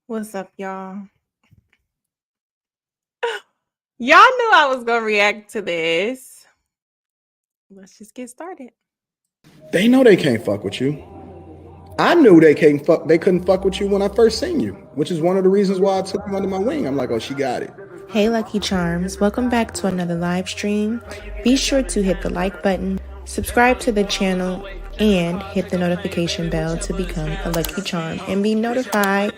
What's up, y'all? Y'all knew I was gonna react to this. Let's just get started. They know they can't fuck with you. I knew they can't fuck. They couldn't fuck with you when I first seen you, which is one of the reasons why I took you under my wing. I'm like, oh, she got it. Hey Lucki Charms, welcome back to another live stream. Be sure to hit the like button, subscribe to the channel, and hit the notification bell to become a Lucki Charm and be notified.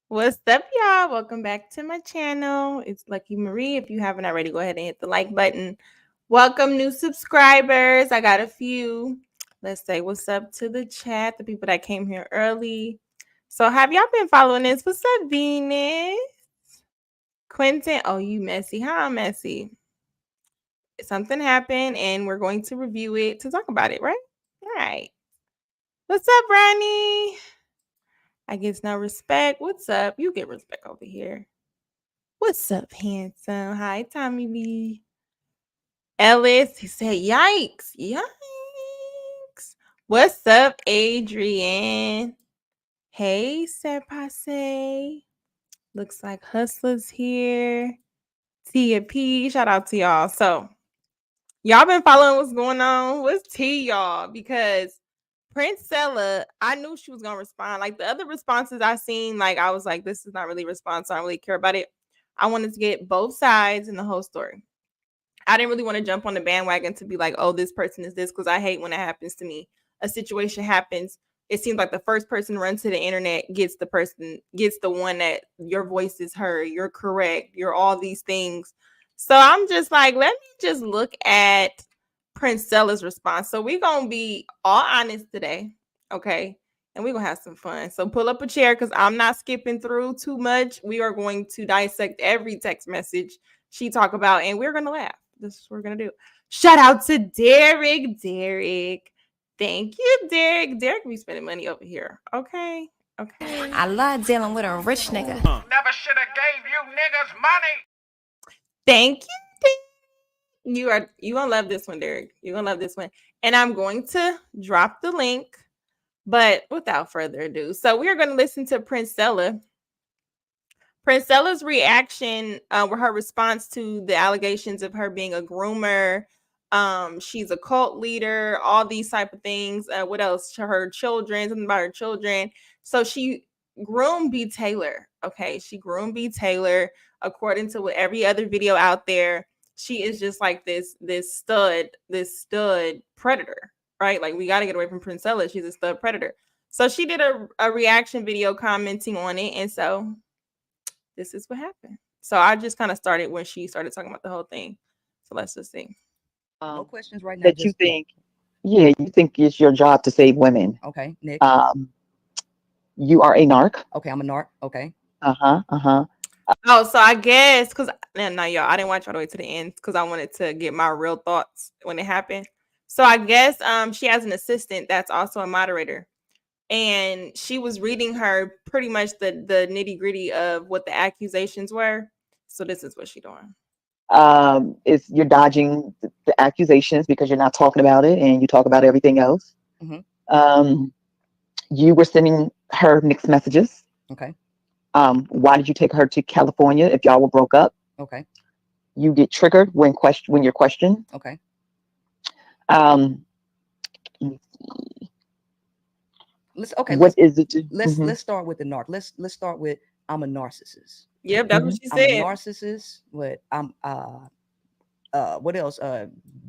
What's up, y'all? Welcome back to my channel. It's LuckiMaree. If you haven't already, go ahead and hit the like button. Welcome new subscribers. I got a few. Let's say what's up to the chat, the people that came here early. So have y'all been following this? What's up, Venus? Quentin, oh, you messy. How messy? Something happened and we're going to review it to talk about it, right? All right. What's up, Ronnie? I guess no respect. What's up? You get respect over here. What's up, handsome? Hi, Tommy B. Ellis, he said, yikes. Yikes. What's up, Adrian? Hey, Sepase. Looks like Hustler's here. Tia P. Shout out to y'all. So, y'all been following what's going on? What's tea, y'all? Because Princella, I knew she was gonna respond. Like the other responses I seen, like I was like, this is not really a response. So I don't really care about it. I wanted to get both sides in the whole story. I didn't really want to jump on the bandwagon to be like, oh, this person is this, because I hate when it happens to me. A situation happens. It seems like the first person runs to the internet gets the one that your voice is heard. You're correct. You're all these things. So I'm just like, let me just look at Princella's response. So we're going to be all honest today. Okay. And we're going to have some fun. So pull up a chair because I'm not skipping through too much. We are going to dissect every text message she talk about and we're going to laugh. This is what we're going to do. Shout out to Derek. Thank you, Derek. Derek be spending money over here. Okay. I love dealing with a rich nigga. Never should have gave you niggas money. Thank you. You gonna love this one, Derek. You're gonna love this one. And I'm going to drop the link, but without further ado. So we are going to listen to Princella's reaction with her response to the allegations of her being a groomer. She's a cult leader, all these type of things. What else? Her children, something about her children. So she groomed B.Taylor. Okay, she groomed B.Taylor according to what every other video out there. She is just like this stud predator, right? Like we got to get away from Princella. She's a stud predator. So she did a reaction video commenting on it, and so this is what happened. So I just kind of started when she started talking about the whole thing. So let's just see. No questions right now. That you think, yeah, you think it's your job to save women. Okay, Nick. You are a narc. Okay, I'm a narc. Okay. Oh, so I guess because no, y'all, I didn't watch all the way to the end because I wanted to get my real thoughts when it happened. So I guess she has an assistant that's also a moderator, and she was reading her pretty much the nitty gritty of what the accusations were. So this is what she's doing. Is you're dodging the accusations because you're not talking about it and you talk about everything else. Mm-hmm. You were sending her mixed messages. Okay. Why did you take her to California if y'all were broke up? Okay. You get triggered when you're questioned. Okay. Let's start with the narc. Let's start with I'm a narcissist. Yep, that's what she said. I'm a narcissist. What what else?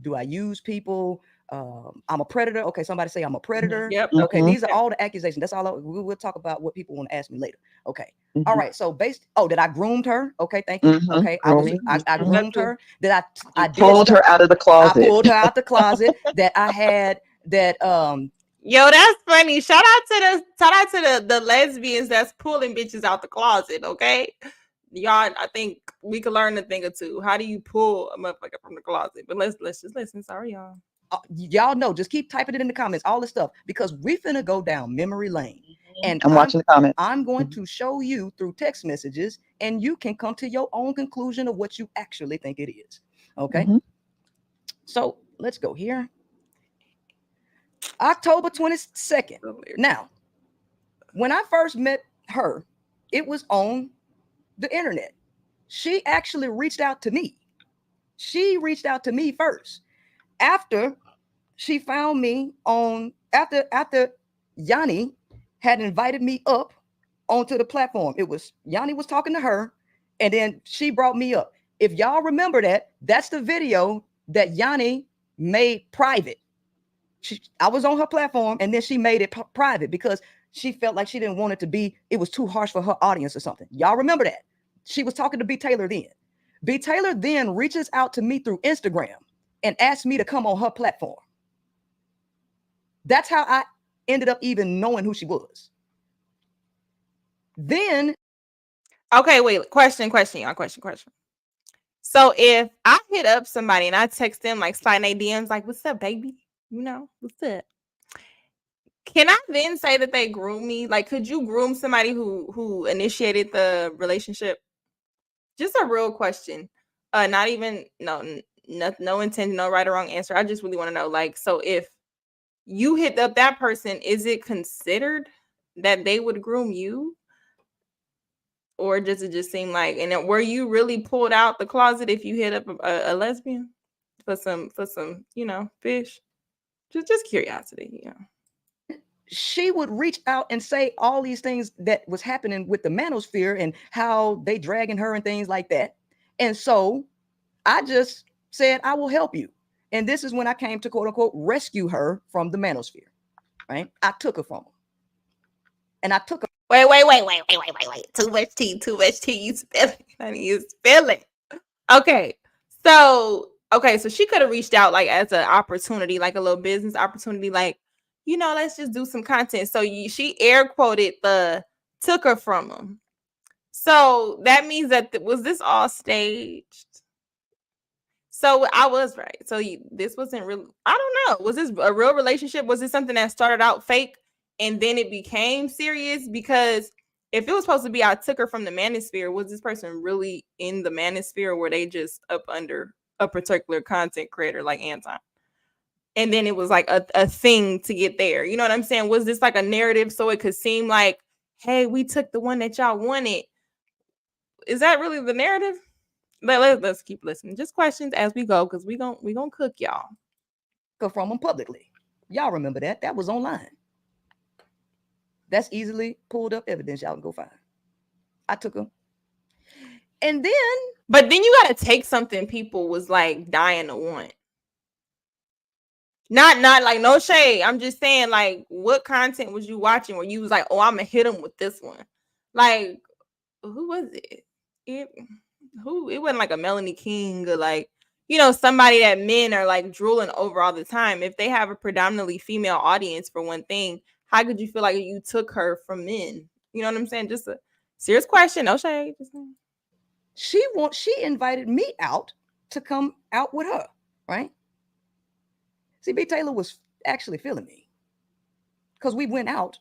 Do I use people? I'm a predator. Okay, somebody say I'm a predator. Yep. Okay, these are all the accusations. That's all. We'll talk about what people want to ask me later. Okay. All right. So that I groomed her. Okay, thank you. Okay, I groomed her. That I pulled her out of the closet. I pulled her out the closet. That I had that. Yo, that's funny. Shout out to the lesbians that's pulling bitches out the closet. Okay. Y'all, I think we could learn a thing or two. How do you pull a motherfucker from the closet? But let's just listen. Sorry, y'all. Y'all know, just keep typing it in the comments, all this stuff, because we finna go down memory lane. And I'm watching the comments. I'm going to show you through text messages, and you can come to your own conclusion of what you actually think it is. Okay. So let's go here. October 22nd. Now, when I first met her, it was on the internet. She actually reached out to me. She reached out to me first. After she found me on, after Yanni had invited me up onto the platform. It was Yanni was talking to her, and then she brought me up. If y'all remember that, that's the video that Yanni made private. I was on her platform, and then she made it private because she felt like she didn't want it to be, it was too harsh for her audience or something. Y'all remember that? She was talking to B.Taylor then. B.Taylor then reaches out to me through Instagram and asked me to come on her platform. That's how I ended up even knowing who she was. Then, okay, wait, question. So if I hit up somebody and I text them like sliding their DMs like, what's up, baby? You know, what's up? Can I then say that they groom me? Like, could you groom somebody who initiated the relationship? Just a real question. Not even no intent, no right or wrong answer. I just really want to know. Like, so if you hit up that person, is it considered that they would groom you? Or does it just seem like, and then were you really pulled out the closet if you hit up a lesbian for some, you know, fish? Just curiosity, you know. She would reach out and say all these things that was happening with the manosphere and how they dragging her and things like that. And so I just said, I will help you. And this is when I came to quote unquote rescue her from the manosphere, right? I took her from her. And I took her. Wait. Too much tea. You spilling, honey. You spilling. Okay. So she could have reached out like as an opportunity, like a little business opportunity, like, you know, let's just do some content. So she air quoted took her from him. So that means that was this all staged? So I was right. So this wasn't real. I don't know. Was this a real relationship? Was it something that started out fake and then it became serious? Because if it was supposed to be, I took her from the manosphere, was this person really in the manosphere, or were they just up under a particular content creator like Anton? And then it was like a thing to get there. You know what I'm saying? Was this like a narrative so it could seem like, hey, we took the one that y'all wanted? Is that really the narrative? Let's keep listening. Just questions as we go, because we gonna cook y'all. Go from them publicly. Y'all remember that? That was online. That's easily pulled up evidence. Y'all can go find. I took them. And then, but then you gotta take something people was like dying to want. Not like no shade. I'm just saying, like, what content was you watching where you was like, oh, I'm gonna hit him with this one? Like, who was it? It wasn't like a Melanie King or like, you know, somebody that men are like drooling over all the time. If they have a predominantly female audience, for one thing, how could you feel like you took her from men? You know what I'm saying? Just a serious question. No shade. She invited me out to come out with her, right? See, B.Taylor was actually feeling me because we went out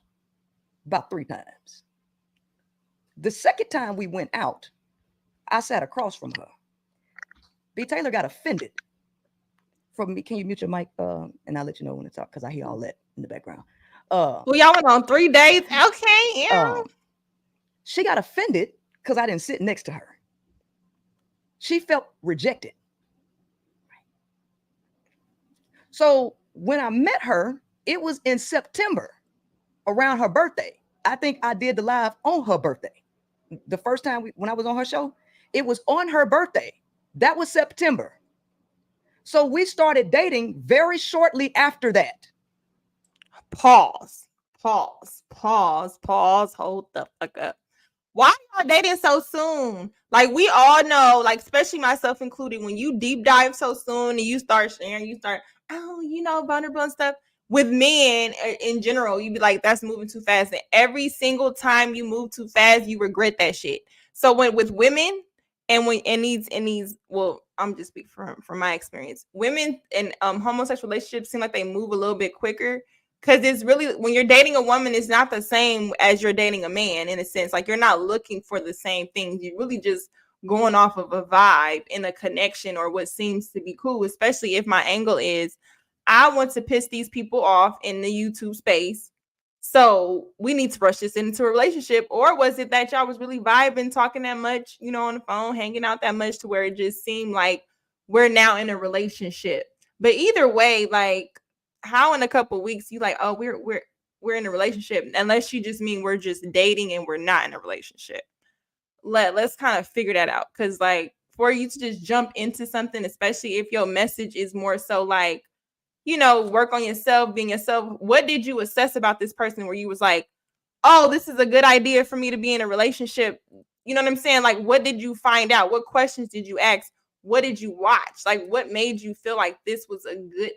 about 3 times. The second time we went out, I sat across from her. B.Taylor got offended from me. Can you mute your mic? And I'll let you know when it's up because I hear all that in the background. Well, y'all went on 3 dates. Okay, yeah. She got offended because I didn't sit next to her. She felt rejected. So when I met her, it was in September around her birthday. I think I did the live on her birthday. The first time when I was on her show, it was on her birthday. That was September. So we started dating very shortly after that. Pause. Hold the fuck up. Why y'all dating so soon? Like, we all know, like, especially myself included, when you deep dive so soon and you start sharing, you know, vulnerable and stuff with men in general, you be like, that's moving too fast. And every single time you move too fast, you regret that shit. So when with women and when in these, well, I'm just speaking from my experience, women in homosexual relationships seem like they move a little bit quicker. Because it's really, when you're dating a woman, it's not the same as you're dating a man, in a sense. Like, you're not looking for the same things. You're really just going off of a vibe and a connection or what seems to be cool, especially if my angle is, I want to piss these people off in the YouTube space. So we need to rush this into a relationship. Or was it that y'all was really vibing, talking that much, you know, on the phone, hanging out that much to where it just seemed like we're now in a relationship? But either way, like, how in a couple weeks you like, oh, we're in a relationship, unless you just mean we're just dating and we're not in a relationship. Let's kind of figure that out. Because like, for you to just jump into something, especially if your message is more so like, you know, work on yourself, being yourself. What did you assess about this person where you was like, oh, this is a good idea for me to be in a relationship? You know what I'm saying? Like, what did you find out? What questions did you ask? What did you watch? Like, what made you feel like this was a good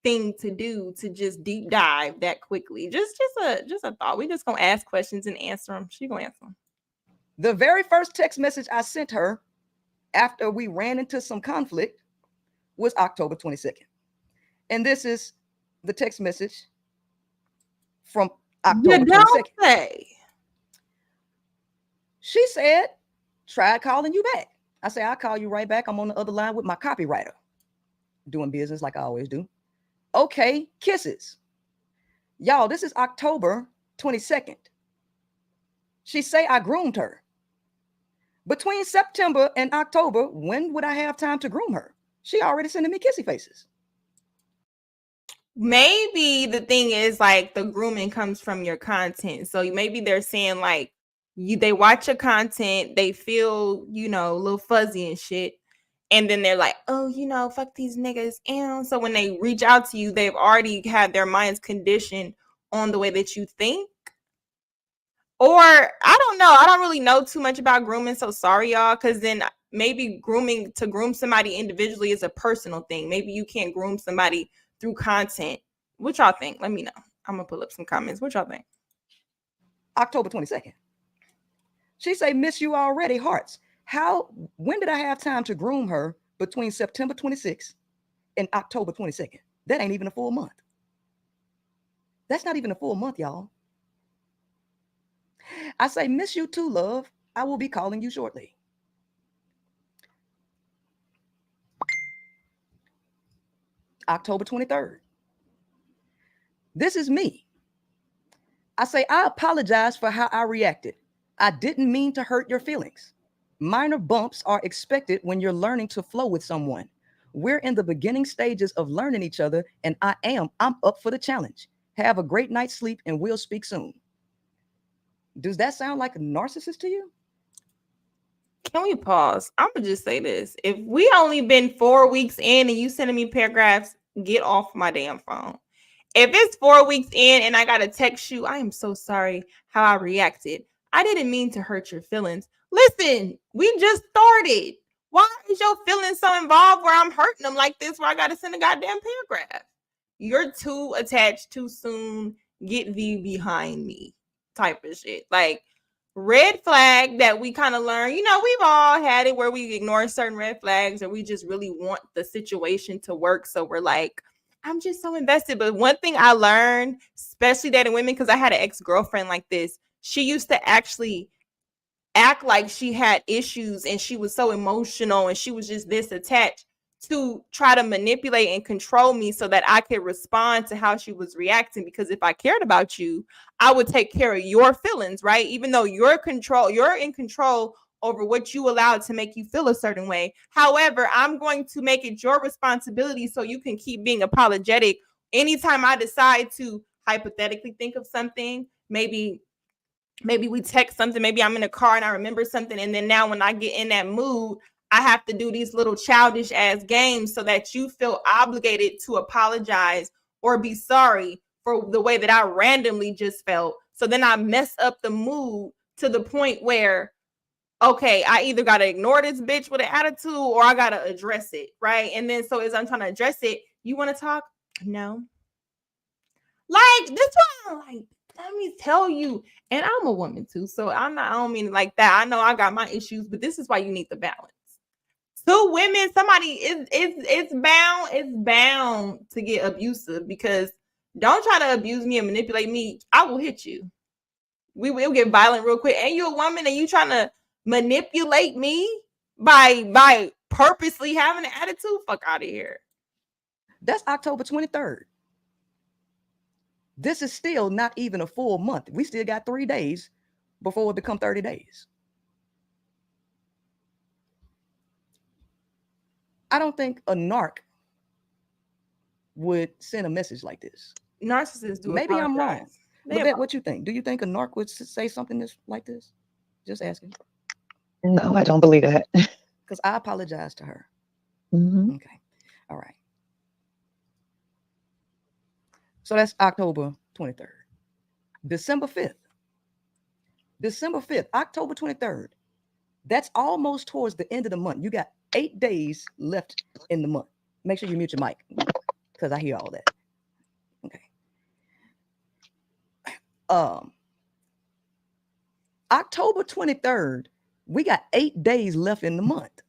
thing to do, to just deep dive that quickly? Just a thought. We just gonna ask questions and answer them. She gonna answer them. The very first text message I sent her after we ran into some conflict was October 22nd. And this is the text message from October 22nd. Say. She said, tried calling you back. I say, I'll call you right back. I'm on the other line with my copywriter, doing business like I always do. Okay, kisses. Y'all, this is October 22nd. She say I groomed her. Between September and October, when would I have time to groom her? She already sending me kissy faces. Maybe the thing is like the grooming comes from your content. So maybe they're saying like they watch your content, they feel, you know, a little fuzzy and shit. And then they're like, oh, you know, fuck these niggas. And so when they reach out to you, they've already had their minds conditioned on the way that you think. Or I don't know. I don't really know too much about grooming. So sorry, y'all. Because then maybe to groom somebody individually is a personal thing. Maybe you can't groom somebody through content. What y'all think? Let me know. I'm gonna pull up some comments. What y'all think? October 22nd. She say, miss you already, hearts. When did I have time to groom her between September 26th and October 22nd? That ain't even a full month. That's not even a full month, y'all. I say, miss you too, love. I will be calling you shortly. October 23rd. This is me. I say, I apologize for how I reacted. I didn't mean to hurt your feelings. Minor bumps are expected when you're learning to flow with someone. We're in the beginning stages of learning each other, and I'm up for the challenge. Have a great night's sleep, and we'll speak soon. Does that sound like a narcissist to you? Can we pause? I'm gonna just say this. If we only been 4 weeks in and you sending me paragraphs, get off my damn phone. If it's 4 weeks in and I gotta text you, I am so sorry how I reacted. I didn't mean to hurt your feelings. Listen, we just started. Why is your feelings so involved where I'm hurting them like this, where I gotta send a goddamn paragraph? You're too attached too soon. Get thee behind me type of shit. Like, red flag that we kind of learn, you know, we've all had it where we ignore certain red flags or we just really want the situation to work. So we're like, I'm just so invested. But one thing I learned, especially dating women, because I had an ex-girlfriend like this, she used to actually act like she had issues and she was so emotional and she was just this attached to try to manipulate and control me so that I could respond to how she was reacting. Because if I cared about you, I would take care of your feelings, right? Even though you're in control over what you allowed to make you feel a certain way. However, I'm going to make it your responsibility so you can keep being apologetic anytime I decide to hypothetically think of something. Maybe we text something, maybe I'm in a car and I remember something. And then now when I get in that mood, I have to do these little childish ass games so that you feel obligated to apologize or be sorry for the way that I randomly just felt. So then I mess up the mood to the point where, okay, I either got to ignore this bitch with an attitude or I got to address it, right? And then so as I'm trying to address it, you want to talk? No. Like, this one, like, let me tell you, and I'm a woman too, so I don't mean it like that. I know I got my issues, but this is why you need the balance. Two women, somebody it's bound to get abusive, because don't try to abuse me and manipulate me. I will hit you. We will get violent real quick. And you're a woman and you trying to manipulate me by purposely having an attitude? Fuck out of here. That's October 23rd. This is still not even a full month. We still got 3 days before it become 30 days. I don't think a narc would send a message like this. Narcissists do. Maybe I'm wrong. They But what you think? Do you think a narc would say something like this? Just asking. No, I don't believe that. Because I apologize to her. Mm-hmm. Okay. All right. So that's October 23rd. December 5th. December 5th, October 23rd. That's almost towards the end of the month. You got 8 days left in the month. Make sure you mute your mic because I hear all that. Okay. October 23rd, we got 8 days left in the month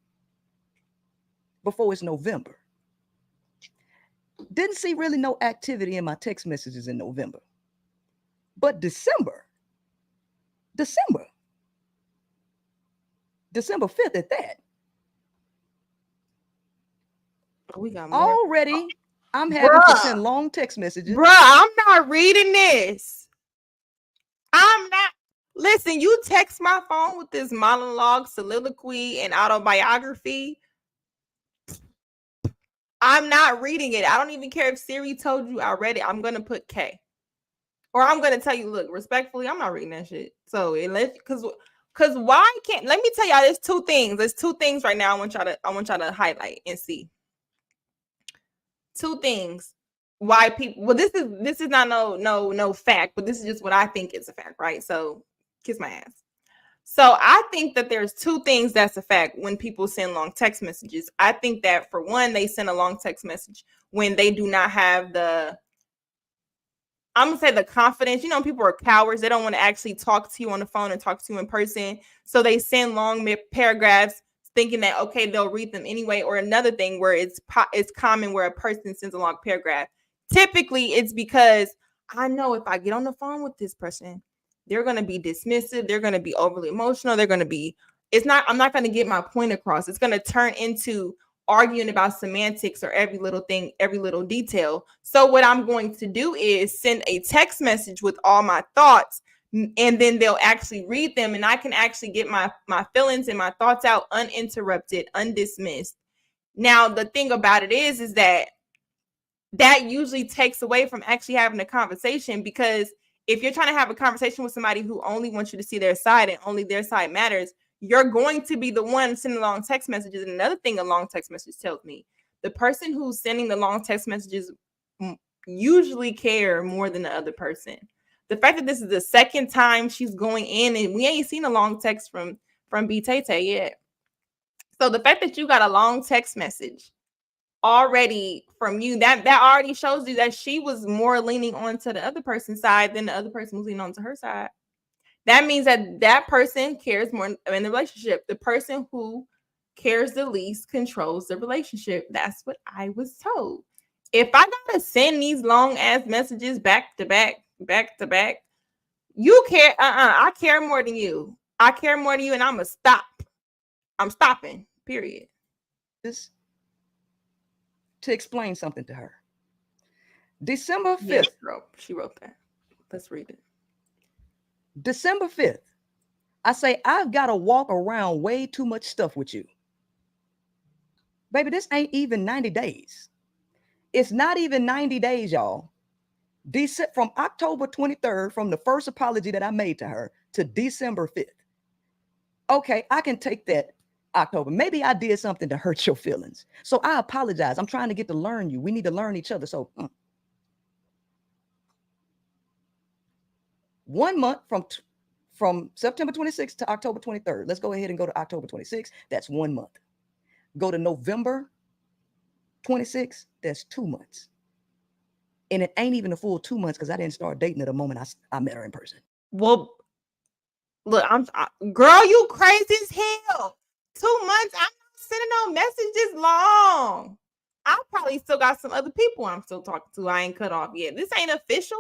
before it's November. Didn't see really no activity in my text messages in November. But December 5th at that. We got more. Already, I'm having to send long text messages. Bruh, I'm not reading this. I'm not. Listen, you text my phone with this monologue, soliloquy, and autobiography. I'm not reading it. I don't even care if Siri told you I read it. I'm going to put K. Or I'm going to tell you, look, respectfully, I'm not reading that shit. So, because why can't, let me tell y'all, there's two things. There's two things right now I want y'all to highlight and see. Two things. Why people, well, this is not no fact, but this is just what I think is a fact, right? So, kiss my ass. So I think that there's two things that's a fact when people send long text messages. I think that for one, they send a long text message when they do not have the, I'm going to say the confidence. You know, people are cowards. They don't want to actually talk to you on the phone and talk to you in person. So they send long paragraphs thinking that, okay, they'll read them anyway. Or another thing where it's common where a person sends a long paragraph. Typically, it's because I know if I get on the phone with this person, they're going to be dismissive. They're going to be overly emotional. They're going to be, I'm not going to get my point across. It's going to turn into arguing about semantics or every little thing, every little detail. So what I'm going to do is send a text message with all my thoughts, and then they'll actually read them. And I can actually get my feelings and my thoughts out uninterrupted, undismissed. Now, the thing about it is that usually takes away from actually having a conversation, because if you're trying to have a conversation with somebody who only wants you to see their side and only their side matters, you're going to be the one sending long text messages. And another thing a long text message tells me, the person who's sending the long text messages usually care more than the other person. The fact that this is the second time she's going in and we ain't seen a long text from B.Taylor yet. So the fact that you got a long text message already from you, that already shows you that she was more leaning on to the other person's side than the other person was leaning on to her side. That means that person cares more in the relationship. The person who cares the least controls the relationship. That's what I was told. If I gotta send these long ass messages back to back, you care. I care more than you. I care more than you, and I'm stopping. Period. To explain something to her. December 5th. Yes, she wrote that. Let's read it. December 5th. I say, I've got to walk around way too much stuff with you. Baby, this ain't even 90 days. It's not even 90 days, y'all. From October 23rd, from the first apology that I made to her, to December 5th. Okay, I can take that. October. Maybe I did something to hurt your feelings. So I apologize. I'm trying to get to learn you. We need to learn each other. So 1 month from September 26th to October 23rd. Let's go ahead and go to October 26th. That's 1 month. Go to November 26th. That's 2 months. And it ain't even a full 2 months because I didn't start dating at the moment I met her in person. Well, look, girl, you crazy as hell. 2 months, I'm not sending no messages long. I probably still got some other people I'm still talking to. I ain't cut off yet. This ain't official.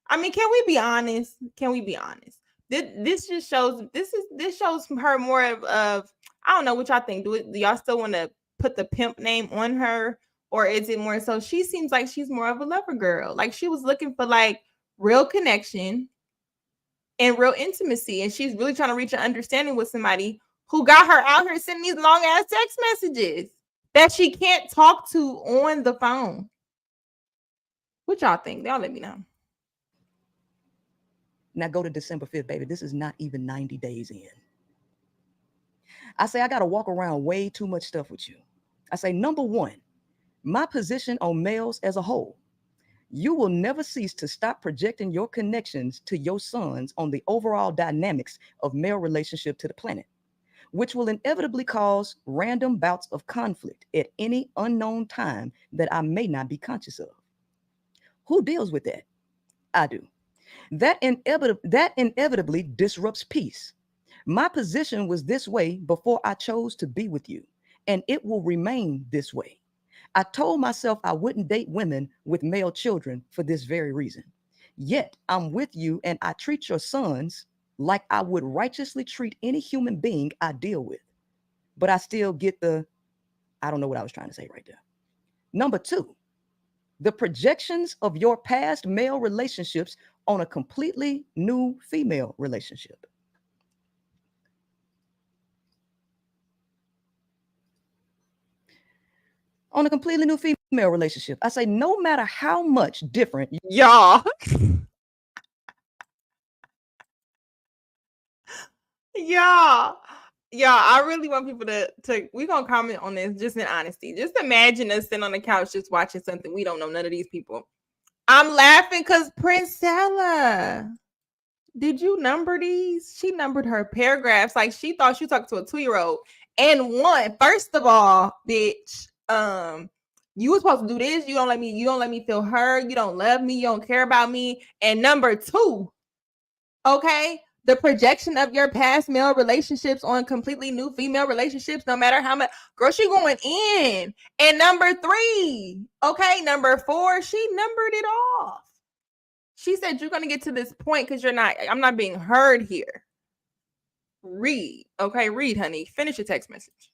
I mean, can we be honest? This just shows. This shows her more of I don't know what y'all think. Do y'all still want to put the pimp name on her, Or is it more so she seems like she's more of a lover girl? Like she was looking for like real connection and real intimacy. And she's really trying to reach an understanding with somebody who got her out here sending these long ass text messages that she can't talk to on the phone. What y'all think? Y'all let me know. Now go to December 5th, baby. This is not even 90 days in. I say I got to walk around way too much stuff with you. I say, number one, my position on males as a whole. You will never cease to stop projecting your connections to your sons on the overall dynamics of male relationship to the planet, which will inevitably cause random bouts of conflict at any unknown time that I may not be conscious of. Who deals with that? I do. That inevitably disrupts peace. My position was this way before I chose to be with you, and it will remain this way. I told myself I wouldn't date women with male children for this very reason. Yet I'm with you and I treat your sons like I would righteously treat any human being I deal with. But I still get I don't know what I was trying to say right there. Number two, the projections of your past male relationships on a completely new female relationship. On a completely new female relationship. I say, no matter how much different y'all. Y'all, I really want people to we're gonna comment on this just in honesty. Just imagine us sitting on the couch just watching something. We don't know none of these people. I'm laughing because Princella, did you number these? She numbered her paragraphs like she thought she talked to a 2-year-old. And one, first of all, bitch, you were supposed to do this. You don't let me feel heard. You don't love me. You don't care about me. And number two, okay, the projection of your past male relationships on completely new female relationships, no matter how much, girl, she going in. And number three, okay, number four, she numbered it off. She said, you're going to get to this point because I'm not being heard here. Read, okay, read, honey. Finish your text message.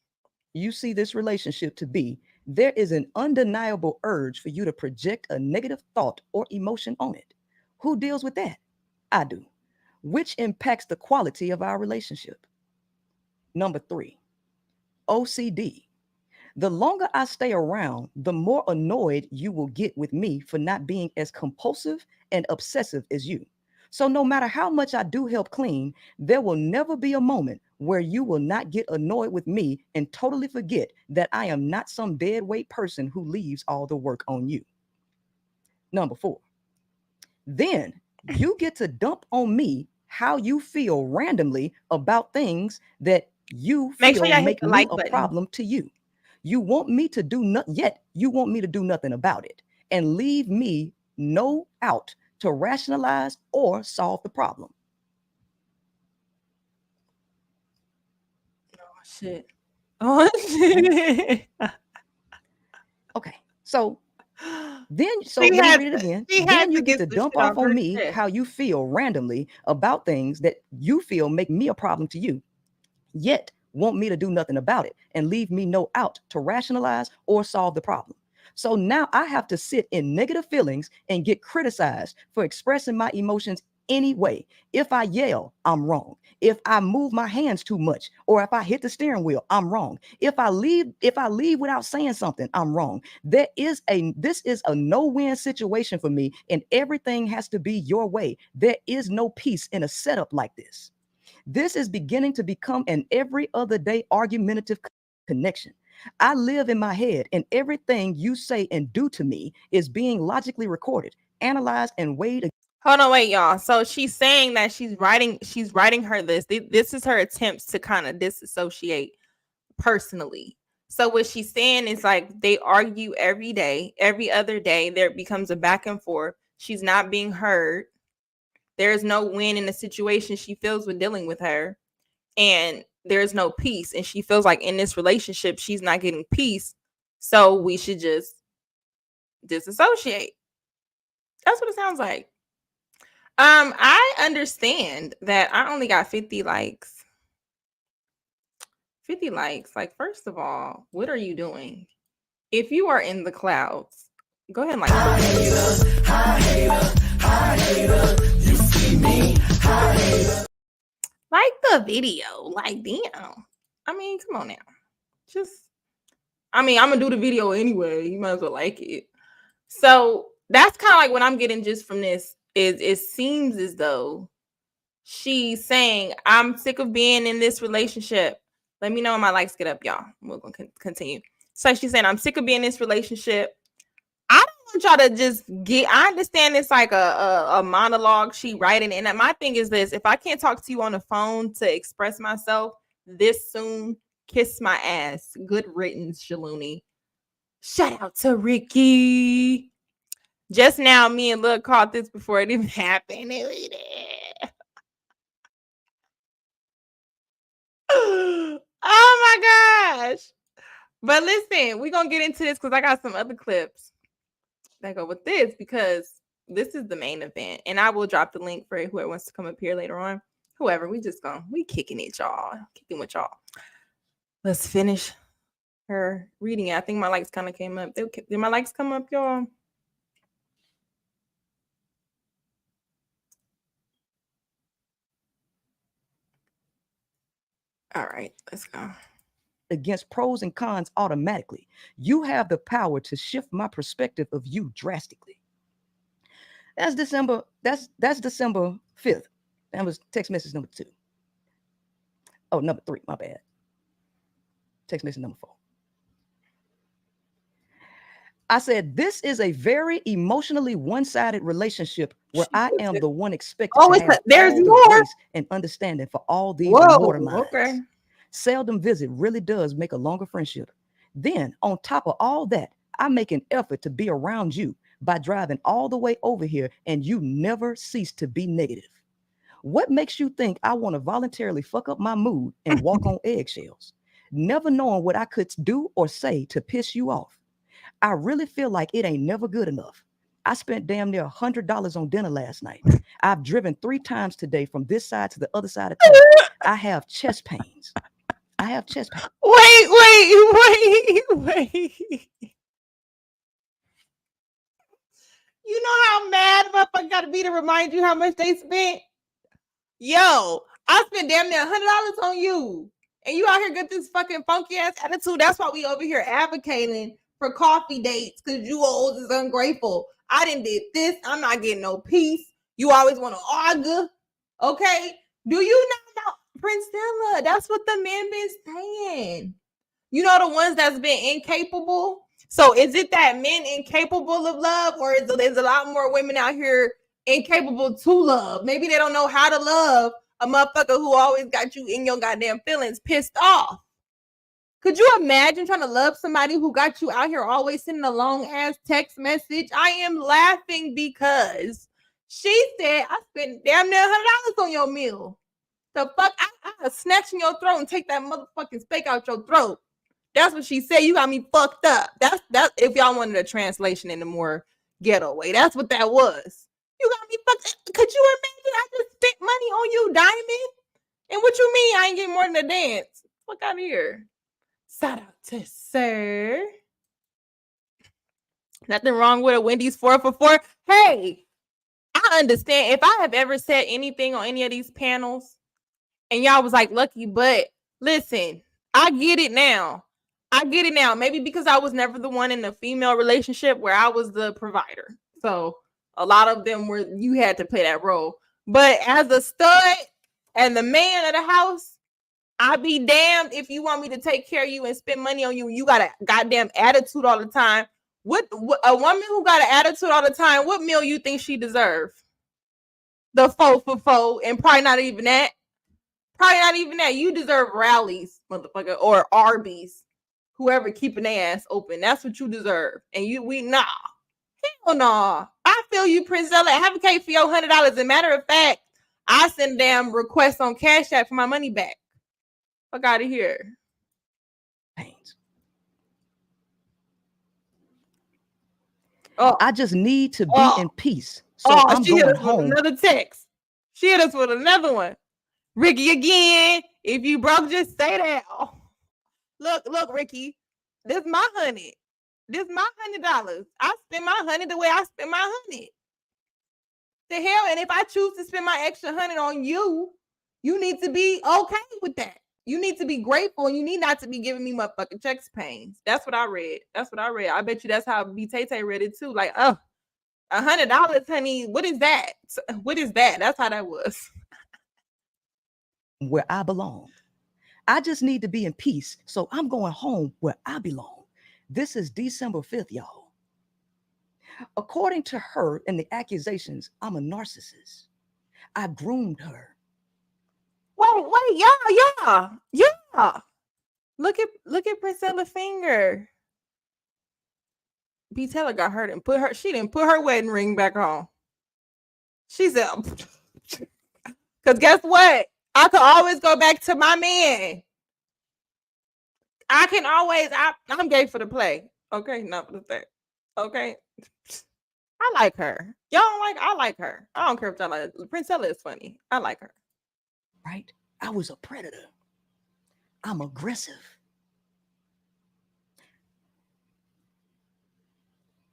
You see this relationship to be, there is an undeniable urge for you to project a negative thought or emotion on it. Who deals with that? I do. Which impacts the quality of our relationship. Number three, OCD. The longer I stay around, the more annoyed you will get with me for not being as compulsive and obsessive as you. So no matter how much I do help clean, there will never be a moment where you will not get annoyed with me and totally forget that I am not some deadweight person who leaves all the work on you. Number four, then you get to dump on me how you feel randomly about things that you feel make me a problem to you. You want me to do you want me to do nothing about it and leave me no out to rationalize or solve the problem. Oh shit. Oh shit. Okay. So let me read it again. Then you get to dump off on me how you feel randomly about things that you feel make me a problem to you, yet want me to do nothing about it and leave me no out to rationalize or solve the problem. So now I have to sit in negative feelings and get criticized for expressing my emotions anyway. If I yell, I'm wrong. If I move my hands too much, or if I hit the steering wheel, I'm wrong. If I leave without saying something, I'm wrong. This is a no-win situation for me, and everything has to be your way. There is no peace in a setup like this. This is beginning to become an every other day argumentative connection. I live in my head, and everything you say and do to me is being logically recorded, analyzed, and weighed. Hold on, wait, y'all. So she's saying that she's writing her list. This is her attempts to kind of disassociate personally. So what she's saying is like they argue every day, every other day. There becomes a back and forth. She's not being heard. There's no win in the situation she feels with dealing with her. And there's no peace. And she feels like in this relationship, she's not getting peace. So we should just disassociate. That's what it sounds like. I understand that I only got 50 likes. 50 likes. Like, first of all, what are you doing? if you are in the clouds, go ahead and like. You see me, like the video. Like, damn. I mean, come on now. I'm gonna do the video anyway. You might as well like it. So that's kind of like what I'm getting just from this is it seems as though she's saying, I'm sick of being in this relationship. Let me know when my likes get up, y'all. We're going to continue. So she's saying, I'm sick of being in this relationship. I don't want y'all to just I understand it's like a monologue she writing. And my thing is this, if I can't talk to you on the phone to express myself this soon, kiss my ass. Good riddance, Shaluni. Shout out to Ricky. Just now, me and Luck caught this before it even happened. Oh my gosh. But listen, we're going to get into this because I got some other clips that go with this because this is the main event. And I will drop the link for whoever wants to come up here later on. Whoever, we kicking it, y'all. Kicking with y'all. Let's finish her reading it. I think my likes kind of came up. Did my likes come up, y'all? All right, let's go. Against pros and cons automatically. You have the power to shift my perspective of you drastically. That's December 5th. That was text message number 2. Oh, number 3, my bad. Text message number 4. I said, this is a very emotionally one-sided relationship where I am the one expected to have there's all more the grace and understanding for all these immortal minds. Okay. Seldom visit really does make a longer friendship. Then, on top of all that, I make an effort to be around you by driving all the way over here, and you never cease to be negative. What makes you think I want to voluntarily fuck up my mood and walk on eggshells, never knowing what I could do or say to piss you off? I really feel like it ain't never good enough. I spent damn near $100 on dinner last night. I've driven 3 times today from this side to the other side of town. I have chest pains. Wait. You know how mad motherfucker gotta be to remind you how much they spent? Yo, I spent damn near $100 on you. And you out here get this fucking funky ass attitude. That's why we over here advocating for coffee dates, because you old is ungrateful. I didn't did this. I'm not getting no peace. You always want to argue. Okay? Do you not know, Princella? That's what the men been saying. You know, the ones that's been incapable. So is it that men incapable of love, or is there's a lot more women out here incapable to love? Maybe they don't know how to love a motherfucker who always got you in your goddamn feelings pissed off. Could you imagine trying to love somebody who got you out here always sending a long ass text message? I am laughing because she said, I spent damn near $100 on your meal. The fuck? I snatch in your throat and take that motherfucking steak out your throat. That's what she said. You got me fucked up. That's if y'all wanted a translation in a more ghetto way. That's what that was. You got me fucked up. Could you imagine I just spent money on you, Diamond? And what you mean I ain't getting more than a dance? Fuck out of here. Shout out to Sir. Nothing wrong with a Wendy's 4 for 4. Hey, I understand. If I have ever said anything on any of these panels and y'all was like, Lucky, but listen, I get it now. Maybe because I was never the one in the female relationship where I was the provider. So a lot of them were, you had to play that role. But as a stud and the man of the house, I be damned if you want me to take care of you and spend money on you. You got a goddamn attitude all the time. What a woman who got an attitude all the time, what meal you think she deserve? The 4 for 4, and probably not even that. You deserve rallies, motherfucker, or Arby's. Whoever keeping their ass open. That's what you deserve. And nah. Hell nah. I feel you, Princella. Advocate for your $100. As a matter of fact, I send a damn request on CashApp for my money back. Fuck out of here. Pains. Oh, I just need to be in peace. So I'm going home. Another text. She hit us with another one. Ricky again. If you broke, just say that. Oh. Look, Ricky. This is my honey. This my $100. I spend my 100 the way I spend my 100. The hell, and if I choose to spend my extra 100 on you, you need to be okay with that. You need to be grateful, and you need not to be giving me motherfucking checks pains. That's what I read. I bet you that's how B.Taylor read it too. Like, oh, $100, honey. What is that? What is that? That's how that was. Where I belong. I just need to be in peace. So I'm going home where I belong. This is December 5th, y'all. According to her and the accusations, I'm a narcissist. I groomed her. Wait, yeah. Look at Princella finger. B.Taylor got hurt and she didn't put her wedding ring back on. She said, because guess what? I could always go back to my man. I can always, I'm gay for the play. Okay, not for the fact. Okay. I like her. Y'all don't like, I like her. I don't care if y'all like Princella is funny. I like her. Right? I was a predator. I'm aggressive.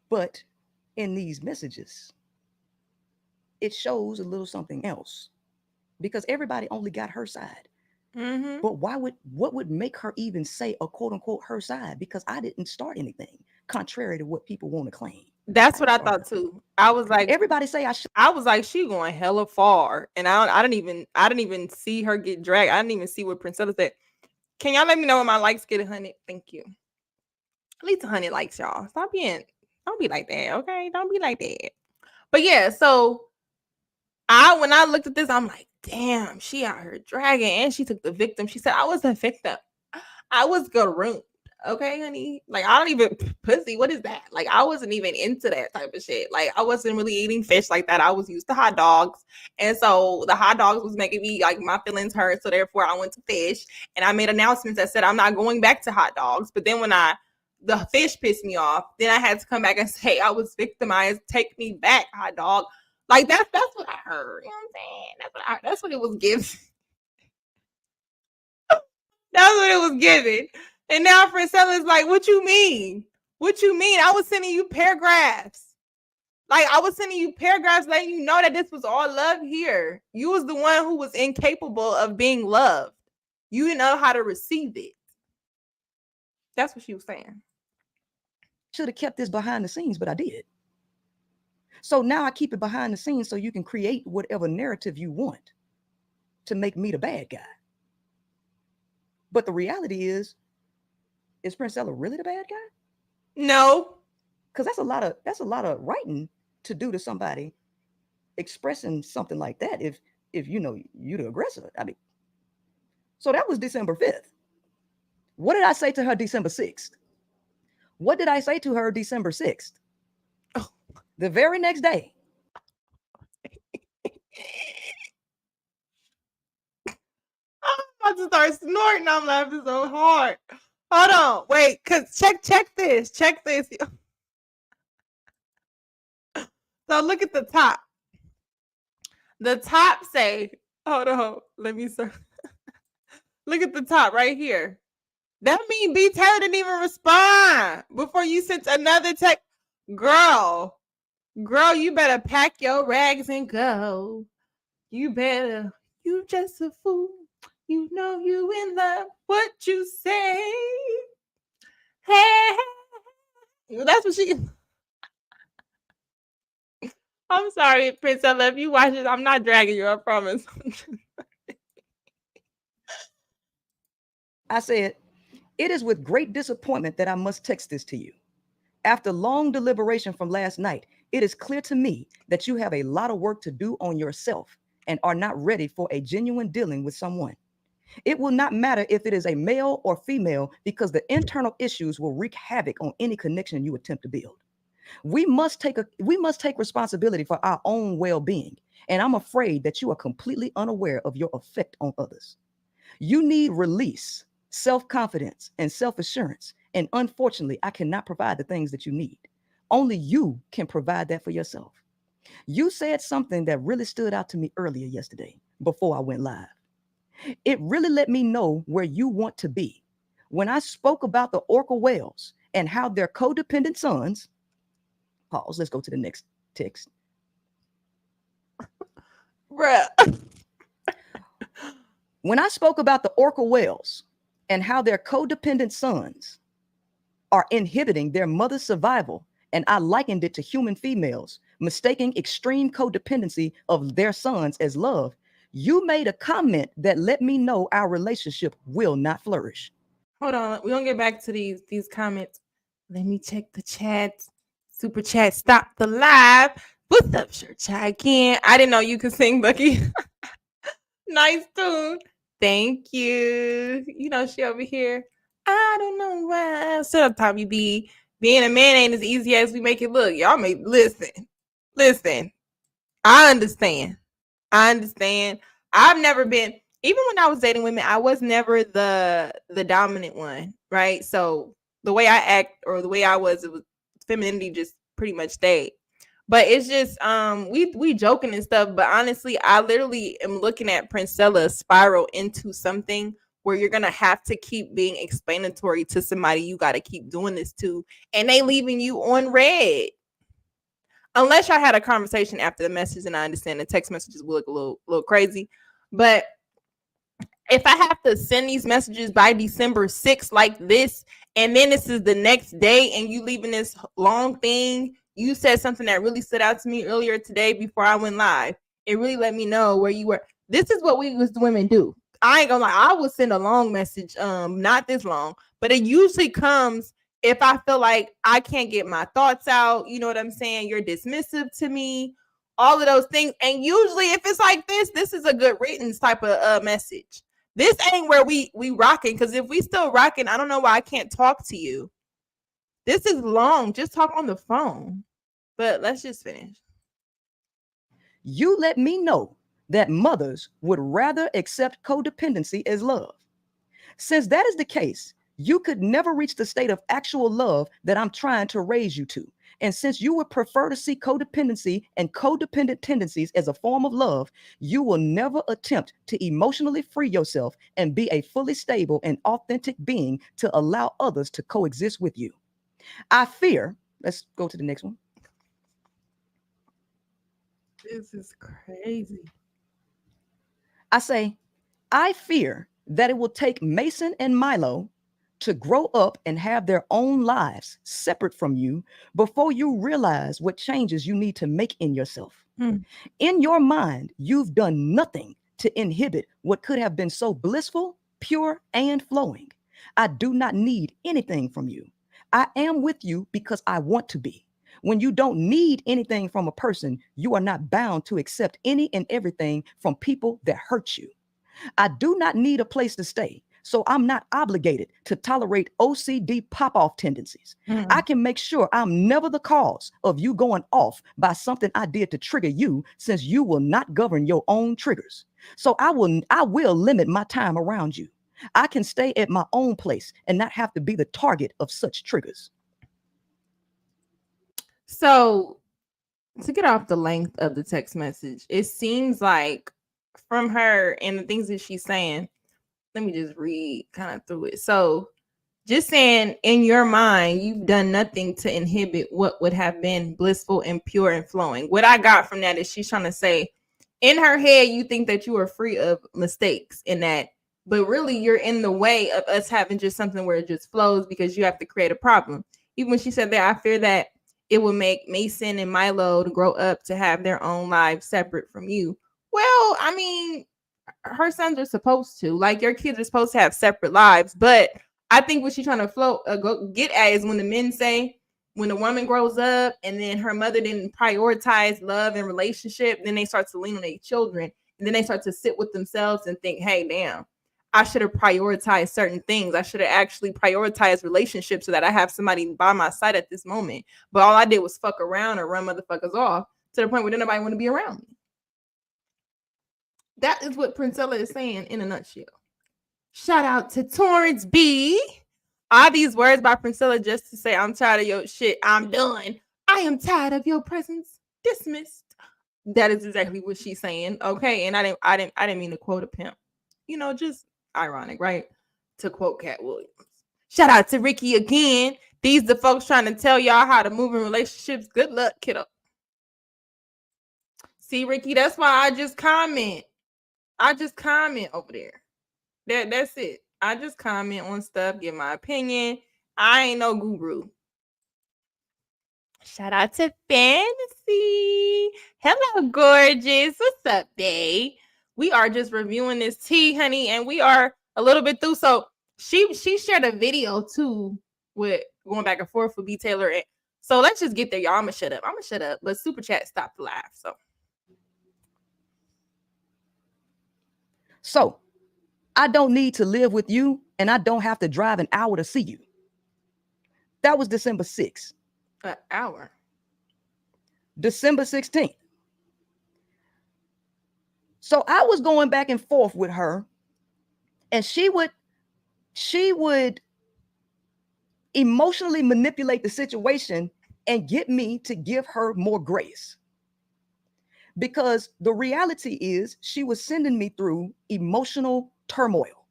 But in these messages, it shows a little something else because everybody only got her side. Mm-hmm. But what would make her even say a quote unquote her side? Because I didn't start anything contrary to what people want to claim. That's what I thought too. I was like, everybody say I should. I was like, she going hella far, and I didn't even see her get dragged. I didn't even see what Princella said. Can y'all let me know when my likes get 100? Thank you. At least 100 likes, y'all. Don't be like that, okay? Don't be like that. But yeah, so when I looked at this, I'm like, damn, she out here dragging, and she took the victim. She said, I was a victim. I was groomed. Okay, honey. Like, I don't even pussy. What is that? Like, I wasn't even into that type of shit. Like, I wasn't really eating fish like that. I was used to hot dogs. And so the hot dogs was making me like my feelings hurt. So therefore I went to fish, and I made announcements that said I'm not going back to hot dogs. But then when the fish pissed me off, then I had to come back and say I was victimized. Take me back, hot dog. Like that's what I heard. You know what I'm saying? That's what it was given. That's what it was given. And now Princella's like, what you mean? What you mean? I was sending you paragraphs. Like, I was sending you paragraphs letting you know that this was all love here. You was the one who was incapable of being loved. You didn't know how to receive it. That's what she was saying. Should have kept this behind the scenes, but I did. So now I keep it behind the scenes so you can create whatever narrative you want to make me the bad guy. But the reality is Princella really the bad guy? No. Because that's a lot of writing to do to somebody expressing something like that if you know you the aggressor. I mean, so that was December 5th. What did I say to her December 6th? What did I say to her December 6th? Oh. The very next day. I'm about to start snorting. I'm laughing so hard. Hold on. Wait, because check this. Check this. So look at the top. The top say, hold on. Let me see. Look at the top right here. That means B.Taylor didn't even respond before you sent another text. Girl, you better pack your rags and go. You just a fool. You know you in love. What you say? Hey. That's what she... I'm sorry, Princella. If you watch it, I'm not dragging you, I promise. I said, it is with great disappointment that I must text this to you. After long deliberation from last night, it is clear to me that you have a lot of work to do on yourself and are not ready for a genuine dealing with someone. It will not matter if it is a male or female because the internal issues will wreak havoc on any connection you attempt to build. We must take responsibility for our own well-being, and I'm afraid that you are completely unaware of your effect on others. You need release, self-confidence, and self-assurance, and unfortunately, I cannot provide the things that you need. Only you can provide that for yourself. You said something that really stood out to me earlier yesterday before I went live. It really let me know where you want to be. When I spoke about the orca whales and how their codependent sons, pause, let's go to the next text. Bruh. When I spoke about the orca whales and how their codependent sons are inhibiting their mother's survival, and I likened it to human females mistaking extreme codependency of their sons as love, you made a comment that let me know our relationship will not flourish. Hold on. We're going to get back to these comments. Let me check the chat. Super chat. Stop the live. What's up, Sure Chat again? I didn't know you could sing, Bucky. Nice tune. Thank you. You know, she over here. I don't know why. Shut up, Tommy B. Being a man ain't as easy as we make it look. Y'all may listen. I understand. I've never been, even when I was dating women, I was never the dominant one, right? So the way I act or the way I was, it was femininity just pretty much stayed. But it's just we joking and stuff, but honestly, I literally am looking at Princella spiral into something where you're gonna have to keep being explanatory to somebody you gotta keep doing this to, and they leaving you on red. Unless y'all had a conversation after the message, and I understand the text messages will look a little crazy. But if I have to send these messages by December 6th like this, and then this is the next day, and you leaving this long thing, you said something that really stood out to me earlier today before I went live. It really let me know where you were. This is what we as women do. I ain't gonna lie. I will send a long message, not this long, but it usually comes if I feel like I can't get my thoughts out. You know what I'm saying? You're dismissive to me, all of those things. And usually if it's like this is a good written type of message. This ain't where we rocking, because if we still rocking, I don't know why I can't talk to you. This is long. Just talk on the phone. But let's just finish. You let me know that mothers would rather accept codependency as love. Since that is the case, you could never reach the state of actual love that I'm trying to raise you to. And since you would prefer to see codependency and codependent tendencies as a form of love, you will never attempt to emotionally free yourself and be a fully stable and authentic being to allow others to coexist with you. I fear, let's go to the next one. This is crazy. I say, I fear that it will take Mason and Milo to grow up and have their own lives separate from you before you realize what changes you need to make in yourself. In your mind, you've done nothing to inhibit what could have been so blissful, pure, and flowing. I do not need anything from you. I am with you because I want to be. When you don't need anything from a person, you are not bound to accept any and everything from people that hurt you. I do not need a place to stay, so I'm not obligated to tolerate OCD pop-off tendencies. I can make sure I'm never the cause of you going off by something I did to trigger you, since you will not govern your own triggers. So I will limit my time around you. I can stay at my own place and not have to be the target of such triggers. So to get off the length of the text message, it seems like from her and the things that she's saying, let me just read kind of through it. So just saying, in your mind, you've done nothing to inhibit what would have been blissful and pure and flowing. What I got from that is she's trying to say, in her head, you think that you are free of mistakes in that, but really you're in the way of us having just something where it just flows because you have to create a problem. Even when she said that, I fear that it will make Mason and Milo to grow up to have their own lives separate from you. Well, I mean, her sons are supposed to, like, your kids are supposed to have separate lives. But I think what she's trying to get at is when the men say, when a woman grows up and then her mother didn't prioritize love and relationship, then they start to lean on their children, and then they start to sit with themselves and think, hey, damn, I should have prioritized certain things. I should have actually prioritized relationships so that I have somebody by my side at this moment. But all I did was fuck around or run motherfuckers off to the point where nobody want to be around me. That is what Princella is saying in a nutshell. Shout out to Torrance B. All these words by Princella just to say, I'm tired of your shit. I'm done. I am tired of your presence. Dismissed. That is exactly what she's saying. Okay. And I didn't mean to quote a pimp. You know, just ironic, right? To quote Cat Williams. Shout out to Ricky again. These the folks trying to tell y'all how to move in relationships. Good luck, kiddo. See, Ricky, that's why I just comment. Over there. That's it. I just comment on stuff, give my opinion. I ain't no guru. Shout out to Fantasy. Hello, gorgeous. What's up, babe? We are just reviewing this tea, honey, and we are a little bit through. So she shared a video too with going back and forth with B.Taylor. So let's just get there, y'all. I'm gonna shut up. But Super Chat stopped the live. So I don't need to live with you, and I don't have to drive an hour to see you. That was December 6th. An hour. December 16th. So I was going back and forth with her, and she would emotionally manipulate the situation and get me to give her more grace. Because the reality is she was sending me through emotional turmoil.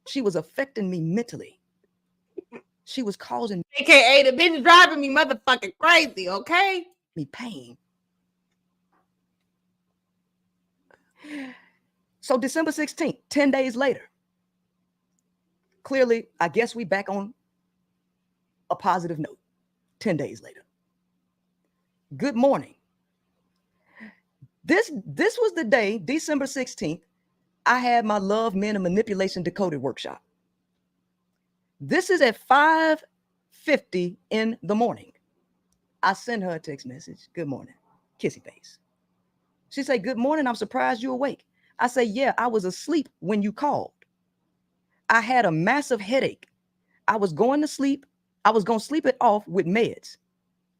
She was affecting me mentally. She was causing AKA the bitch driving me motherfucking crazy, okay? Me pain. So December 16th, 10 days later. Clearly, I guess we back on a positive note. 10 days later. Good morning. This was the day, December 16th, I had my Love, Men, and Manipulation Decoded workshop. This is at 5:50 in the morning. I send her a text message. Good morning. Kissy face. She say, good morning. I'm surprised you're awake. I say, yeah, I was asleep when you called. I had a massive headache. I was going to sleep. I was going to sleep it off with meds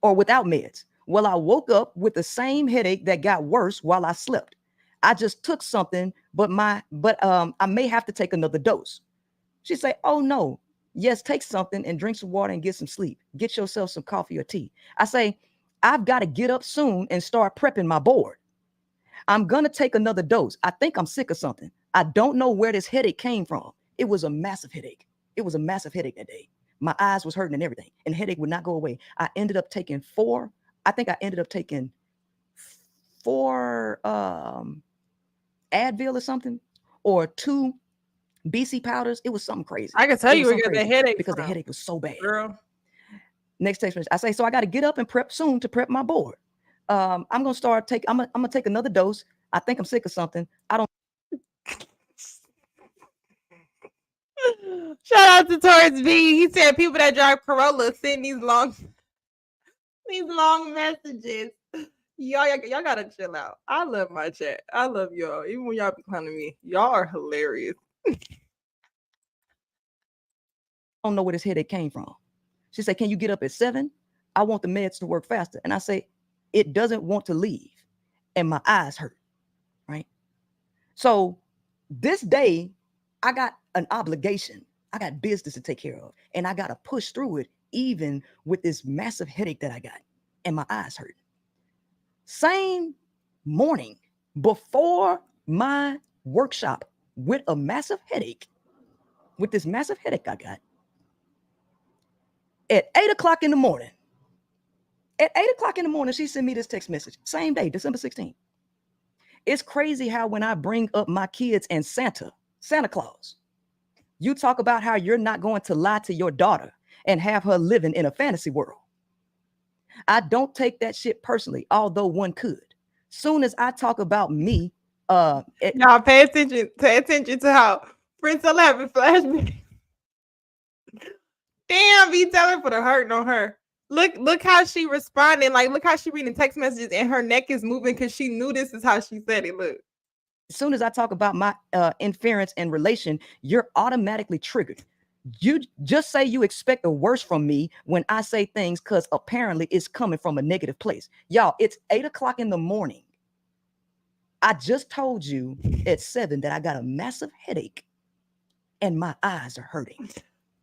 or without meds. Well, I woke up with the same headache that got worse while I slept. I just took something, but I may have to take another dose. She say, oh no, yes, take something and drink some water and get some sleep. Get yourself some coffee or tea. I say, I've got to get up soon and start prepping my board. I'm going to take another dose. I think I'm sick of something. I don't know where this headache came from. It was a massive headache. It was a massive headache that day. My eyes was hurting and everything, and the headache would not go away. I ended up taking four Advil or something, or 2 BC powders. It was something crazy. I can tell you where you got the headache because from. The headache was so bad. Girl. Next text message. I say, so I got to get up and prep soon to prep my board. I'm gonna take another dose. I think I'm sick of something. I don't. Shout out to Torrance B. He said people that drive Corolla send these long messages. Y'all gotta chill out. I love my chat. I love y'all. Even when y'all be clowning me, y'all are hilarious. I don't know where this headache came from. She said, can you get up at 7? I want the meds to work faster. And I say, it doesn't want to leave. And my eyes hurt. Right. So this day, I got an obligation. I got business to take care of. And I got to push through it, even with this massive headache that I got. And my eyes hurt. Same morning, before my workshop, with a massive headache, with this massive headache I got, at 8 o'clock in the morning, she sent me this text message. Same day, December 16th. It's crazy how when I bring up my kids and Santa Claus, you talk about how you're not going to lie to your daughter and have her living in a fantasy world. I don't take that shit personally, although one could. Soon as I talk about me, y'all pay attention to how Princella having flashbacks. Damn, B.Taylor put a hurting on her. Look how she responding. Like, look how she reading text messages and her neck is moving because she knew this is how she said it. Look. As soon as I talk about my interference in relation, you're automatically triggered. You just say you expect the worst from me when I say things because apparently it's coming from a negative place. Y'all, it's 8 o'clock in the morning. I just told you at 7 that I got a massive headache and my eyes are hurting.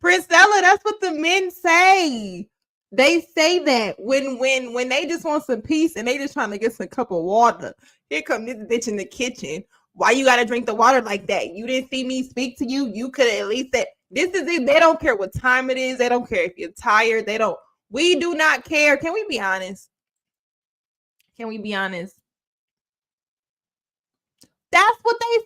Princella, that's what the men say. They say that when they just want some peace and they just trying to get some cup of water. Here come this bitch in the kitchen. Why you gotta drink the water like that? You didn't see me speak to you. You could at least say, This is it. They don't care what time it is. They don't care if you're tired. We do not care. Can we be honest? Can we be honest? That's what they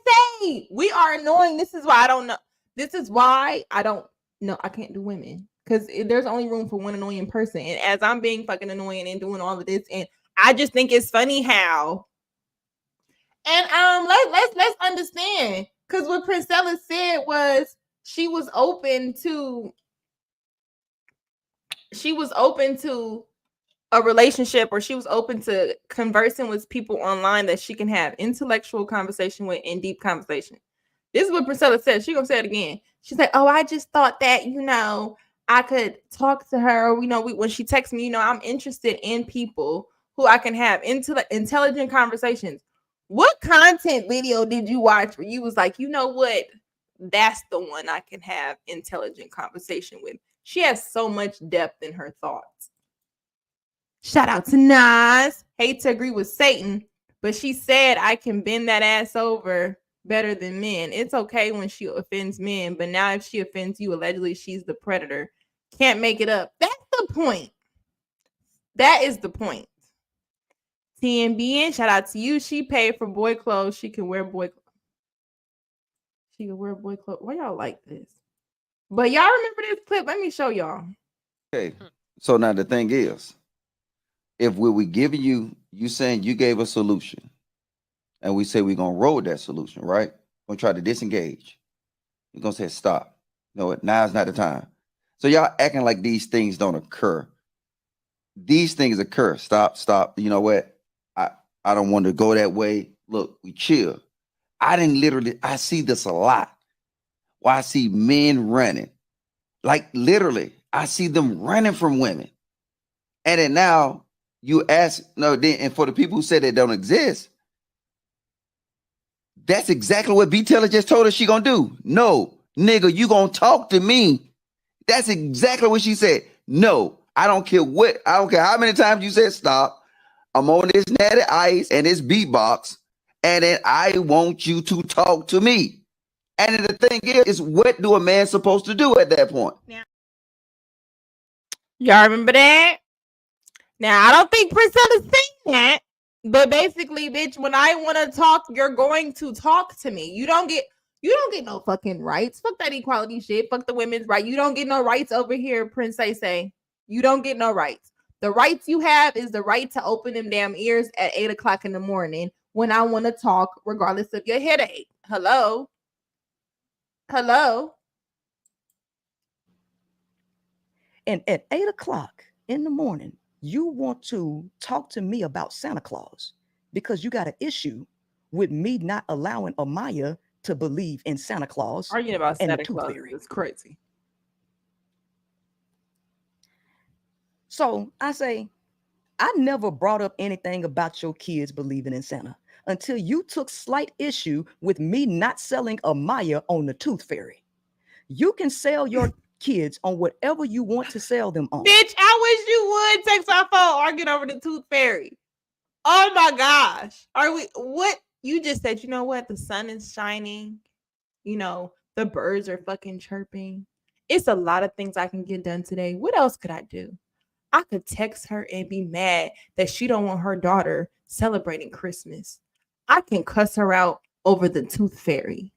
say. We are annoying. This is why I don't know. This is why I don't know. I can't do women because there's only room for one annoying person. And as I'm being fucking annoying and doing all of this, and I just think it's funny how. And let's understand, because what Princella said was she was open to a relationship, or she was open to conversing with people online that she can have intellectual conversation with and deep conversation. This is what Princella said. She gonna say it again. She's like, "Oh, I just thought that I could talk to her. When she texts me, I'm interested in people who I can have intelligent conversations." What content video did you watch where you was like, you know what? That's the one I can have intelligent conversation with. She has so much depth in her thoughts. Shout out to Nas. Hate to agree with Satan, but she said I can bend that ass over better than men. It's okay when she offends men, but now if she offends you, allegedly she's the predator. Can't make it up. That's the point. That is the point. TNBN, shout out to you. She paid for boy clothes. She can wear boy clothes. She can wear boy clothes. Why y'all like this? But y'all remember this clip? Let me show y'all. Okay. So now the thing is, if we giving you saying you gave a solution, and we say we're gonna roll with that solution, right? We're gonna try to disengage. You're gonna say stop. No, now's not the time. So y'all acting like these things don't occur. These things occur. Stop. You know what? I don't want to go that way. Look, we chill. I see this a lot. Why I see men running. Like literally, I see them running from women. And then now you ask, and for the people who say they don't exist, that's exactly what B.Taylor just told us she gonna do. No, nigga, you gonna talk to me. That's exactly what she said. No, I don't care how many times you said stop. I'm on this natty ice and this beatbox, and then I want you to talk to me. And the thing is what do a man supposed to do at that point? Y'all remember that? Now, I don't think Princella saying that, but basically, bitch, when I want to talk, you're going to talk to me. You don't get no fucking rights. Fuck that equality shit. Fuck the women's right. You don't get no rights over here, Princess. You don't get no rights. The rights you have is the right to open them damn ears at 8 o'clock in the morning when I want to talk, regardless of your headache. Hello? And at 8 o'clock in the morning, you want to talk to me about Santa Claus because you got an issue with me not allowing Amaya to believe in Santa Claus. Arguing about Santa Claus is crazy. So I say, I never brought up anything about your kids believing in Santa until you took slight issue with me not selling Amaya on the Tooth Fairy. You can sell your kids on whatever you want to sell them on. Bitch, I wish you would text my phone arguing over the Tooth Fairy. Oh my gosh. What? You just said, you know what? The sun is shining. The birds are fucking chirping. It's a lot of things I can get done today. What else could I do? I could text her and be mad that she don't want her daughter celebrating Christmas. I can cuss her out over the Tooth Fairy.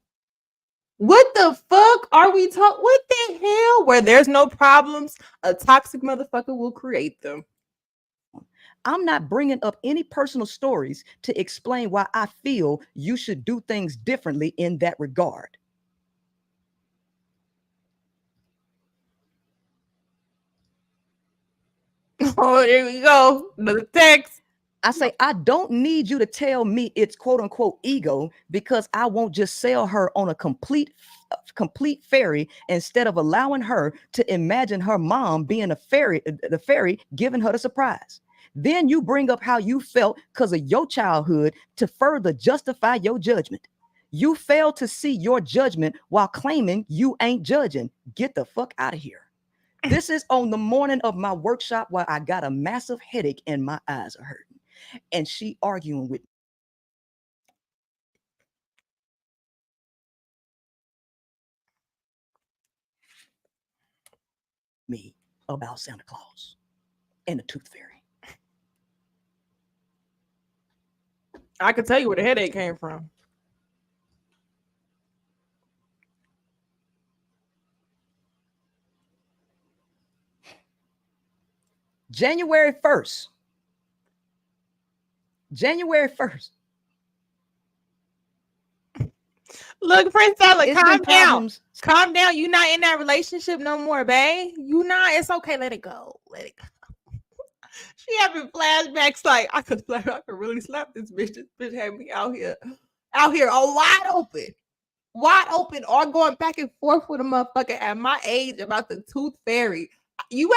What the fuck are we talking? What the hell? Where there's no problems, a toxic motherfucker will create them. I'm not bringing up any personal stories to explain why I feel you should do things differently in that regard. Oh, there we go. Another text. I say, I don't need you to tell me it's quote unquote ego because I won't just sell her on a complete fairy instead of allowing her to imagine her mom being the fairy giving her the surprise. Then you bring up how you felt because of your childhood to further justify your judgment. You fail to see your judgment while claiming you ain't judging. Get the fuck out of here. This is on the morning of my workshop where I got a massive headache and my eyes are hurting. And she arguing with me. about Santa Claus and the Tooth Fairy. I could tell you where the headache came from. January 1st. Look, Princella, It's calm been down. problems. Calm down. You not in that relationship no more, babe. You not. It's okay. Let it go. Let it go. She having flashbacks like I could really slap this bitch. This bitch had me out here, all wide open, or going back and forth with a motherfucker at my age about the Tooth Fairy. Y'all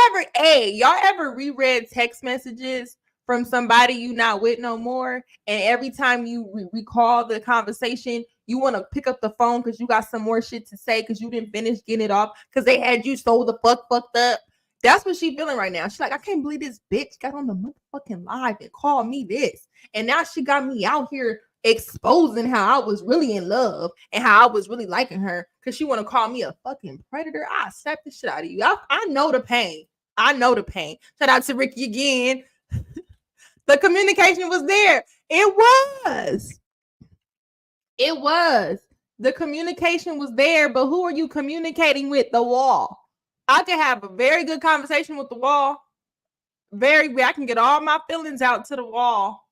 ever reread text messages from somebody you not with no more, and every time you recall the conversation, you want to pick up the phone because you got some more shit to say because you didn't finish getting it off because they had you so the fucked up. That's what she feeling right now. She's like, I can't believe this bitch got on the motherfucking live and called me this. And now she got me out here exposing how I was really in love and how I was really liking her because she want to call me a fucking predator. I slap the shit out of you. I know the pain. Shout out to Ricky again. The communication was there. It was. The communication was there, but who are you communicating with? The wall. I can have a very good conversation with the wall. I can get all my feelings out to the wall.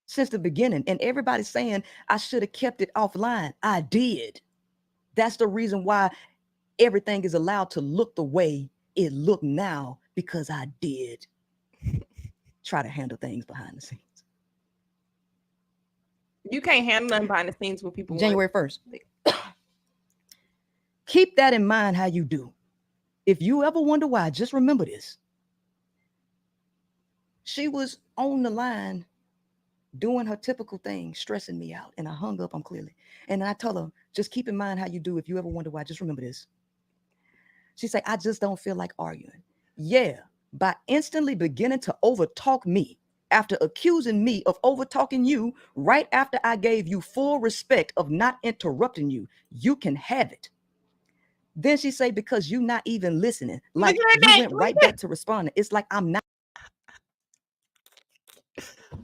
Since the beginning, and everybody's saying I should have kept it offline. I did. That's the reason why everything is allowed to look the way it looked now, because I did try to handle things behind the scenes. You can't handle nothing behind the scenes with people. January 1st. Keep that in mind how you do. If you ever wonder why, just remember this. She was on the line doing her typical thing, stressing me out, and I hung up on clearly. And I told her, just keep in mind how you do. If you ever wonder why, just remember this. She said, I just don't feel like arguing. Yeah, by instantly beginning to overtalk me after accusing me of overtalking you right after I gave you full respect of not interrupting you. You can have it. Then she say, because you not even listening, like you went right back to responding. It's like I'm not.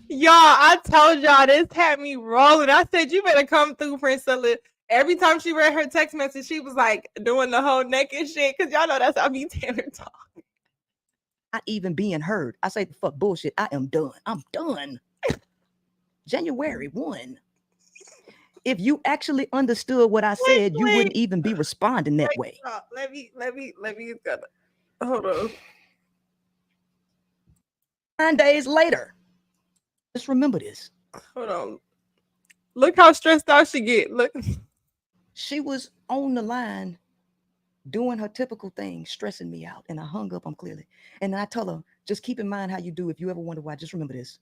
Y'all, I told y'all this had me rolling. I said, you better come through, Princella. Every time she read her text message, she was like doing the whole naked shit. Cause y'all know that's how B.Taylor talk. Not even being heard. I say, fuck bullshit. I am done. I'm done. January 1. If you actually understood what I said, you wouldn't even be responding that way. Let me hold on. 9 days later. Just remember this. Hold on. Look how stressed out she get. Look. She was on the line doing her typical thing, stressing me out, and I hung up on clearly. And I told her, just keep in mind how you do. If you ever wonder why, just remember this.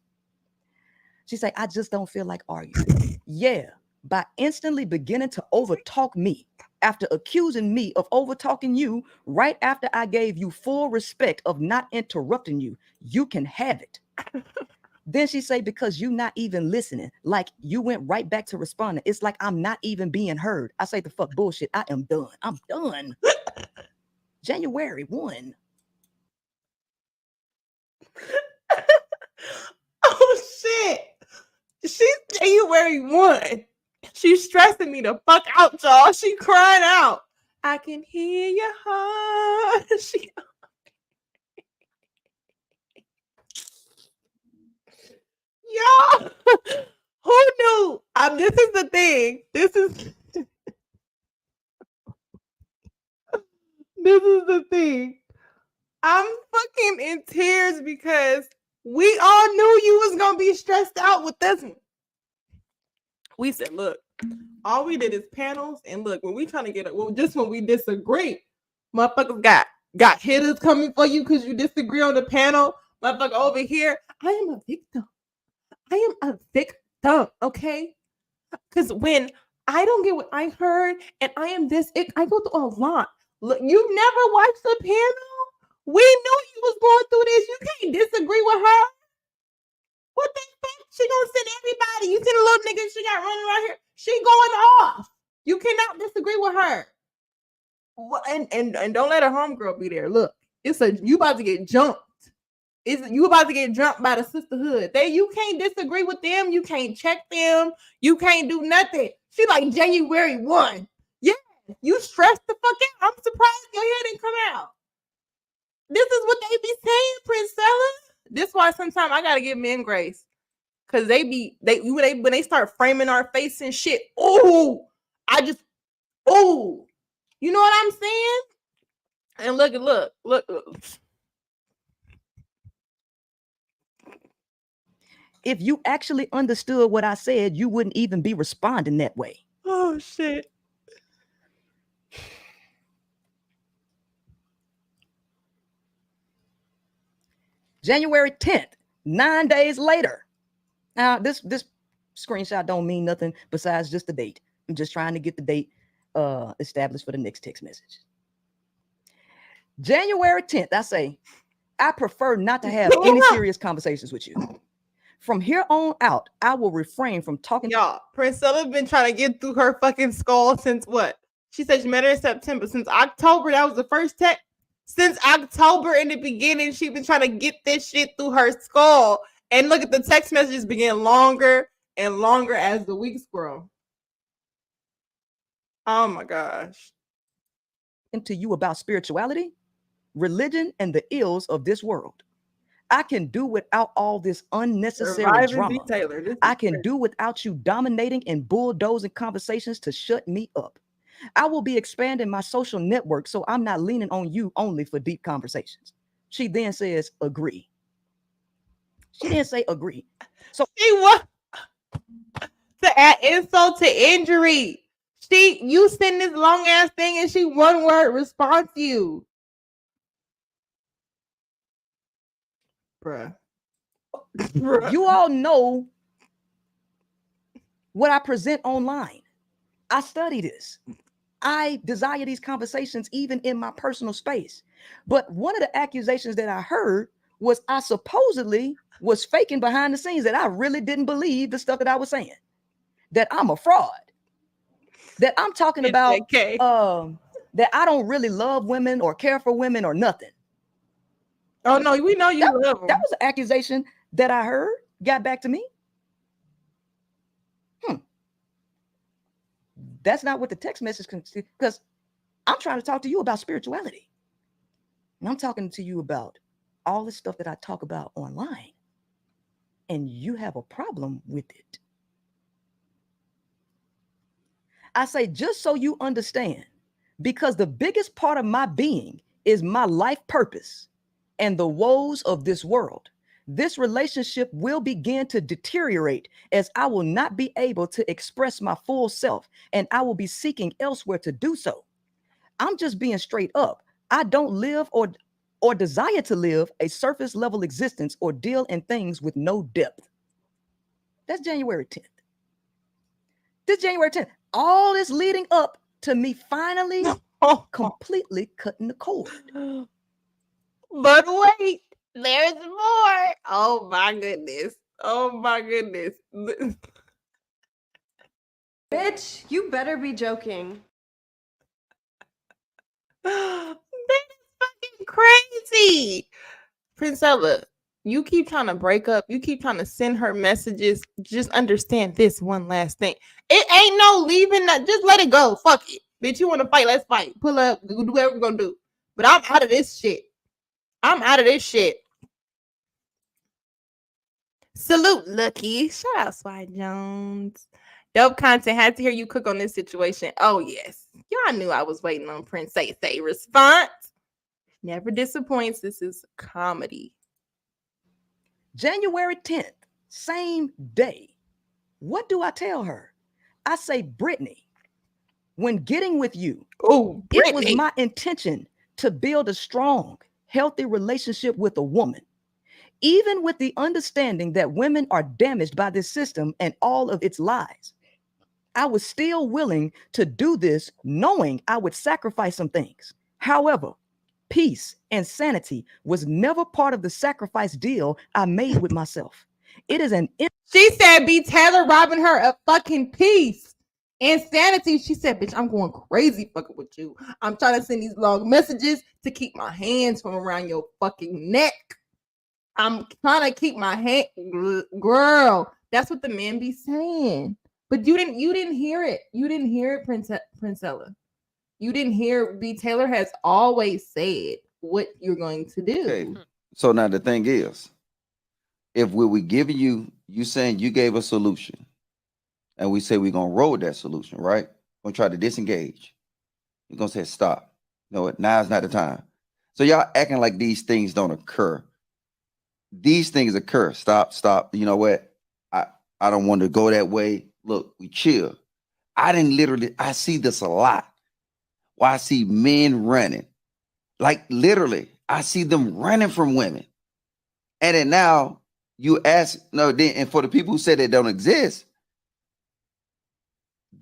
She said, I just don't feel like arguing. Yeah, by instantly beginning to overtalk me after accusing me of overtalking you right after I gave you full respect of not interrupting you. You can have it. Then she say, because you not even listening, like you went right back to responding. It's like I'm not even being heard. I say, the fuck bullshit. I am done. I'm done. January 1. Oh shit. She's January 1. She's stressing me the fuck out, y'all. She crying out. I can hear your heart. Y'all, who knew? This is the thing. This is the thing. I'm fucking in tears because we all knew you was gonna be stressed out with this one. We said, look, all we did is panels, and look, when we trying to get it, well, just when we disagree, motherfuckers got hitters coming for you because you disagree on the panel. Motherfucker over here, I am a victim. Okay? Because when I don't get what I heard and I am this, I go through a lot. Look, you never watched the panel? We knew you was going through this. You can't disagree with her. What the fuck? She gonna send everybody. You see the little nigga she got running around here? She going off. You cannot disagree with her. And don't let a homegirl be there. Look, you about to get jumped. You about to get jumped by the sisterhood. You can't disagree with them. You can't check them. You can't do nothing. She like January 1. Yeah, you stressed the fuck out. I'm surprised your hair didn't come out. This is what they be saying, Princella. This is why sometimes I gotta give men grace. Cause when they start framing our face and shit. You know what I'm saying? And look. If you actually understood what I said, you wouldn't even be responding that way. Oh, shit. January 10th, 9 days later. Now, this screenshot don't mean nothing besides just the date. I'm just trying to get the date established for the next text message. January 10th, I say, I prefer not to have any serious conversations with you. From here on out, I will refrain from talking. Y'all, Princella been trying to get through her fucking skull since what? She said she met her in September. Since October, that was the first text. Since October in the beginning, she been trying to get this shit through her skull. And look at the text messages begin longer and longer as the weeks grow. Oh my gosh. To you about spirituality, religion, and the ills of this world. I can do without all this unnecessary drama. B.Taylor. I can do without you dominating and bulldozing conversations to shut me up. I will be expanding my social network so I'm not leaning on you only for deep conversations. She then says, agree. She didn't say agree. So she was to add insult to injury. You send this long ass thing and she one word responds to you. Bruh. You all know what I present online. I study this. I desire these conversations even in my personal space. But one of the accusations that I heard was I supposedly was faking behind the scenes, that I really didn't believe the stuff that I was saying, that I'm a fraud, that I'm talking about that I don't really love women or care for women or nothing. Oh, no, we know you love them. That was an accusation that I heard, got back to me. That's not what the text message can see, because I'm trying to talk to you about spirituality. And I'm talking to you about all the stuff that I talk about online. And you have a problem with it. I say, just so you understand, because the biggest part of my being is my life purpose and the woes of this world. This relationship will begin to deteriorate as I will not be able to express my full self, and I will be seeking elsewhere to do so. I'm just being straight up. I don't live or desire to live a surface level existence or deal in things with no depth. That's January 10th. This January 10th, all this leading up to me finally completely cutting the cord. But wait, there's more. Oh my goodness. Oh my goodness. Bitch, you better be joking. That is fucking crazy. Princella, you keep trying to break up. You keep trying to send her messages. Just understand this one last thing. It ain't no leaving that. Just let it go. Fuck it. Bitch, you want to fight? Let's fight. Pull up. Do whatever we're going to do. But I'm out of this shit. I'm out of this shit. Salute, Lucki. Shout out, Swide Jones. Dope content. Had to hear you cook on this situation. Oh, yes. Y'all knew I was waiting on Princessa response. Never disappoints. This is comedy. January 10th, same day. What do I tell her? I say, Brittany, when getting with you, it was my intention to build a strong, healthy relationship with a woman, even with the understanding that women are damaged by this system and all of its lies. I was still willing to do this, knowing I would sacrifice some things. However, peace and sanity was never part of the sacrifice deal I made with myself. It is she said B.Taylor robbing her of fucking peace. Insanity. She said, bitch, I'm going crazy fucking with you. I'm trying to send these long messages to keep my hands from around your fucking neck. I'm trying to keep my hand, girl. That's what the men be saying. But you didn't hear it. You didn't hear it, Princella. You didn't hear B.Taylor has always said what you're going to do. Okay. So now the thing is, if we giving you saying you gave a solution, and we say we're gonna roll with that solution, right? We're gonna try to disengage. You're gonna say stop. No, now's not the time. So y'all acting like these things don't occur. These things occur. Stop. You know what? I don't want to go that way. Look, we chill. I see this a lot. Why I see men running. Like literally, I see them running from women. And then now you ask, and for the people who say they don't exist,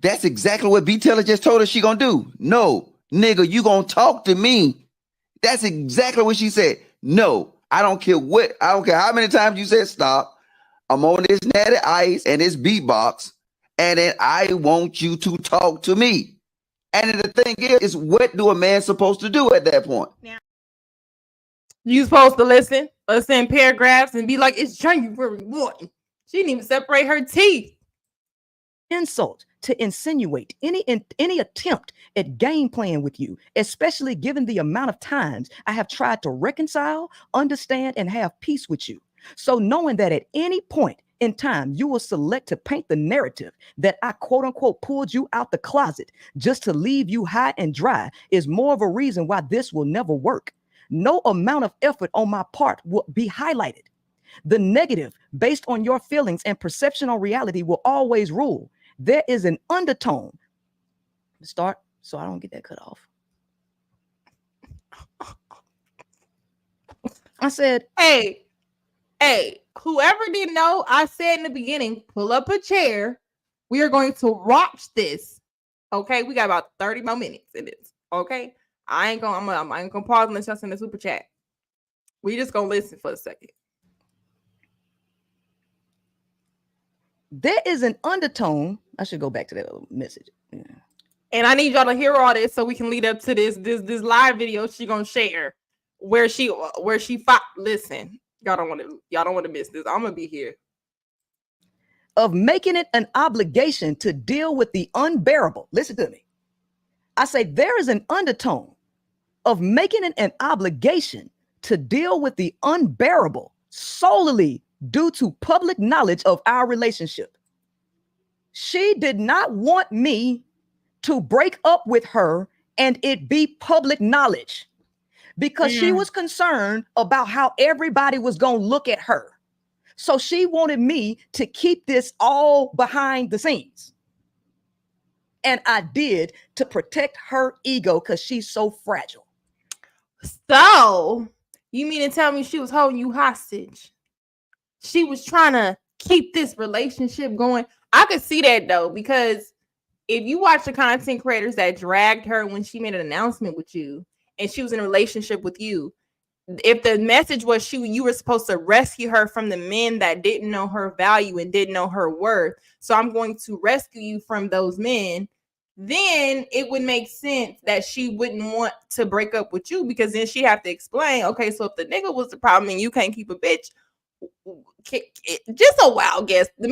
that's exactly what B.Taylor just told us she gonna do. No, nigga, you gonna talk to me. That's exactly what she said. No, I don't care how many times you said stop. I'm on this natty ice and this beatbox, and then I want you to talk to me. And then the thing is what do a man supposed to do at that point? You supposed to listen in paragraphs and be like, it's January 1. She didn't even separate her teeth. Insult to insinuate any attempt at game playing with you, especially given the amount of times I have tried to reconcile, understand, and have peace with you. So knowing that at any point in time you will select to paint the narrative that I quote unquote pulled you out the closet just to leave you high and dry is more of a reason why this will never work. No amount of effort on my part will be highlighted. The negative based on your feelings and perception on reality will always rule. There is an undertone. Start so I don't get that cut off. I said, hey, whoever didn't know, I said in the beginning, pull up a chair. We are going to watch this. Okay, we got about 30 more minutes in this. Okay, I ain't gonna pause unless y'all send a super chat. We just gonna listen for a second. There is an undertone. I should go back to that little message. Yeah. And I need y'all to hear all this so we can lead up to this live video she gonna share where she fought. Listen, y'all don't want to miss this. I'm gonna be here. Of making it an obligation to deal with the unbearable. Listen to me. I say there is an undertone of making it an obligation to deal with the unbearable solely due to public knowledge of our relationship. She did not want me to break up with her and it be public knowledge because she was concerned about how everybody was going to look at her. So she wanted me to keep this all behind the scenes. And I did to protect her ego because she's so fragile. So you mean to tell me she was holding you hostage? She was trying to keep this relationship going. I could see that though, because if you watch the content creators that dragged her when she made an announcement with you and she was in a relationship with you, if the message was you were supposed to rescue her from the men that didn't know her value and didn't know her worth. So I'm going to rescue you from those men. Then it would make sense that she wouldn't want to break up with you because then she'd have to explain, okay, so if the nigga was the problem and you can't keep a bitch, just a wild guess. The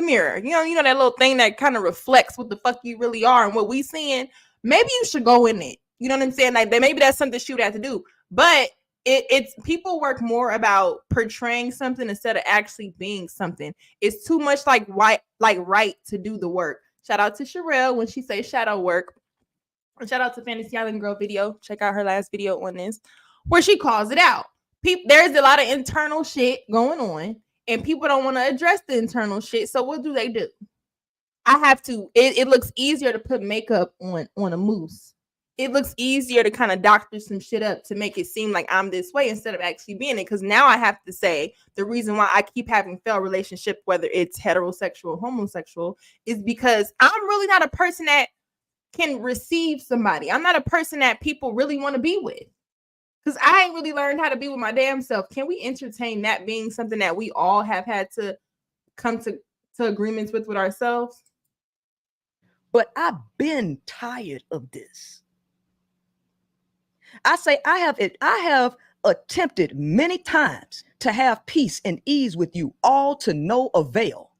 mirror, you know that little thing that kind of reflects what the fuck you really are and what we seeing. Maybe you should go in it. You know what I'm saying? Like maybe that's something she would have to do. But it's people work more about portraying something instead of actually being something. It's too much like right to do the work. Shout out to Sherelle when she says shadow work. And shout out to Fantasy Island Girl video. Check out her last video on this, where she calls it out. There's a lot of internal shit going on, and people don't want to address the internal shit. So what do? I have to. It looks easier to put makeup on a moose. It looks easier to kind of doctor some shit up to make it seem like I'm this way instead of actually being it. Because now I have to say the reason why I keep having failed relationship, whether it's heterosexual or homosexual, is because I'm really not a person that can receive somebody. I'm not a person that people really want to be with. Because I ain't really learned how to be with my damn self. Can we entertain that being something that we all have had to come to agreements with ourselves? But I've been tired of this. I say I have attempted many times to have peace and ease with you, all to no avail.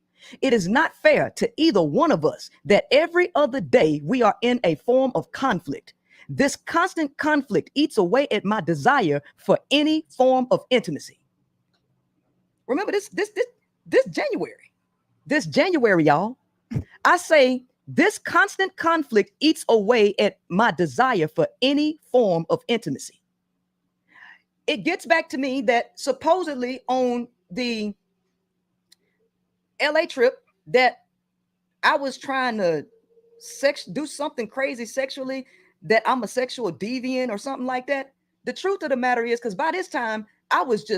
It is not fair to either one of us that every other day we are in a form of conflict. This constant conflict eats away at my desire for any form of intimacy. Remember this January. This January, y'all. I say this constant conflict eats away at my desire for any form of intimacy. It gets back to me that supposedly on the LA trip that I was trying to do something crazy sexually, that I'm a sexual deviant or something like that. The truth of the matter is, because by this time I was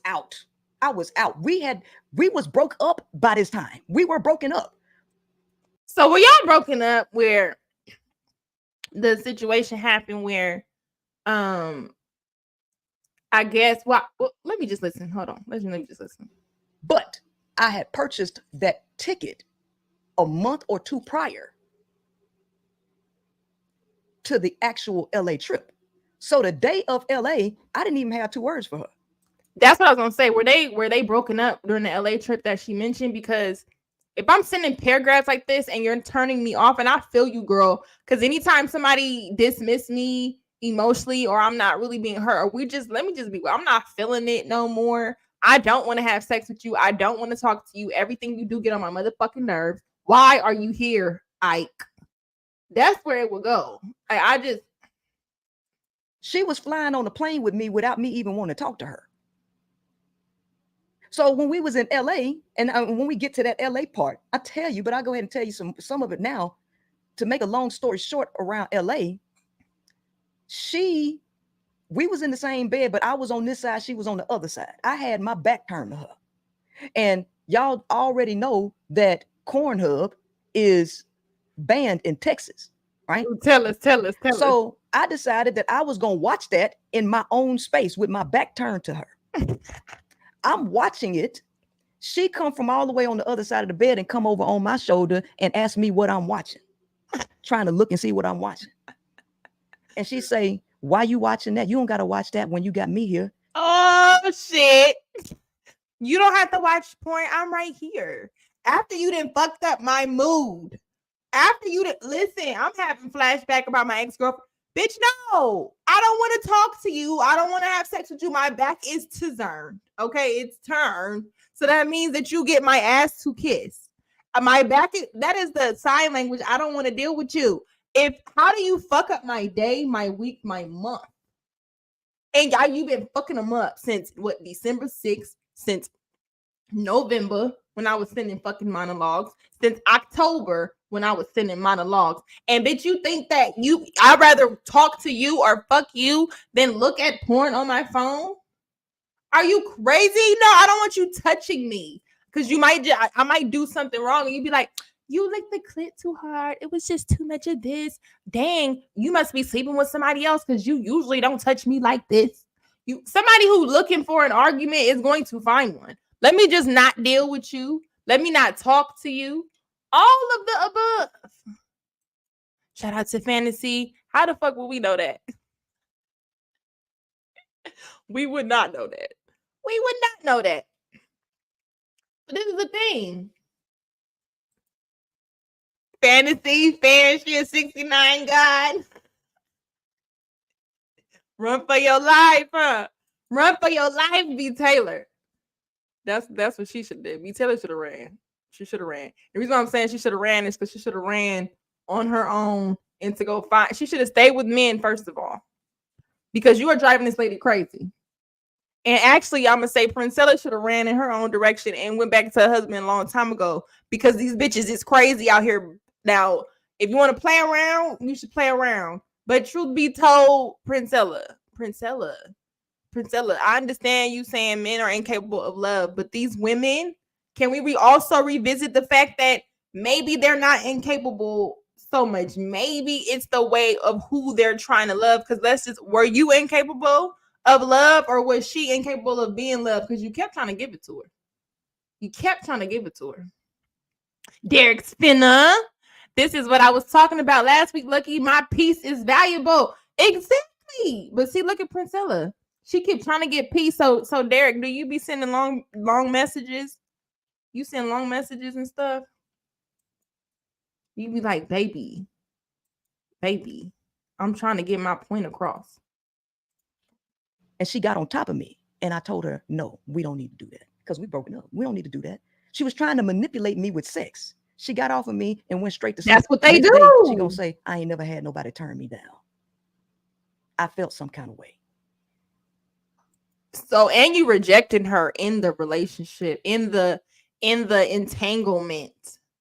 out. We was broke up by this time. We were broken up. So were y'all broken up where the situation happened where I guess well let me just listen. Hold on. Let me just listen. But I had purchased that ticket a month or two prior to the actual LA trip. So the day of LA, I didn't even have 2 words for her. That's what I was gonna say. Were they broken up during the LA trip that she mentioned? Because if I'm sending paragraphs like this and you're turning me off, and I feel you, girl, because anytime somebody dismiss me emotionally or I'm not really being hurt, or let me just be, I'm not feeling it no more. I don't want to have sex with you. I don't want to talk to you. Everything you do get on my motherfucking nerves. Why are you here, Ike? That's where it would go. She was flying on the plane with me without me even wanting to talk to her. So when we was in LA, and when we get to that LA part, I tell you, but I'll go ahead and tell you some of it now. To make a long story short, around LA, we was in the same bed, but I was on this side, she was on the other side. I had my back turned to her. And y'all already know that Pornhub is banned in Texas, right? Tell us. So I decided that I was going to watch that in my own space with my back turned to her. I'm watching it. She come from all the way on the other side of the bed and come over on my shoulder and ask me what I'm watching, trying to look and see what I'm watching. And she say, why you watching that? You don't got to watch that when you got me here. Oh, shit. You don't have to watch porn. I'm right here. After you done fucked up my mood. After you listen, I'm having flashback about my ex-girlfriend. Bitch, no. I don't want to talk to you. I don't want to have sex with you. My back is turned. Okay, it's turned. So that means that you get my ass to kiss. My back that is the sign language. I don't want to deal with you. How do you fuck up my day, my week, my month? And y'all, you've been fucking them up since December 6th, since November when I was sending fucking monologues, since October when I was sending monologues. And bitch, you think that I'd rather talk to you or fuck you than look at porn on my phone? Are you crazy? No, I don't want you touching me. Because I might do something wrong and you'd be like, you licked the clit too hard. It was just too much of this. Dang, you must be sleeping with somebody else because you usually don't touch me like this. Somebody who's looking for an argument is going to find one. Let me just not deal with you. Let me not talk to you. All of the above. Shout out to Fantasy. How the fuck would we know that? We would not know that. We would not know that. But this is the thing. Fantasy, she a 69 God. Run for your life, huh? Run for your life, B.Taylor. That's what she should do. B.Taylor should have ran. She should have ran. The reason why I'm saying she should have ran is because she should have ran on her own and to go find. She should have stayed with men, first of all. Because you are driving this lady crazy. And actually, I'm going to say Princella should have ran in her own direction and went back to her husband a long time ago. Because these bitches is crazy out here. Now, if you want to play around, you should play around. But truth be told, Princella, I understand you saying men are incapable of love. But these women, can we also revisit the fact that maybe they're not incapable so much? Maybe it's the way of who they're trying to love. Because were you incapable of love, or was she incapable of being loved? Because you kept trying to give it to her. Derek Spinner. This is what I was talking about last week, Lucki. My peace is valuable. Exactly. But see, look at Princella. She keep trying to get peace. So Derek, do you be sending long messages? You send long messages and stuff? You be like, baby, I'm trying to get my point across. And she got on top of me. And I told her, no, we don't need to do that because we broken up. We don't need to do that. She was trying to manipulate me with sex. She got off of me and went straight to sleep. That's what they Next do. day, she gonna say, I ain't never had nobody turn me down. I felt some kind of way. So, and you rejecting her in the relationship, in the entanglement.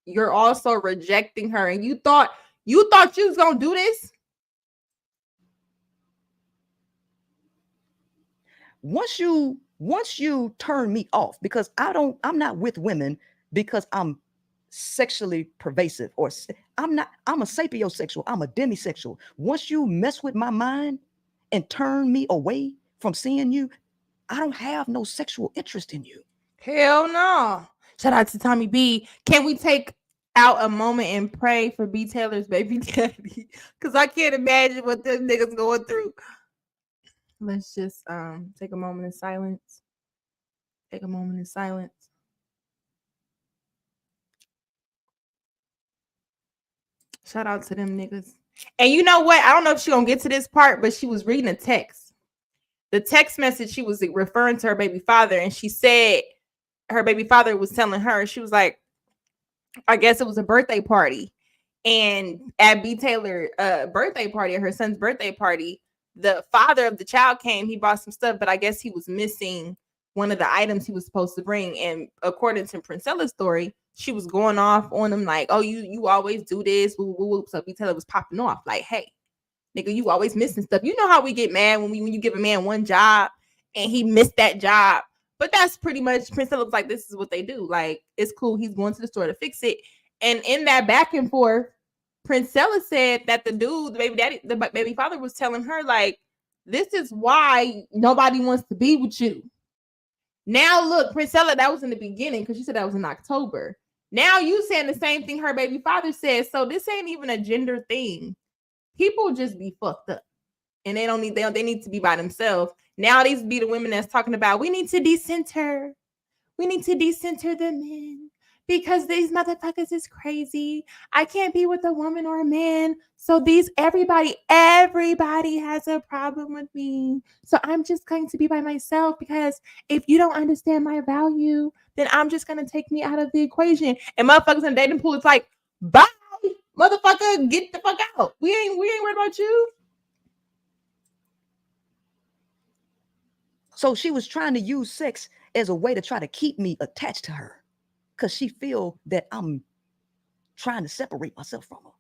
You're also rejecting her, and you thought you was gonna do this. Once you turn me off, because I'm not with women because I'm sexually pervasive, or I'm a sapiosexual, I'm a demisexual. Once you mess with my mind and turn me away from seeing you, I don't have no sexual interest in you. Hell no. Shout out to Tommy B. Can we take out a moment and pray for B.Taylor's baby daddy? Because I can't imagine what them niggas going through. Let's just take a moment in silence. Take a moment in silence. Shout out to them niggas. And you know what? I don't know if she gonna get to this part, but she was reading a text. The text message, she was referring to her baby father, and she said her baby father was telling her, she was like, I guess it was a birthday party. And at B.Taylor birthday party, at her son's birthday party, the father of the child came. He bought some stuff, but I guess he was missing one of the items he was supposed to bring. And according to Princella's story, she was going off on him like, oh, you always do this. Whoop, whoop, whoop. So B.Taylor was popping off like, hey, nigga, you always missing stuff. You know how we get mad when you give a man one job and he missed that job. But that's pretty much, Princella was like, this is what they do. Like, it's cool. He's going to the store to fix it. And in that back and forth, Princella said that the dude, the baby daddy, the baby father was telling her, like, this is why nobody wants to be with you. Now, look, Princella, that was in the beginning because she said that was in October. Now you saying the same thing her baby father said. So this ain't even a gender thing. People just be fucked up. And they need to be by themselves. Now these be the women that's talking about, we need to decenter. We need to decenter the men because these motherfuckers is crazy. I can't be with a woman or a man. So everybody has a problem with me. So I'm just going to be by myself because if you don't understand my value, then I'm just going to take me out of the equation. And motherfuckers in the dating pool, it's like, bye, motherfucker, get the fuck out. We ain't worried about you. So she was trying to use sex as a way to try to keep me attached to her because she feel that I'm trying to separate myself from her.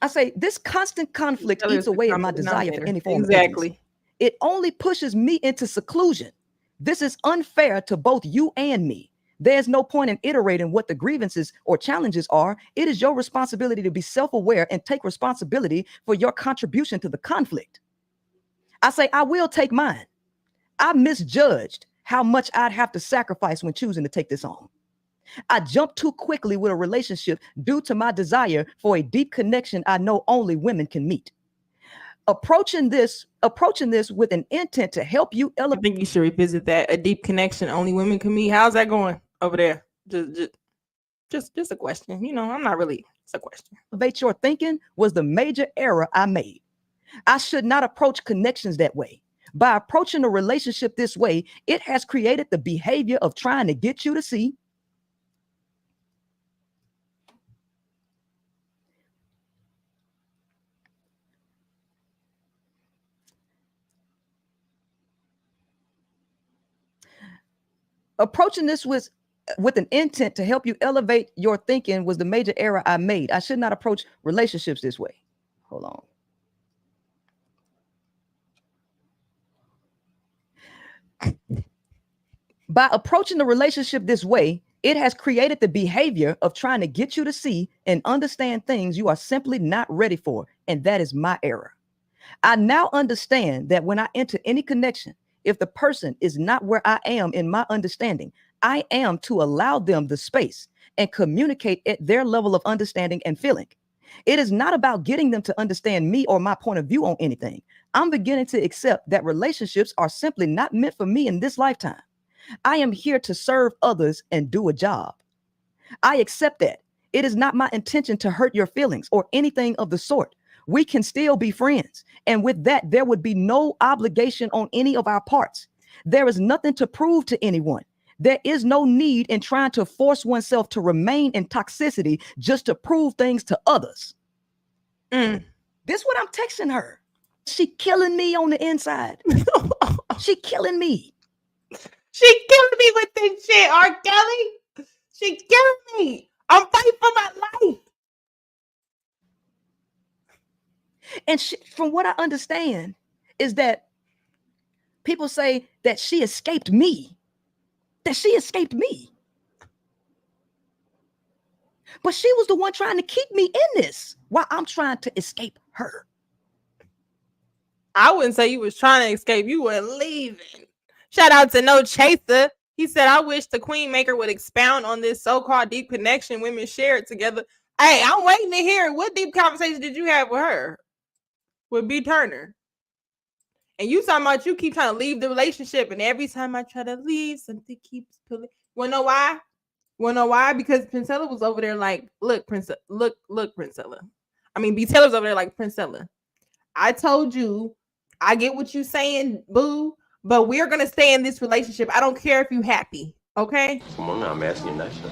I say this constant conflict eats away at my desire for any form of intimacy. It only pushes me into seclusion. This is unfair to both you and me. There's no point in iterating what the grievances or challenges are. It is your responsibility to be self-aware and take responsibility for your contribution to the conflict. I say, I will take mine. I misjudged how much I'd have to sacrifice when choosing to take this on. I jumped too quickly with a relationship due to my desire for a deep connection I know only women can meet. Approaching this with an intent to help you elevate. I think you should revisit that. A deep connection only women can meet. How's that going over there? Just a question. You know, I'm not really. It's a question. Elevate your thinking was the major error I made. I should not approach connections that way. By approaching a relationship this way, it has created the behavior of trying to get you to see. Approaching this with an intent to help you elevate your thinking was the major error I made. I should not approach relationships this way. Hold on. By approaching the relationship this way, it has created the behavior of trying to get you to see and understand things you are simply not ready for. And that is my error. I now understand that when I enter any connection, if the person is not where I am in my understanding, I am to allow them the space and communicate at their level of understanding and feeling. It is not about getting them to understand me or my point of view on anything. I'm beginning to accept that relationships are simply not meant for me in this lifetime. I am here to serve others and do a job. I accept that. It is not my intention to hurt your feelings or anything of the sort. We can still be friends. And with that, there would be no obligation on any of our parts. There is nothing to prove to anyone. There is no need in trying to force oneself to remain in toxicity just to prove things to others. This is what I'm texting her. She killing me on the inside. She killing me. She killing me with this shit, R. Kelly. She killing me. I'm fighting for my life. And from what I understand is that people say that she escaped me. That she escaped me. But she was the one trying to keep me in this while I'm trying to escape her. I wouldn't say you was trying to escape. You were leaving. Shout out to No Chaser. He said, I wish the Queen Maker would expound on this so-called deep connection women shared together. Hey, I'm waiting to hear what deep conversation did you have with her? With B. Turner. And you talking about you keep trying to leave the relationship, and every time I try to leave, something keeps pulling. Wanna know why? Wanna know why? Because Princella was over there like, look, Princella. I mean, B.Taylor's over there like, Princella. I told you, I get what you saying, boo, but we're gonna stay in this relationship. I don't care if you happy, okay? Come on now, I'm asking you nicely.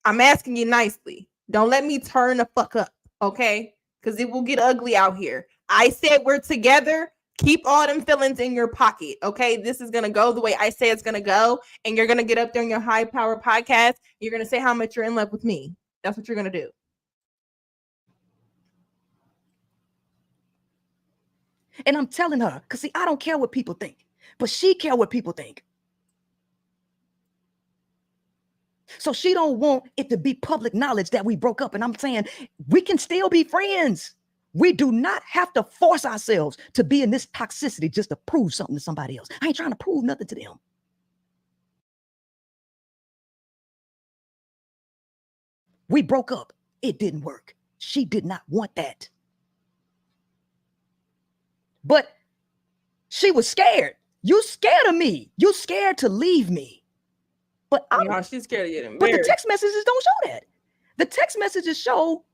I'm asking you nicely. Don't let me turn the fuck up, okay? Because it will get ugly out here. I said we're together. Keep all them feelings in your pocket, okay? This is going to go the way I say it's going to go, and you're going to get up there in your high power podcast. You're going to say how much you're in love with me. That's what you're going to do. And I'm telling her, because see, I don't care what people think, but she care what people think. So she don't want it to be public knowledge that we broke up. And I'm saying we can still be friends. We do not have to force ourselves to be in this toxicity just to prove something to somebody else. I ain't trying to prove nothing to them. We broke up. It didn't work. She did not want that. But she was scared. You scared of me. You scared to leave me. But she's scared of getting married. But the text messages don't show that. The text messages show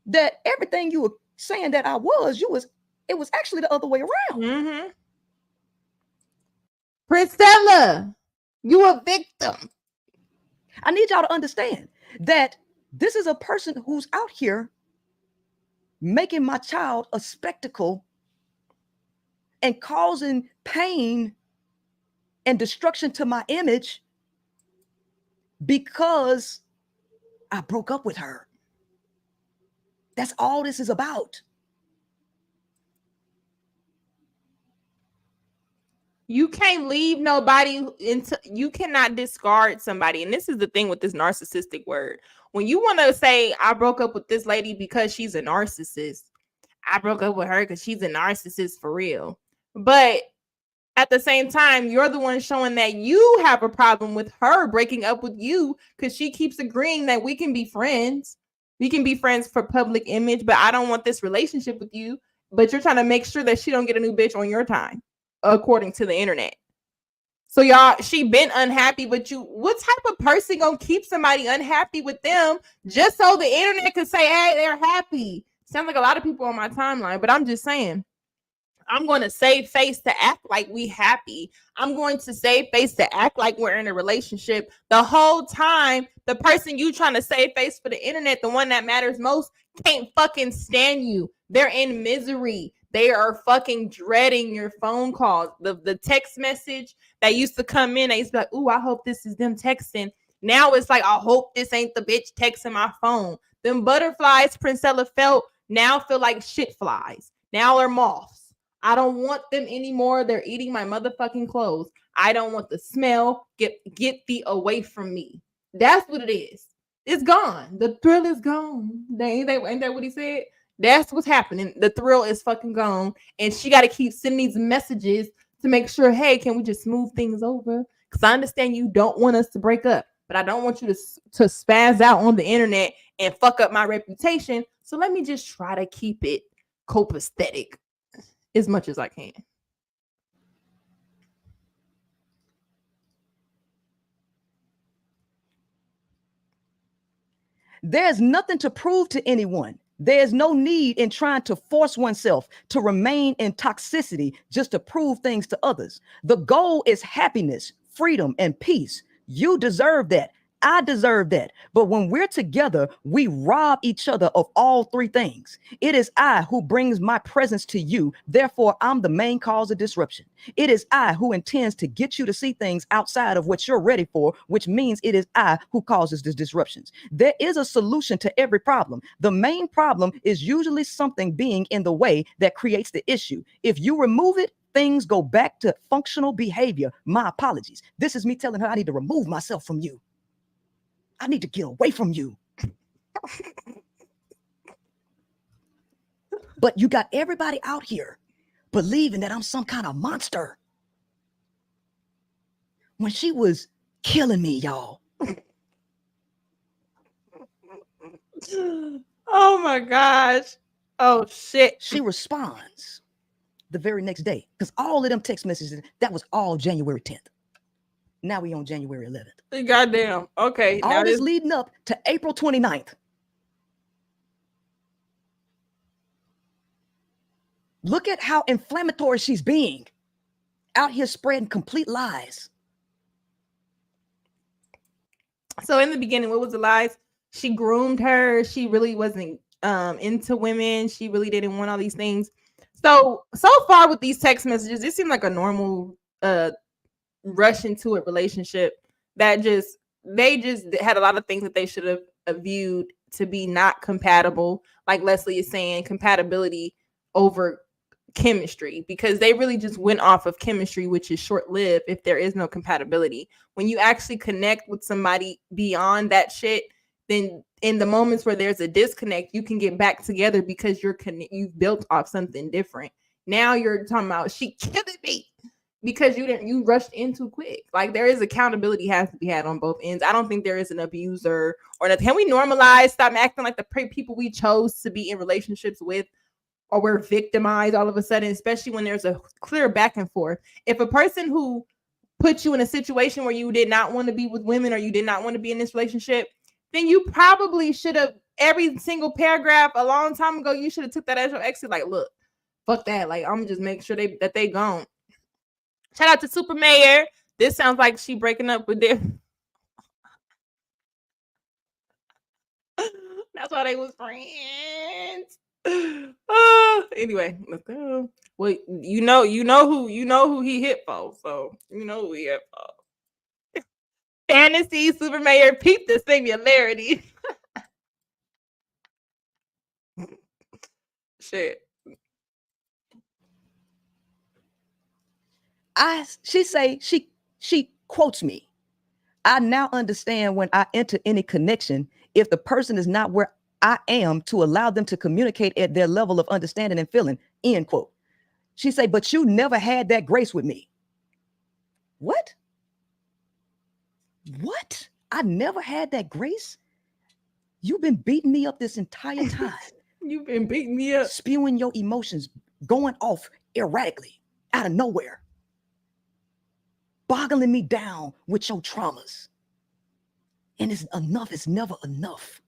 that everything you were saying that I was, it was actually the other way around. Mm-hmm. Princella, you a victim. I need y'all to understand that this is a person who's out here making my child a spectacle and causing pain and destruction to my image because I broke up with her. That's all this is about. You can't leave nobody into, you cannot discard somebody. And this is the thing with this narcissistic word. When you want to say, I broke up with this lady because she's a narcissist, I broke up with her because she's a narcissist for real. But at the same time, you're the one showing that you have a problem with her breaking up with you because she keeps agreeing that we can be friends. We can be friends for public image, but I don't want this relationship with you. But you're trying to make sure that she don't get a new bitch on your time, according to the internet. So y'all, she been unhappy with you. What type of person gonna keep somebody unhappy with them just so the internet can say, hey, they're happy? Sounds like a lot of people on my timeline, but I'm just saying. I'm going to save face to act like we happy. I'm going to save face to act like we're in a relationship. The whole time, the person you trying to save face for the internet, the one that matters most, can't fucking stand you. They're in misery. They are fucking dreading your phone calls. The text message that used to come in, they used to be like, ooh, I hope this is them texting. Now it's like, I hope this ain't the bitch texting my phone. Them butterflies Princella felt now feel like shit flies. Now they're moths. I don't want them anymore. They're eating my motherfucking clothes. I don't want the smell. Get thee away from me. That's what it is. It's gone. The thrill is gone. Ain't that what he said? That's what's happening. The thrill is fucking gone. And she got to keep sending these messages to make sure, hey, can we just smooth things over? Because I understand you don't want us to break up. but I don't want you to spaz out on the internet and fuck up my reputation. So let me just try to keep it copacetic as much as I can. There's nothing to prove to anyone. There's no need in trying to force oneself to remain in toxicity just to prove things to others. The goal is happiness, freedom, and peace. You deserve that. I deserve that. But when we're together, we rob each other of all three things. It is I who brings my presence to you. Therefore, I'm the main cause of disruption. It is I who intends to get you to see things outside of what you're ready for, which means it is I who causes the disruptions. There is a solution to every problem. The main problem is usually something being in the way that creates the issue. If you remove it, things go back to functional behavior. My apologies. This is me telling her I need to remove myself from you. I need to get away from you. But you got everybody out here believing that I'm some kind of monster. When she was killing me, y'all. Oh my gosh. Oh shit. She responds the very next day. Because all of them text messages, that was all January 10th. Now we on January 11th. Goddamn. Okay. All this leading up to April 29th. Look at how inflammatory she's being. Out here spreading complete lies. So in the beginning, what was the lies? She groomed her. She really wasn't into women. She really didn't want all these things. So far with these text messages, it seemed like a normal rush into a relationship that they just had a lot of things that they should have viewed to be not compatible. Like Leslie is saying, compatibility over chemistry, because they really just went off of chemistry, which is short-lived if there is no compatibility. When you actually connect with somebody beyond that shit, then in the moments where there's a disconnect, you can get back together because you've built off something different. Now you're talking about she killing me because you rushed in too quick. Like, there is accountability has to be had on both ends. I don't think there is an abuser or nothing. Can we normalize, stop acting like the people we chose to be in relationships with, or we're victimized all of a sudden, especially when there's a clear back and forth. If a person who put you in a situation where you did not want to be with women, or you did not want to be in this relationship, then you probably should have, every single paragraph a long time ago, you should have took that as your exit. Like, look, fuck that. Like, I'm just making sure that they gone. Shout out to Super Mayor. This sounds like she breaking up with them. That's why they was friends. Anyway, let's go. Well, you know who he hit for, so you know who he hit for. Fantasy Super Mayor, peep the singularity. Shit. She quotes me. I now understand when I enter any connection, if the person is not where I am, to allow them to communicate at their level of understanding and feeling, end quote. She say, but you never had that grace with me. What? What? I never had that grace? You've been beating me up this entire time. You've been beating me up. Spewing your emotions, going off erratically, out of nowhere. Boggling me down with your traumas. And it's never enough.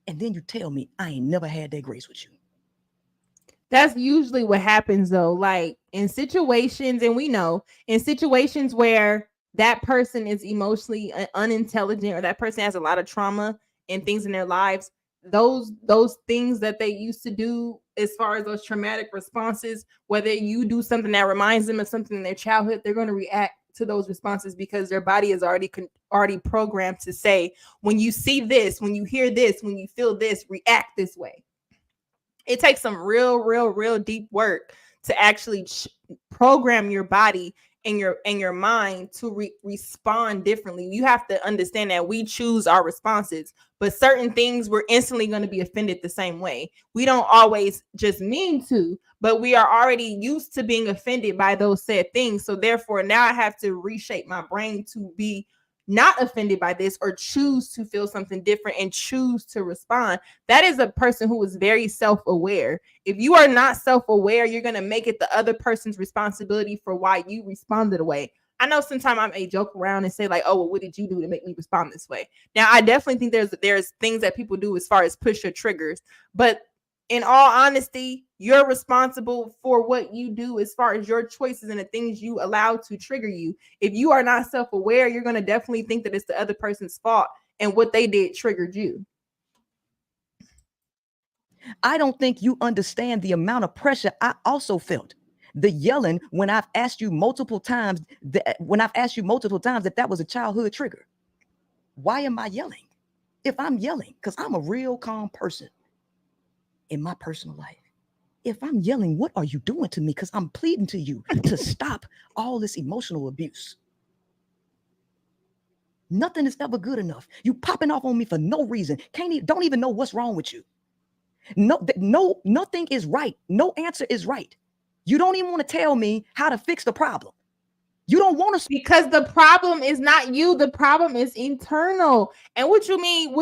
And then you tell me I ain't never had that grace with you. That's usually what happens, though. Like, in situations, and we know, in situations where that person is emotionally unintelligent, or that person has a lot of trauma and things in their lives, those things that they used to do, as far as those traumatic responses, whether you do something that reminds them of something in their childhood, they're going to react to those responses because their body is already programmed to say, when you see this, when you hear this, when you feel this, react this way. It takes some real deep work to actually program your body and your mind to respond differently. You have to understand that we choose our responses, but certain things we're instantly going to be offended the same way. We don't always just mean to, but we are already used to being offended by those said things. So therefore, now I have to reshape my brain to be not offended by this or choose to feel something different and choose to respond, that is a person who is very self-aware. If you are not self-aware, you're going to make it the other person's responsibility for why you responded away. I know sometimes I may joke around and say like, oh, well, what did you do to make me respond this way? Now, I definitely think there's things that people do as far as push your triggers, but in all honesty, you're responsible for what you do as far as your choices and the things you allow to trigger you. If you are not self-aware, you're going to definitely think that it's the other person's fault and what they did triggered you. I don't think you understand the amount of pressure I also felt. The yelling when I've asked you multiple times that that was a childhood trigger. Why am I yelling? If I'm yelling, because I'm a real calm person in my personal life. If I'm yelling, what are you doing to me? Because I'm pleading to you to stop all this emotional abuse. Nothing is ever good enough. You popping off on me for no reason. Don't even know what's wrong with you. No, nothing is right. No answer is right. You don't even want to tell me how to fix the problem. You don't want to, because the problem is not you. The problem is internal. And what you mean?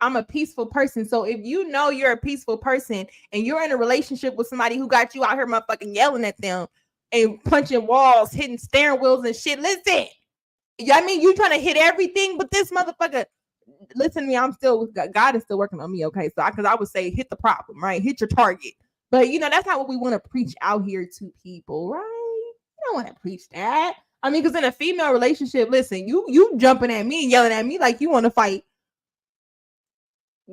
I'm a peaceful person. So if you know you're a peaceful person and you're in a relationship with somebody who got you out here motherfucking yelling at them and punching walls, hitting steering wheels and shit, listen. I mean, you trying to hit everything, but this motherfucker, listen to me. God is still working on me. Okay, so because I would say hit the problem, right? Hit your target. But that's not what we want to preach out here to people, right? You don't want to preach that. I mean, because in a female relationship, listen, you jumping at me and yelling at me like you want to fight.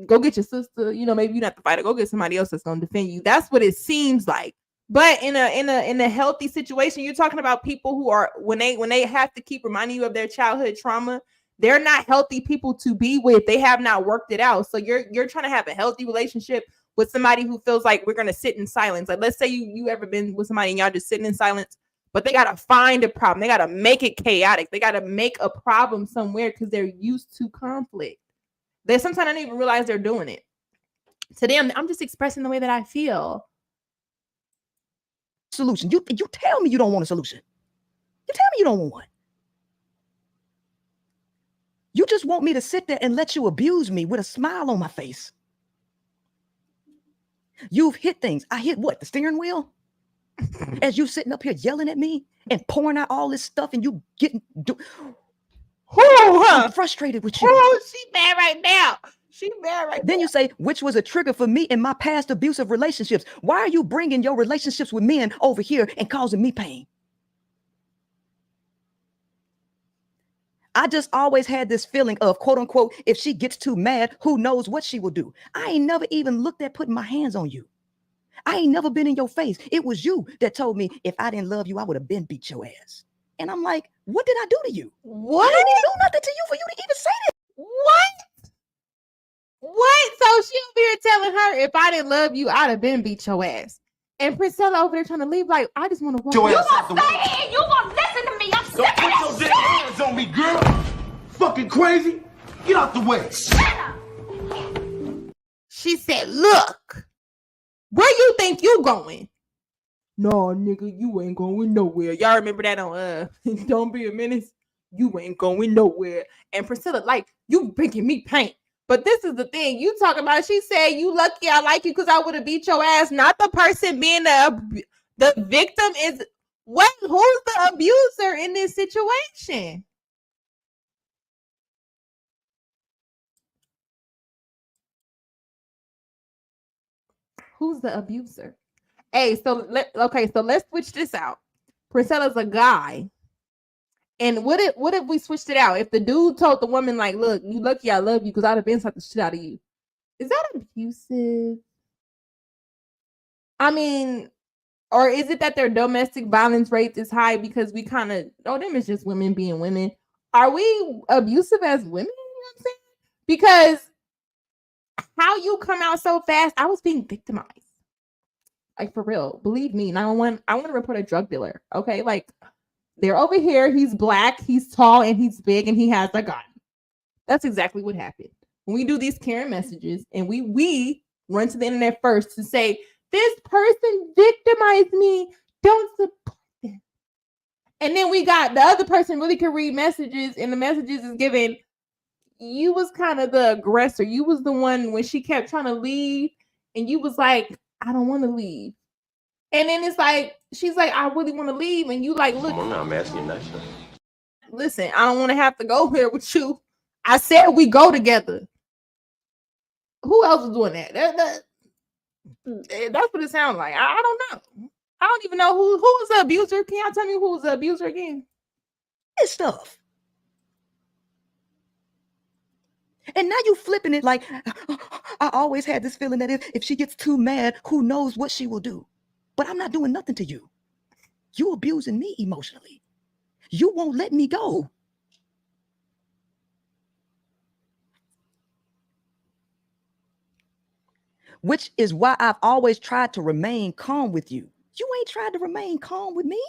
Go get your sister. Maybe you don't have to fight her. Go get somebody else that's going to defend you. That's what it seems like. But in a healthy situation, you're talking about people who are when they have to keep reminding you of their childhood trauma. They're not healthy people to be with. They have not worked it out. So you're trying to have a healthy relationship with somebody who feels like we're going to sit in silence. Like, let's say you ever been with somebody and y'all just sitting in silence, but they got to find a problem. They got to make it chaotic. They got to make a problem somewhere because they're used to conflict. They sometimes don't even realize they're doing it. To them, I'm just expressing the way that I feel. Solution. You tell me you don't want a solution. You tell me you don't want one. You just want me to sit there and let you abuse me with a smile on my face. You've hit things. I hit what? The steering wheel? As you sitting up here yelling at me and pouring out all this stuff and you getting I'm frustrated with you. Oh, she mad right now. She mad right Then now. you say, which was a trigger for me in my past abusive relationships. Why are you bringing your relationships with men over here and causing me pain? I just always had this feeling of, quote unquote, if she gets too mad, who knows what she will do. I ain't never even looked at putting my hands on you. I ain't never been in your face. It was you that told me if I didn't love you, I would have been beat your ass. And I'm like, what did I do to you? What? I didn't even do nothing to you for you to even say that. What? So she over here telling her, if I didn't love you, I'd have been beat your ass. And Princella over there trying to leave, like, I just want to walk. You gonna stay here? You gonna listen to me? I'm sick of this shit. Don't put your damn hands on me, girl. Fucking crazy. Get out the way. Shut up. She said, look, where you think you going? No, nigga, you ain't going nowhere. Y'all remember that on Don't Be a Menace? You ain't going nowhere. And Priscilla, like, you bringing me pain. But this is the thing you talking about. She said, you lucky I like you because I would have beat your ass. Not the person being the victim is what? Who's the abuser in this situation? Who's the abuser? Hey, so let's switch this out. Princella's a guy. And what if we switched it out? If the dude told the woman, like, look, you lucky I love you because I'd have been sucking the shit out of you. Is that abusive? I mean, or is it that their domestic violence rate is high because we kind of, them is just women being women. Are we abusive as women? You know what I'm saying? Because how you come out so fast, I was being victimized. Like, for real. Believe me, 911, I want to report a drug dealer. Okay, like, they're over here. He's black, he's tall, and he's big, and he has a gun. That's exactly what happened. When we do these Karen messages, and we run to the internet first to say, this person victimized me. Don't support them. And then we got the other person really can read messages, and the messages is given. You was kind of the aggressor. You was the one when she kept trying to leave, and you was like, I don't want to leave. And then it's like, she's like, I really want to leave. And you like, look, Come on now, I'm asking you nice. listen, I don't want to have to go here with you. I said we go together. Who else is doing that? That's what it sounds like. I don't know. I don't even know who was the abuser. Can y'all tell me who was the abuser again? This stuff. And now you flipping it like, I always had this feeling that if she gets too mad, who knows what she will do. But I'm not doing nothing to you. You abusing me emotionally. You won't let me go. Which is why I've always tried to remain calm with you. You ain't tried to remain calm with me.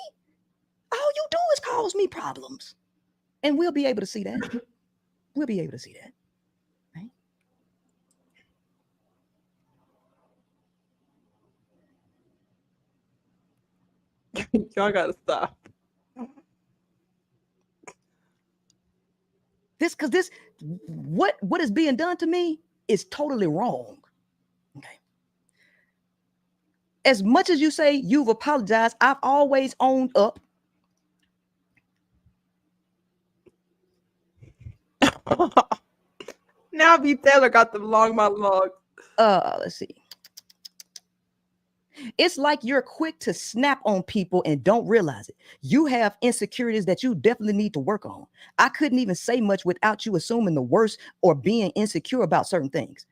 All you do is cause me problems. And we'll be able to see that. We'll be able to see that. Right? Y'all gotta stop. What is being done to me is totally wrong. Okay. As much as you say you've apologized, I've always owned up. Now B.Taylor got the long monologue. Let's see. It's like you're quick to snap on people and don't realize it. You have insecurities that you definitely need to work on. I couldn't even say much without you assuming the worst or being insecure about certain things.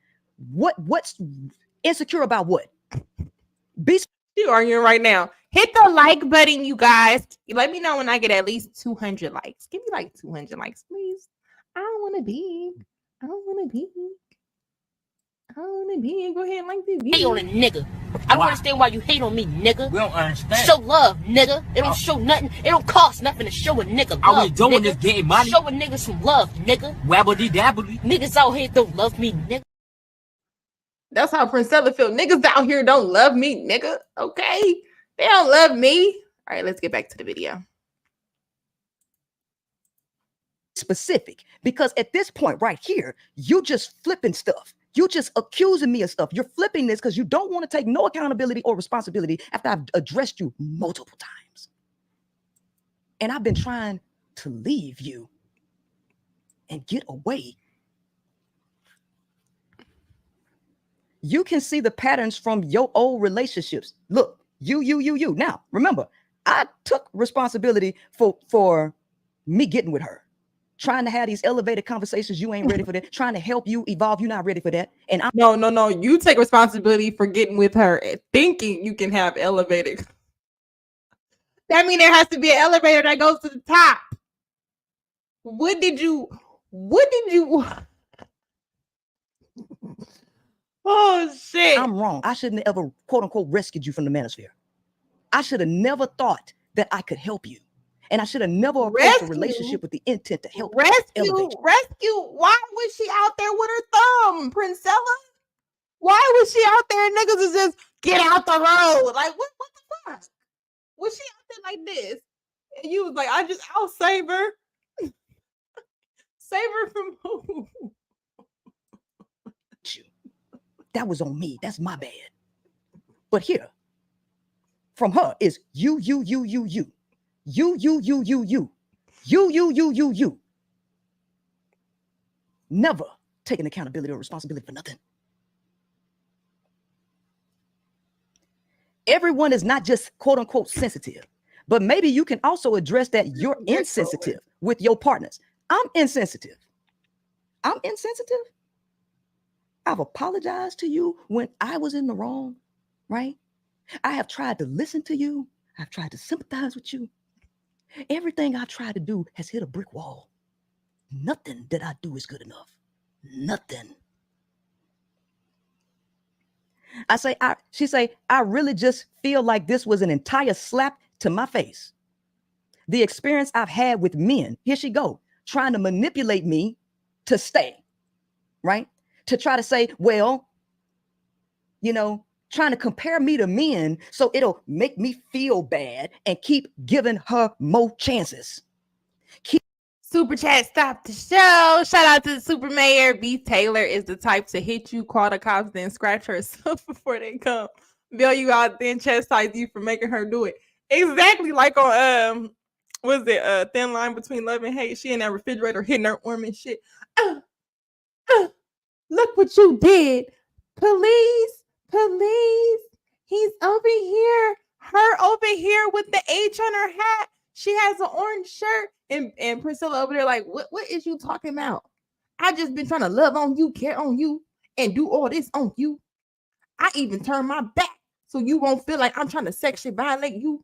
What's insecure about what? You arguing right now. Hit the like button, you guys. Let me know when I get at least 200 likes. Give me like 200 likes, please. I don't want to be. I don't want to be. I don't want to be. Go ahead and like this video. Hate on a nigga. I don't understand why you hate on me, nigga. We don't understand. Show love, nigga. It don't show nothing. It don't cost nothing to show a nigga love. All we doing is getting money. Show a nigga some love, nigga. Wabbly dabbly. Niggas out here don't love me, nigga. That's how Princella feel. Niggas out here don't love me, nigga. Okay? They don't love me. All right, let's get back to the video. Specific, because at this point right here, you just flipping stuff. You just accusing me of stuff. You're flipping this because you don't want to take no accountability or responsibility after I've addressed you multiple times. And I've been trying to leave you and get away. You can see the patterns from your old relationships. Look, you. Now, remember, I took responsibility for me getting with her. Trying to have these elevated conversations, you ain't ready for that. Trying to help you evolve, you're not ready for that. And I'm no. You take responsibility for getting with her and thinking you can have elevated. That means there has to be an elevator that goes to the top. What did you? Oh shit! I'm wrong. I shouldn't have ever quote unquote rescued you from the manosphere. I should have never thought that I could help you. And I should have never approached a relationship with the intent to help rescue. Why was she out there with her thumb, Princella? Why was she out there and niggas is just get out the road? Like what the fuck? Was she out there like this? And you was like, I'll save her. Save her from who? That was on me. That's my bad. But here, from her is you. You. Never taking accountability or responsibility for nothing. Everyone is not just quote unquote sensitive, but maybe you can also address that you're insensitive with your partners. I'm insensitive. I've apologized to you when I was in the wrong, right? I have tried to listen to you. I've tried to sympathize with you. Everything I try to do has hit a brick wall. Nothing that I do is good enough. Nothing. She say, I really just feel like this was an entire slap to my face. The experience I've had with men, here she go, trying to manipulate me to stay, right? To try to say, well, you know, trying to compare me to men so it'll make me feel bad and keep giving her more chances. Super chat, stop the show. Shout out to the super mayor. B.Taylor is the type to hit you, call the cops, then scratch herself before they come. Bail you out, then chastise you for making her do it. Exactly like on was it Thin Line Between Love and Hate? She in that refrigerator hitting her arm and shit. Look what you did. Police, police. He's over here. Her over here with the H on her hat. She has an orange shirt. And Princella over there like, what is you talking about? I just been trying to love on you, care on you, and do all this on you. I even turn my back so you won't feel like I'm trying to sexually violate you.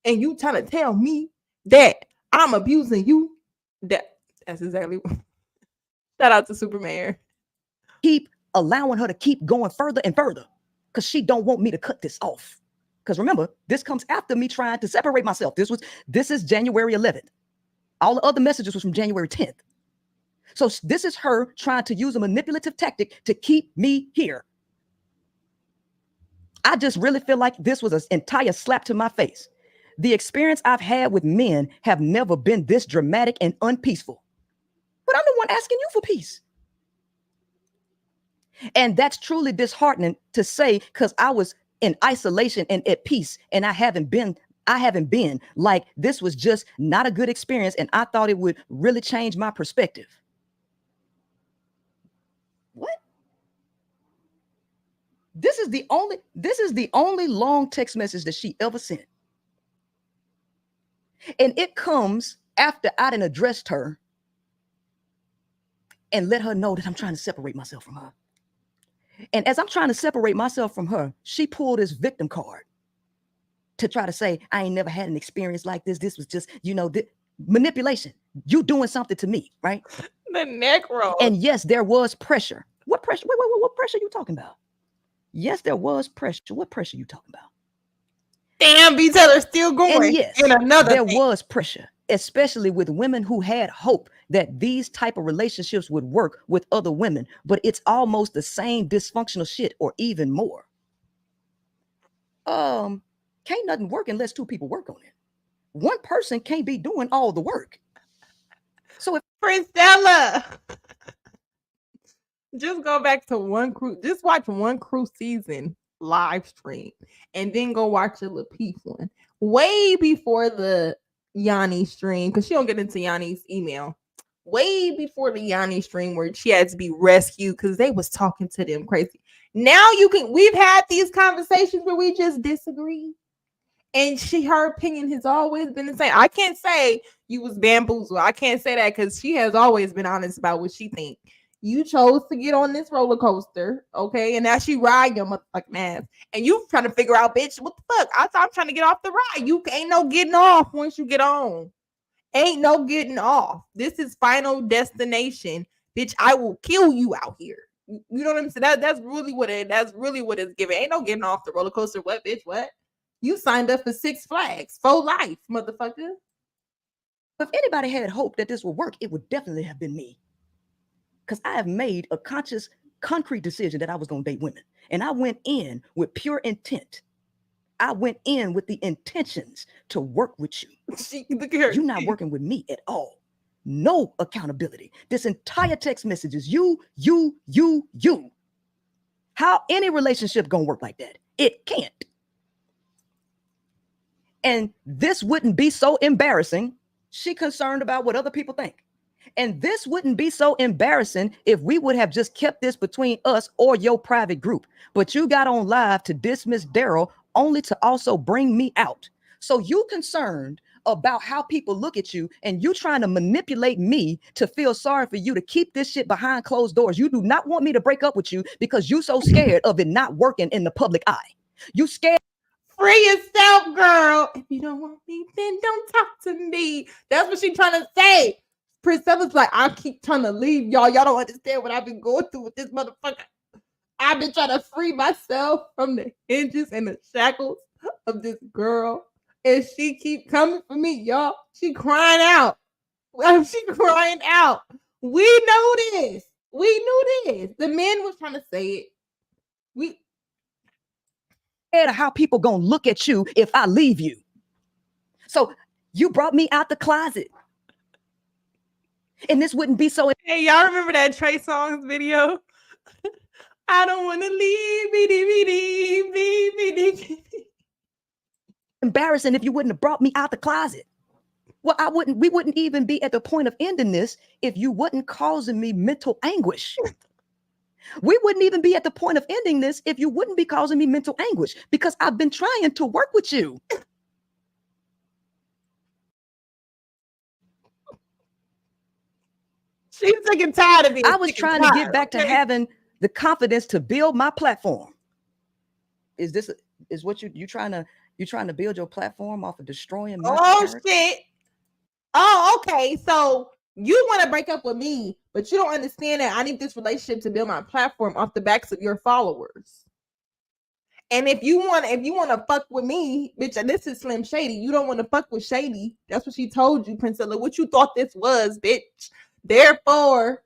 And you trying to tell me that I'm abusing you. That's exactly what. Shout out to Super Mayor. Keep allowing her to keep going further and further because she don't want me to cut this off. Because remember, this comes after me trying to separate myself. This is January 11th. All the other messages was from January 10th. So this is her trying to use a manipulative tactic to keep me here. I just really feel like this was an entire slap to my face. The experience I've had with men have never been this dramatic and unpeaceful. But I'm the one asking you for peace. And that's truly disheartening to say because I was in isolation and at peace and I haven't been like this was just not a good experience and I thought it would really change my perspective. What? This is the only long text message that she ever sent. And it comes after I done addressed her and let her know that I'm trying to separate myself from her. And as I'm trying to separate myself from her, she pulled this victim card to try to say, I ain't never had an experience like this. This was just, manipulation. You doing something to me, right? The neck roll. And yes, there was pressure. What pressure? Wait, what pressure are you talking about? Yes, there was pressure. What pressure are you talking about? Damn, B.Taylor still going. And yes, there was pressure, especially with women who had hope that these type of relationships would work with other women, but it's almost the same dysfunctional shit or even more. Can't nothing work unless two people work on it. One person can't be doing all the work. So if Princella, just go back to one crew, just watch one crew season live stream and then go watch a Lapeef one way before the Yanni stream because she don't get into Yanni's email way before the Yanni stream where she had to be rescued because they was talking to them crazy. Now we've had these conversations where we just disagree and her opinion has always been the same. I can't say you was bamboozled. I can't say that because she has always been honest about what she thinks. You chose to get on this roller coaster, okay? And now she ride your motherfucking ass. And you trying to figure out, bitch, what the fuck? I'm trying to get off the ride. You ain't no getting off once you get on. Ain't no getting off. This is final destination. Bitch, I will kill you out here. You know what I'm saying? That's really what it's giving. Ain't no getting off the roller coaster. What, bitch? What? You signed up for 6 Flags for life, motherfucker. If anybody had hope that this would work, it would definitely have been me. Because I have made a conscious, concrete decision that I was going to date women. And I went in with pure intent. I went in with the intentions to work with you. Look at her. You're not working with me at all. No accountability. This entire text message is you. How any relationship going to work like that? It can't. And this wouldn't be so embarrassing. She concerned about what other people think. And this wouldn't be so embarrassing if we would have just kept this between us or your private group. But you got on live to dismiss Daryl only to also bring me out. So you concerned about how people look at you and you trying to manipulate me to feel sorry for you to keep this shit behind closed doors. You do not want me to break up with you because you so scared of it not working in the public eye. You scared. Free yourself, girl. If you don't want me, then don't talk to me. That's what she's trying to say. Princella's like, I keep trying to leave y'all. Y'all don't understand what I've been going through with this motherfucker. I've been trying to free myself from the hinges and the shackles of this girl. And she keep coming for me, y'all. She crying out. She crying out. We know this. We knew this. The men was trying to say it. scared of how people gonna look at you if I leave you. So you brought me out the closet. And this wouldn't be so. Hey, y'all remember that Trey Songz video? I don't want to leave. Embarrassing if you wouldn't have brought me out the closet. Well, we wouldn't even be at the point of ending this if you wouldn't causing me mental anguish. We wouldn't even be at the point of ending this if you wouldn't be causing me mental anguish, because I've been trying to work with you. She's sick and tired of it. I was trying to get back to having the confidence to build my platform. Is what you trying to build your platform off of destroying my character? Shit. Oh, okay. So you want to break up with me, but you don't understand that I need this relationship to build my platform off the backs of your followers. And if you want to fuck with me, bitch, and this is Slim Shady. You don't want to fuck with Shady. That's what she told you, Princella. What you thought this was, bitch. Therefore,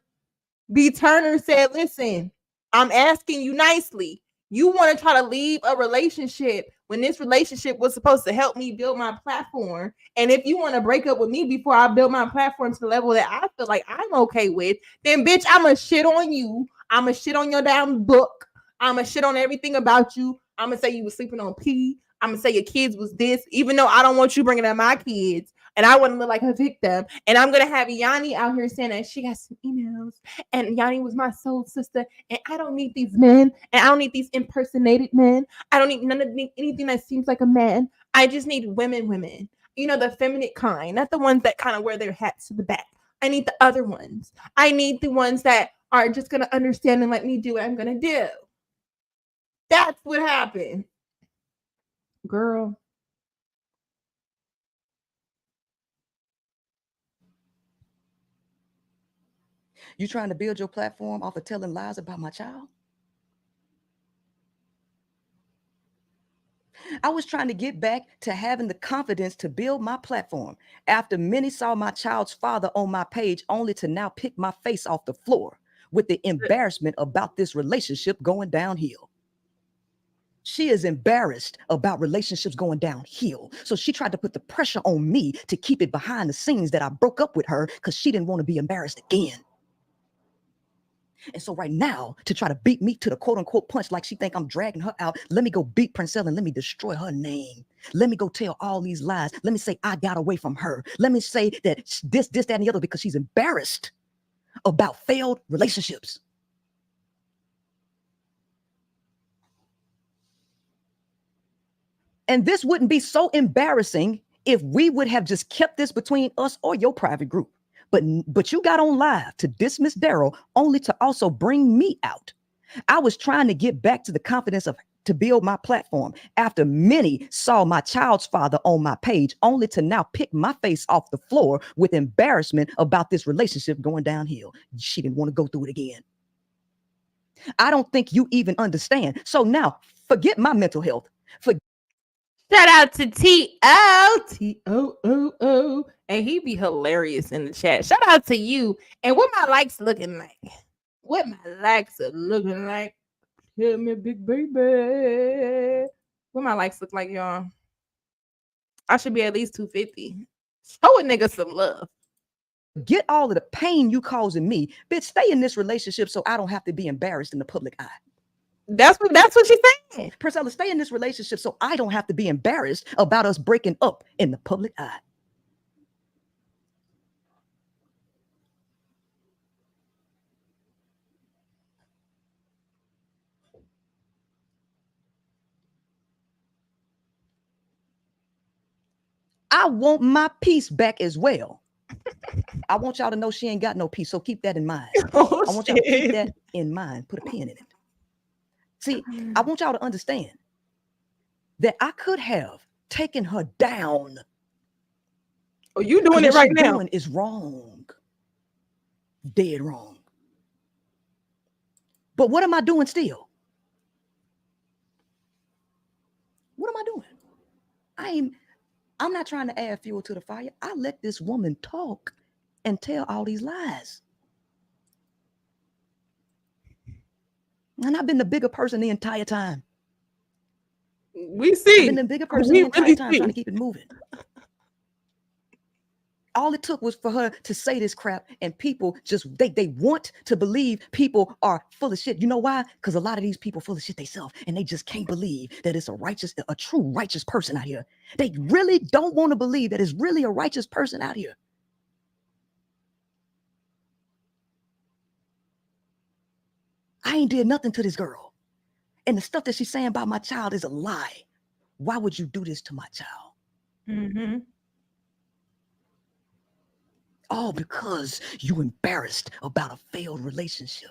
B.Taylor said, listen, I'm asking you nicely. You want to try to leave a relationship when this relationship was supposed to help me build my platform. And if you want to break up with me before I build my platform to the level that I feel like I'm okay with, then bitch, I'm going to shit on you. I'm going to shit on your damn book. I'm going to shit on everything about you. I'm going to say you was sleeping on P. I'm going to say your kids was this, even though I don't want you bringing up my kids. And I want to look like a victim. And I'm going to have Yanni out here saying that she got some emails. And Yanni was my soul sister. And I don't need these men. And I don't need these impersonated men. I don't need anything that seems like a man. I just need women. You know, the feminine kind. Not the ones that kind of wear their hats to the back. I need the other ones. I need the ones that are just going to understand and let me do what I'm going to do. That's what happened. Girl. You trying to build your platform off of telling lies about my child? I was trying to get back to having the confidence to build my platform after many saw my child's father on my page, only to now pick my face off the floor with the embarrassment about this relationship going downhill. She is embarrassed about relationships going downhill. So she tried to put the pressure on me to keep it behind the scenes that I broke up with her because she didn't want to be embarrassed again. And so right now, to try to beat me to the quote unquote punch like she think I'm dragging her out, let me go beat Princella and let me destroy her name. Let me go tell all these lies. Let me say I got away from her. Let me say that this, that, and the other because she's embarrassed about failed relationships. And this wouldn't be so embarrassing if we would have just kept this between us or your private group. But you got on live to dismiss Daryl only to also bring me out. I was trying to get back to the confidence to build my platform after many saw my child's father on my page, only to now pick my face off the floor with embarrassment about this relationship going downhill. She didn't want to go through it again. I don't think you even understand. So now forget my mental health. Shout out to T-O. And he be hilarious in the chat. Shout out to you. And what my likes looking like? What my likes are looking like? Tell me, big baby. What my likes look like, y'all? I should be at least 250. Show a nigga some love. Get all of the pain you causing me. Bitch, stay in this relationship so I don't have to be embarrassed in the public eye. That's what she's saying. Princella, stay in this relationship so I don't have to be embarrassed about us breaking up in the public eye. I want my peace back as well. I want y'all to know she ain't got no peace, so keep that in mind. I want y'all to keep that in mind. Put a pin in it. See, I want y'all to understand that I could have taken her down. Oh, you doing it right now? Doing is wrong. Dead wrong. But what am I doing still? What am I doing? I'm not trying to add fuel to the fire. I let this woman talk and tell all these lies. And I've been the bigger person the entire time. We see. I've been the bigger person the entire time trying to keep it moving. All it took was for her to say this crap, and people just they want to believe people are full of shit. You know why? Because a lot of these people full of shit themselves, and they just can't believe that it's a true righteous person out here. They really don't want to believe that it's really a righteous person out here. I ain't did nothing to this girl, and the stuff that she's saying about my child is a lie. Why would you do this to my child? Mm-hmm. All because you embarrassed about a failed relationship.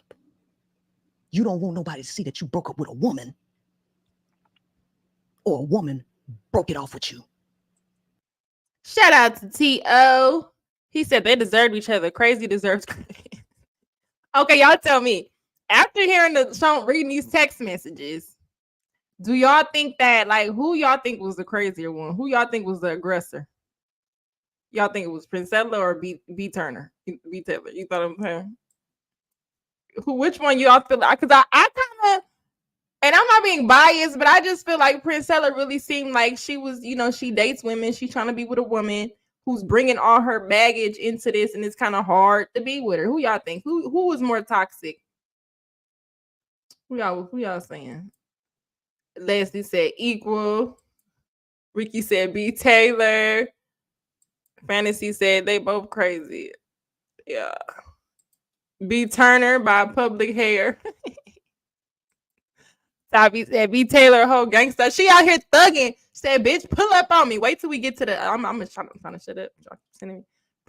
You don't want nobody to see that you broke up with a woman, or a woman broke it off with you. Shout out to T.O. He said they deserve each other. Crazy deserves crazy. Okay, y'all tell me. After hearing reading these text messages, do y'all think that, like, who y'all think was the crazier one? Who y'all think was the aggressor? Y'all think it was Princella or B.Taylor? B.Taylor. You thought I'm saying? Which one y'all feel like? Because I kind of, and I'm not being biased, but I just feel like Princella really seemed like she was, she dates women. She's trying to be with a woman who's bringing all her baggage into this, and it's kind of hard to be with her. Who y'all think? Who was more toxic? Who y'all saying? Leslie said equal. Ricky said B.Taylor. Fantasy said they both crazy. Yeah. B. Turner by public hair. Tabby said B.Taylor, whole gangster. She out here thugging. Said, bitch, pull up on me. Wait till we get to the. I'm trying to shut up.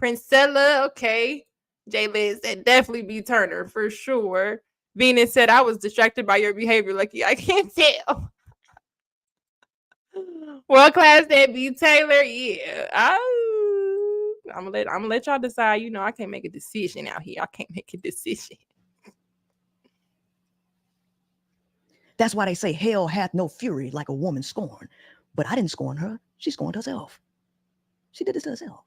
Princella, okay. Jay Liz said definitely B. Turner for sure. Venus said I was distracted by your behavior, Lucky. I can't tell. World Class said B.Taylor. Yeah. I'm gonna let y'all decide. I can't make a decision out here. I can't make a decision. That's why they say hell hath no fury like a woman scorned. But I didn't scorn her. She scorned herself. She did this to herself.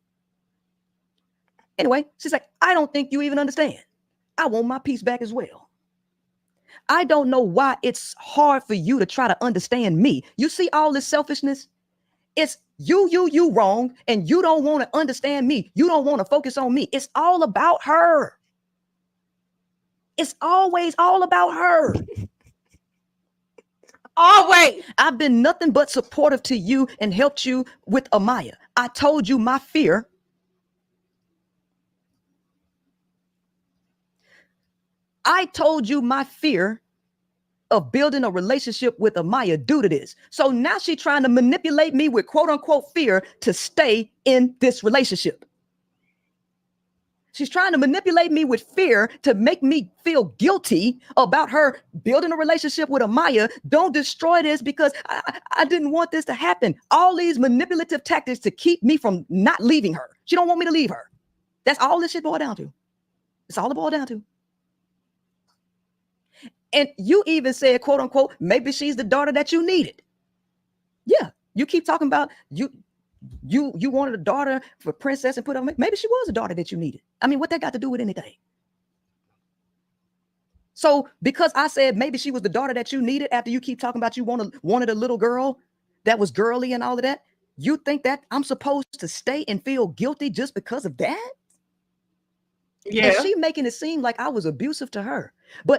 Anyway, she's like, I don't think you even understand. I want my peace back as well. I don't know why it's hard for you to try to understand me. You see all this selfishness? It's you wrong, and you don't want to understand me. You don't want to focus on me. It's all about her. It's always all about her. Always. I've been nothing but supportive to you and helped you with Amaya. I told you my fear. I told you my fear of building a relationship with Amaya due to this. So now she's trying to manipulate me with quote unquote fear to stay in this relationship. She's trying to manipulate me with fear to make me feel guilty about her building a relationship with Amaya. Don't destroy this because I didn't want this to happen. All these manipulative tactics to keep me from not leaving her. She don't want me to leave her. That's all this shit boiled down to. It's all it boiled down to. And you even said, quote unquote, maybe she's the daughter that you needed. Yeah, you keep talking about you wanted a daughter for Princess and put on. Maybe she was a daughter that you needed. I mean, what that got to do with anything? So because I said maybe she was the daughter that you needed after you keep talking about you wanted a little girl that was girly and all of that, you think that I'm supposed to stay and feel guilty just because of that? Yeah. And she making it seem like I was abusive to her.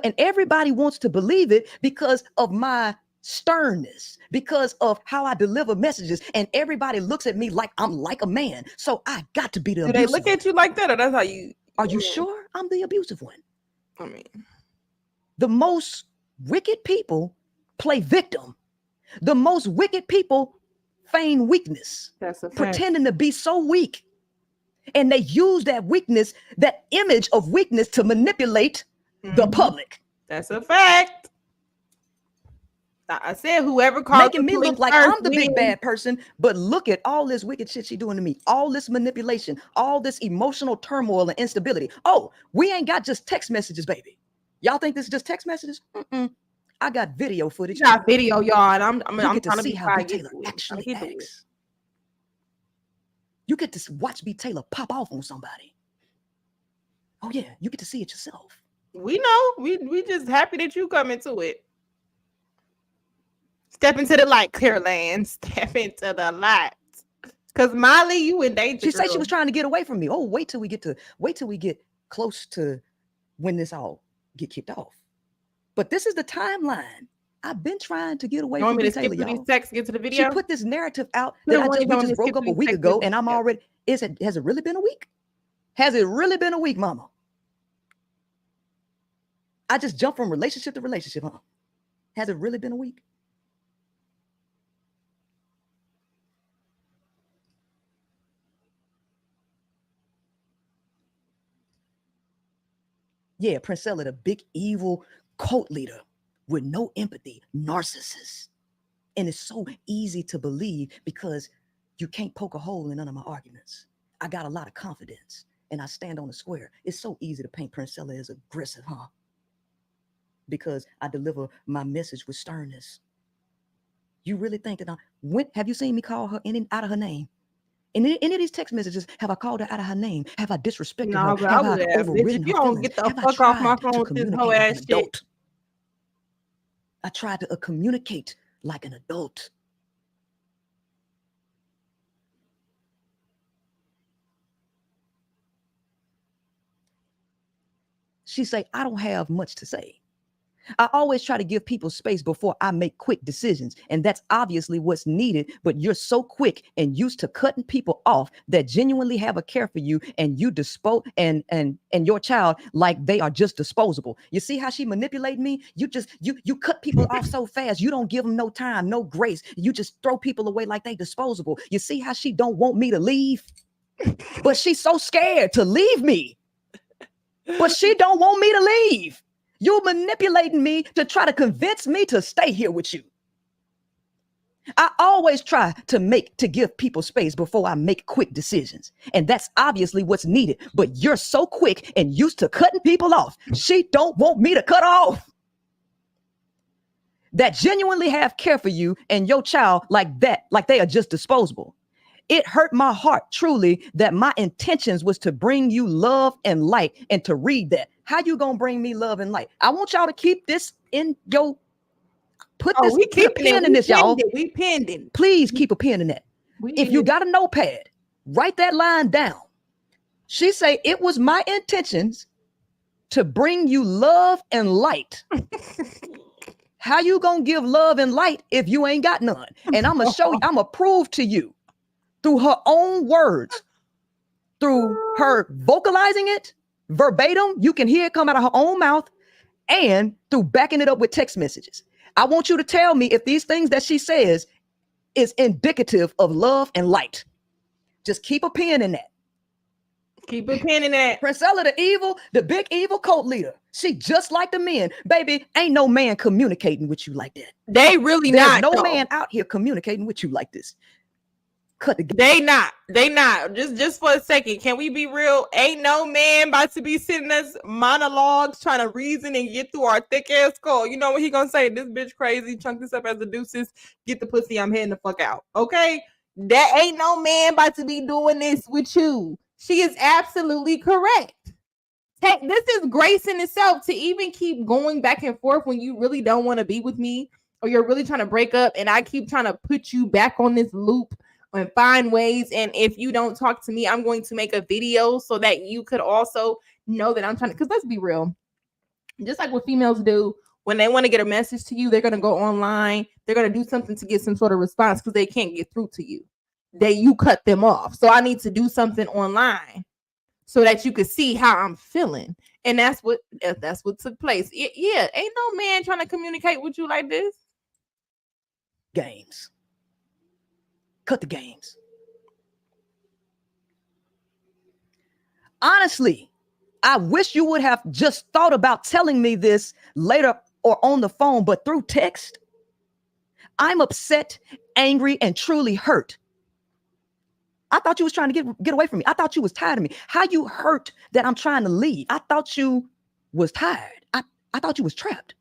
And everybody wants to believe it because of my sternness, because of how I deliver messages. And everybody looks at me like I'm like a man. So I got to be the abusive one. Do they look at you like that, or that's how you... Are you sure I'm the abusive one? I mean... The most wicked people play victim. The most wicked people feign weakness. That's a fact. Pretending to be so weak. And they use that weakness, that image of weakness to manipulate the public. That's a fact. I said whoever called making me look like I'm the big bad person, but look at all this wicked shit she doing to me, all this manipulation, all this emotional turmoil and instability. Oh, we ain't got just text messages, baby. Y'all think this is just text messages? I got video footage. You got video, y'all, and I'm trying to see how B.Taylor actually acts. You get to watch B.Taylor pop off on somebody. Oh yeah, you get to see it yourself. We know. We just happy that you come into it. Step into the light, Clearland. Step into the light. Cause Molly, you in danger. She said she was trying to get away from me. Oh, wait till we get close to when this all get kicked off. But this is the timeline. I've been trying to get away from B.Taylor, y'all. Get to the video. She put this narrative out that we just broke up a week ago, and I'm already. Has it really been a week? Has it really been a week, Mama? I just jumped from relationship to relationship, huh? Has it really been a week? Yeah, Princella, the big evil cult leader with no empathy, narcissist. And it's so easy to believe because you can't poke a hole in none of my arguments. I got a lot of confidence and I stand on the square. It's so easy to paint Princella as aggressive, huh? Because I deliver my message with sternness. You really think that have you seen me call her out of her name? In any of these text messages, have I called her out of her name? Have I disrespected her? Have I overridden her? You don't get the fuck off my phone with this whole ass shit. I tried to communicate like an adult. She say, I don't have much to say. I always try to give people space before I make quick decisions. And that's obviously what's needed. But you're so quick and used to cutting people off that genuinely have a care for you, and you dispose and your child like they are just disposable. You see how she manipulated me? You cut people off so fast. You don't give them no time, no grace. You just throw people away like they disposable. You see how she don't want me to leave? But she's so scared to leave me. But she don't want me to leave. You're manipulating me to try to convince me to stay here with you. I always try to give people space before I make quick decisions. And that's obviously what's needed. But you're so quick and used to cutting people off. She don't want me to cut off. That genuinely have care for you and your child like that, like they are just disposable. It hurt my heart truly that my intentions was to bring you love and light, and to read that. How you gonna bring me love and light? I want y'all to keep this in your, put a pen in this, y'all. We pinned it. Please keep a pen in that. If you got a notepad, write that line down. She say, it was my intentions to bring you love and light. How you gonna give love and light if you ain't got none? And I'm gonna show you, I'm gonna prove to you through her own words, through her vocalizing it verbatim, you can hear it come out of her own mouth, and through backing it up with text messages. I want you to tell me if these things that she says is indicative of love and light. Just keep a pen in that. Keep a pen in that. Princella, the big evil cult leader. She just like the men. Baby, ain't no man communicating with you like that. They really There's not. no man out here communicating with you like this. Cut the game. They not. Just for a second, can we be real? Ain't no man about to be sending us monologues trying to reason and get through our thick ass skull. You know what he gonna say? This bitch crazy. Chunk this up as the deuces. Get the pussy. I'm heading the fuck out. Okay, that ain't no man about to be doing this with you. She is absolutely correct. This is grace in itself to even keep going back and forth when you really don't want to be with me, or you're really trying to break up, and I keep trying to put you back on this loop and find ways. And if you don't talk to me, I'm going to make a video so that you could also know that I'm trying to, because let's be real, just like what females do when they want to get a message to you, they're going to go online, they're going to do something to get some sort of response because they can't get through to you. You cut them off. So I need to do something online so that you could see how I'm feeling. And that's what took place. Yeah, ain't no man trying to communicate with you like this. Games. Cut the games. Honestly, I wish you would have just thought about telling me this later or on the phone, but through text. I'm upset, angry, and truly hurt. I thought you was trying to get away from me. I thought you was tired of me. How you hurt that I'm trying to leave? I thought you was tired. I thought you was trapped.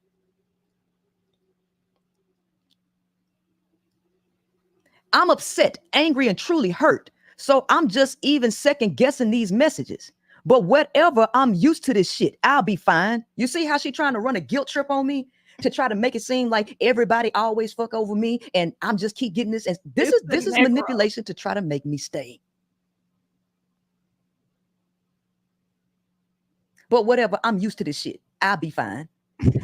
I'm upset, angry, and truly hurt. So I'm just even second guessing these messages. But whatever, I'm used to this shit. I'll be fine. You see how she trying to run a guilt trip on me? to try to make it seem like everybody always fuck over me and I'm just keep getting this. And this is manipulation to try to make me stay. But whatever, I'm used to this shit. I'll be fine.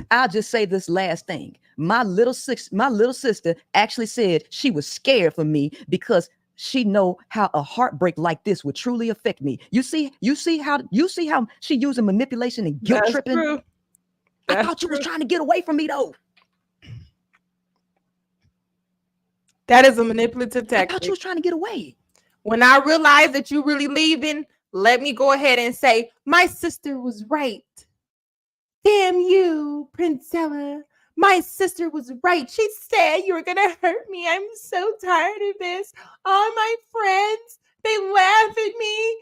I'll just say this last thing. My little sister actually said she was scared for me because she know how a heartbreak like this would truly affect me. You see how she using manipulation and guilt tripping. True. I thought you was trying to get away from me though. That is a manipulative tactic. I thought you was trying to get away. When I realized that you really leaving, let me go ahead and say my sister was right. Damn you, Princella. My sister was right. She said you were going to hurt me. I'm so tired of this. All my friends, they laugh at me.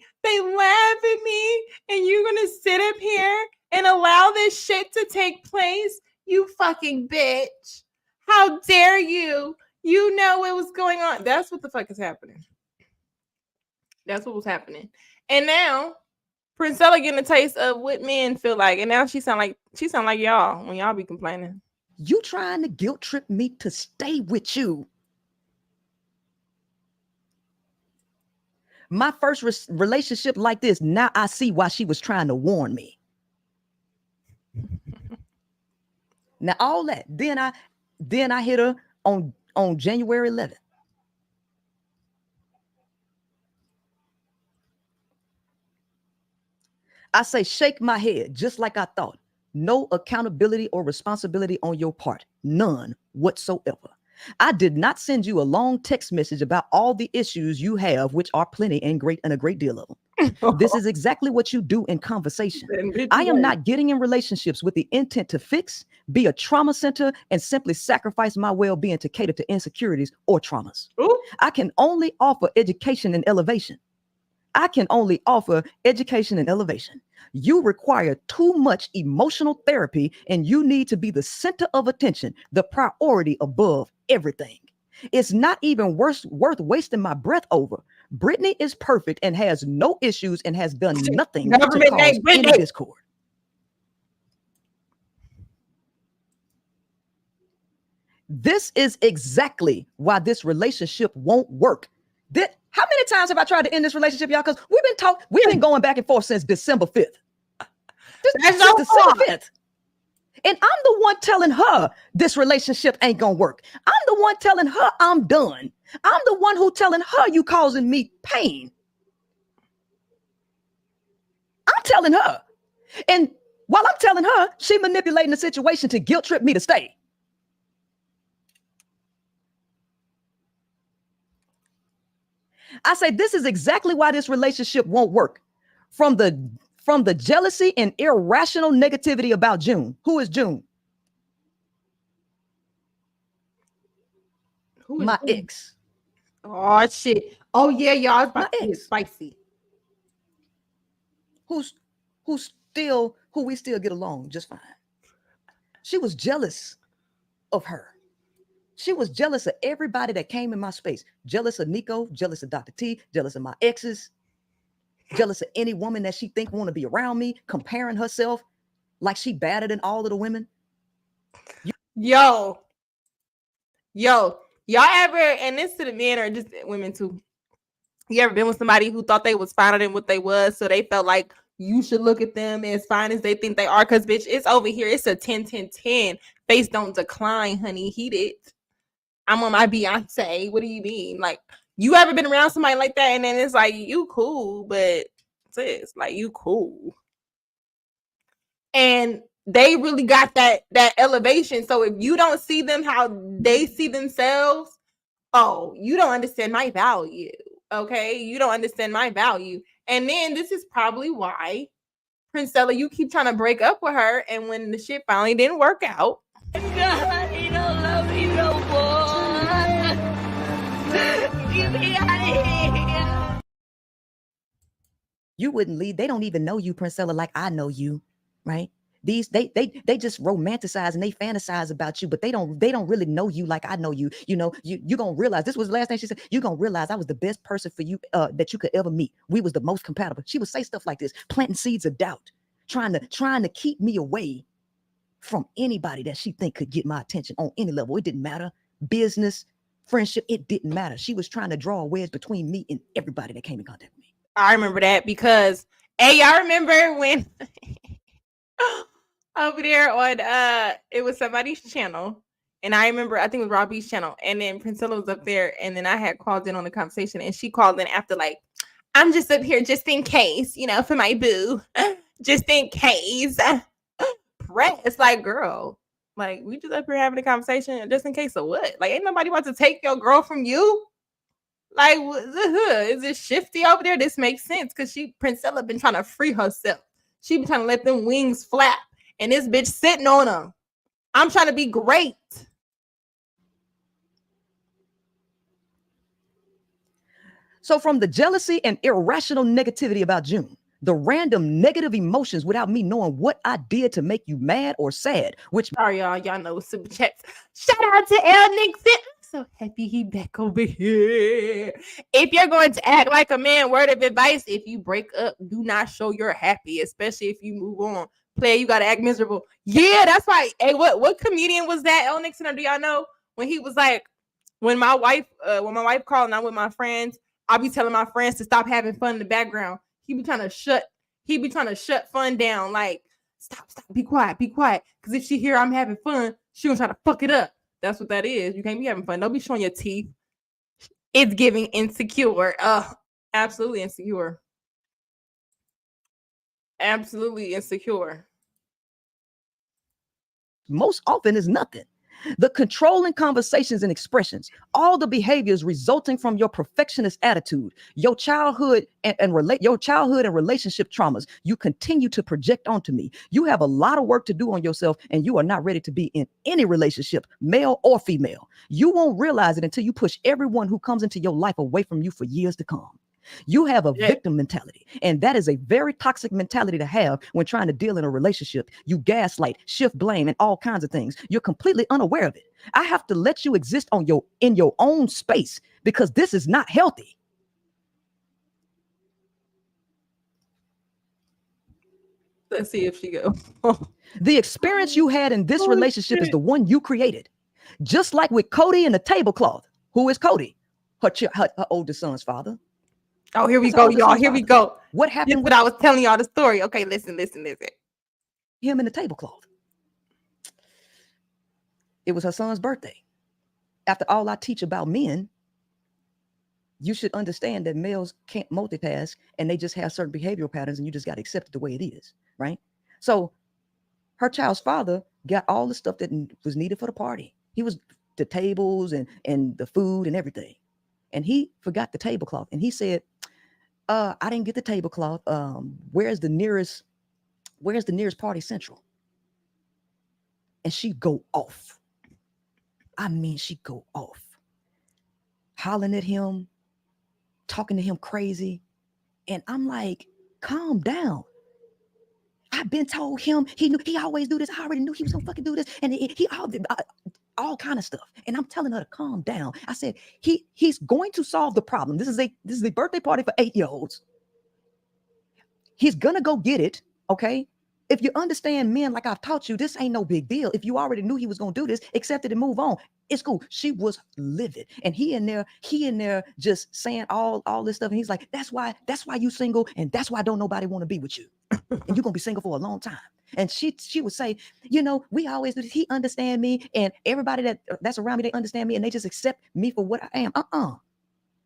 And you're going to sit up here and allow this shit to take place? You fucking bitch. How dare you? You know what was going on. That's what the fuck is happening. That's what was happening. And now Princella getting a taste of what men feel like. And now she sound like y'all when y'all be complaining. You trying to guilt trip me to stay with you. My first relationship like this, now I see why she was trying to warn me. Now all that, then I hit her on January 11th. I say, shake my head, just like I thought. No accountability or responsibility on your part. None whatsoever. I did not send you a long text message about all the issues you have, which are plenty and a great deal of them. This is exactly what you do in conversation. I am not getting in relationships with the intent to fix, be a trauma center, and simply sacrifice my well-being to cater to insecurities or traumas. Ooh. I can only offer education and elevation. You require too much emotional therapy, and you need to be the center of attention, the priority above everything. It's not even worth wasting my breath over. Brittany is perfect and has no issues and has done nothing to cause any discord. This is exactly why this relationship won't work. How many times have I tried to end this relationship, y'all? Because we've been going back and forth since December 5th. December 5th. And I'm the one telling her this relationship ain't gonna work. I'm the one telling her I'm done. I'm the one who telling her you causing me pain. I'm telling her. And while I'm telling her, she manipulating the situation to guilt trip me to stay. I say this is exactly why this relationship won't work. From the jealousy and irrational negativity about June. Who is June? My ex. Oh shit. Oh yeah, y'all. It's about to get spicy. Who we still get along just fine. She was jealous of her. She was jealous of everybody that came in my space. Jealous of Nico, jealous of Dr. T, jealous of my exes, jealous of any woman that she think want to be around me, comparing herself like she better than all of the women. Yo, y'all ever, and this to the men or just women too, you ever been with somebody who thought they was finer than what they was, so they felt like you should look at them as fine as they think they are? Because bitch, it's over here. It's a 10-10-10. Face don't decline, honey. Heat it. I'm on my Beyonce. What do you mean? Like, you ever been around somebody like that and then it's like, you cool, but sis, like, you cool. And they really got that elevation. So if you don't see them how they see themselves, oh, you don't understand my value. Okay? You don't understand my value. And then this is probably why, Princella, you keep trying to break up with her. And when the shit finally didn't work out, God, he don't love me no more. Get me out of here. You wouldn't leave. They don't even know you, Princella, like I know you, right? They just romanticize and they fantasize about you, but they don't really know you like I know you. You know, you gonna realize, this was the last thing she said, you gonna realize I was the best person for you that you could ever meet. We was the most compatible. She would say stuff like this, planting seeds of doubt, trying to keep me away from anybody that she think could get my attention on any level. It didn't matter. Business, friendship, it didn't matter. She was trying to draw a wedge between me and everybody that came in contact with me. I remember that because, hey, y'all remember when over there on it was somebody's channel, and I remember I think it was Robbie's channel, and then Princella was up there, and then I had called in on the conversation, and she called in after like, I'm just up here just in case, you know, for my boo, just in case. It's like, girl, like we just up here having a conversation just in case of what? Like, ain't nobody about to take your girl from you. Like, is it shifty over there? This makes sense because Princella been trying to free herself. She been trying to let them wings flap, and this bitch sitting on them. I'm trying to be great. So from the jealousy and irrational negativity about June, the random negative emotions without me knowing what I did to make you mad or sad, which sorry, y'all know super chats. Shout out to El Nixon. I'm so happy he back over here. If you're going to act like a man, word of advice, if you break up, do not show you're happy, especially if you move on. Player, you gotta act miserable. Yeah, that's why. Hey, what comedian was that? El Nixon, or do y'all know when he was like, when my wife called and I'm with my friends, I'll be telling my friends to stop having fun in the background. He be trying to shut fun down. Like, stop, be quiet. Because if she hear I'm having fun, she gonna try to fuck it up. That's what that is. You can't be having fun. Don't be showing your teeth. It's giving insecure. Absolutely insecure. Absolutely insecure. Most often is nothing. The controlling conversations and expressions, all the behaviors resulting from your perfectionist attitude, your childhood and relationship traumas, you continue to project onto me. You have a lot of work to do on yourself, and you are not ready to be in any relationship, male or female. You won't realize it until you push everyone who comes into your life away from you for years to come. You have a victim mentality, and that is a very toxic mentality to have when trying to deal in a relationship. You gaslight, shift blame, and all kinds of things. You're completely unaware of it. I have to let you exist in your own space because this is not healthy. Let's see if she go. The experience you had in this relationship is the one you created. Just like with Cody and the tablecloth. Who is Cody? Her oldest son's father. Oh, here we go, y'all. Here we go. What happened? When I was telling y'all the story. Okay, listen. Him and the tablecloth. It was her son's birthday. After all I teach about men, you should understand that males can't multitask and they just have certain behavioral patterns and you just got to accept it the way it is, right? So her child's father got all the stuff that was needed for the party. He was the tables and the food and everything. And he forgot the tablecloth. And he said, I didn't get the tablecloth. Where's the nearest party central? And she go off. I mean, she go off. Hollering at him, talking to him crazy. And I'm like, calm down. I've been told him he always do this. I already knew he was gonna fucking do this. And he all kind of stuff. And I'm telling her to calm down. I said, he's going to solve the problem. This is a birthday party for 8-year-olds. He's gonna go get it. Okay. If you understand men, like I've taught you, this ain't no big deal. If you already knew he was gonna do this, accept it and move on. It's cool. She was livid. And he in there just saying all this stuff. And he's like, that's why you single, and that's why don't nobody want to be with you. And you're gonna be single for a long time. And she would say, we always do this. He understand me, and everybody that's around me, they understand me, and they just accept me for what I am.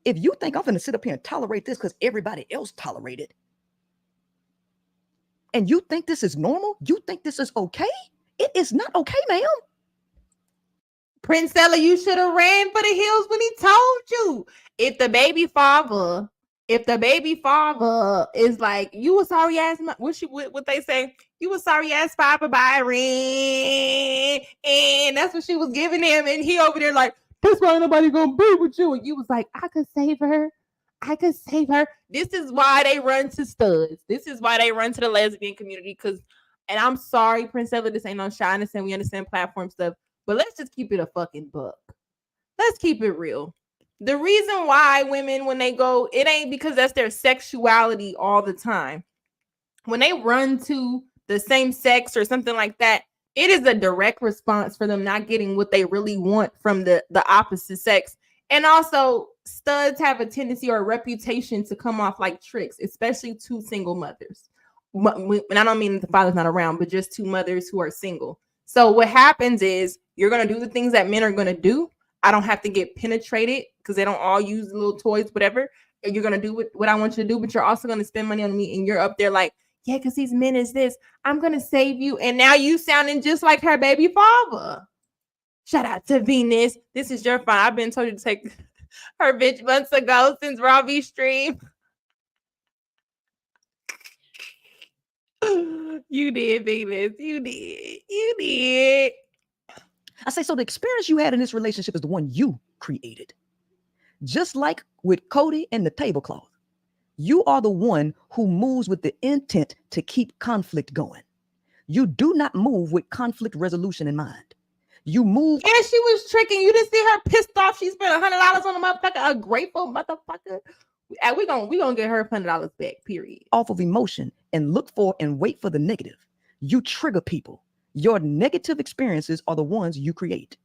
If you think I'm gonna sit up here and tolerate this because everybody else tolerate it, and you think this is normal, you think this is okay, it is not okay, ma'am. Princella, you should have ran for the hills when he told you. If the baby father is like, you a sorry ass, what they say? You a sorry ass Papa Byron, and that's what she was giving him, and he over there like, that's why nobody gonna be with you, and you was like, I could save her. This is why they run to studs. This is why they run to the lesbian community. And I'm sorry, Princella, this ain't no shyness, and we understand platform stuff, but let's just keep it a fucking buck. Let's keep it real. The reason why women, when they go, it ain't because that's their sexuality all the time. When they run to the same sex or something like that, it is a direct response for them not getting what they really want from the opposite sex. And also, studs have a tendency or a reputation to come off like tricks, especially to single mothers. And I don't mean the father's not around, but just two mothers who are single. So what happens is you're going to do the things that men are going to do. I don't have to get penetrated because they don't all use little toys, whatever. You're going to do what I want you to do, but you're also going to spend money on me. And you're up there like, yeah, because these men is this. I'm going to save you. And now you sounding just like her baby father. Shout out to Venus. This is your fun. I've been told you to take her bitch months ago since Robbie stream. You did, Venus. You did. You did. I say, so the experience you had in this relationship is the one you created. Just like with Cody and the tablecloth, you are the one who moves with the intent to keep conflict going. You do not move with conflict resolution in mind. You move. Yeah, she was tricking. You didn't see her pissed off. She spent $100 on a motherfucker, a grateful motherfucker. We gonna get her $100 back, period. Off of emotion and look for and wait for the negative. You trigger people. Your negative experiences are the ones you create.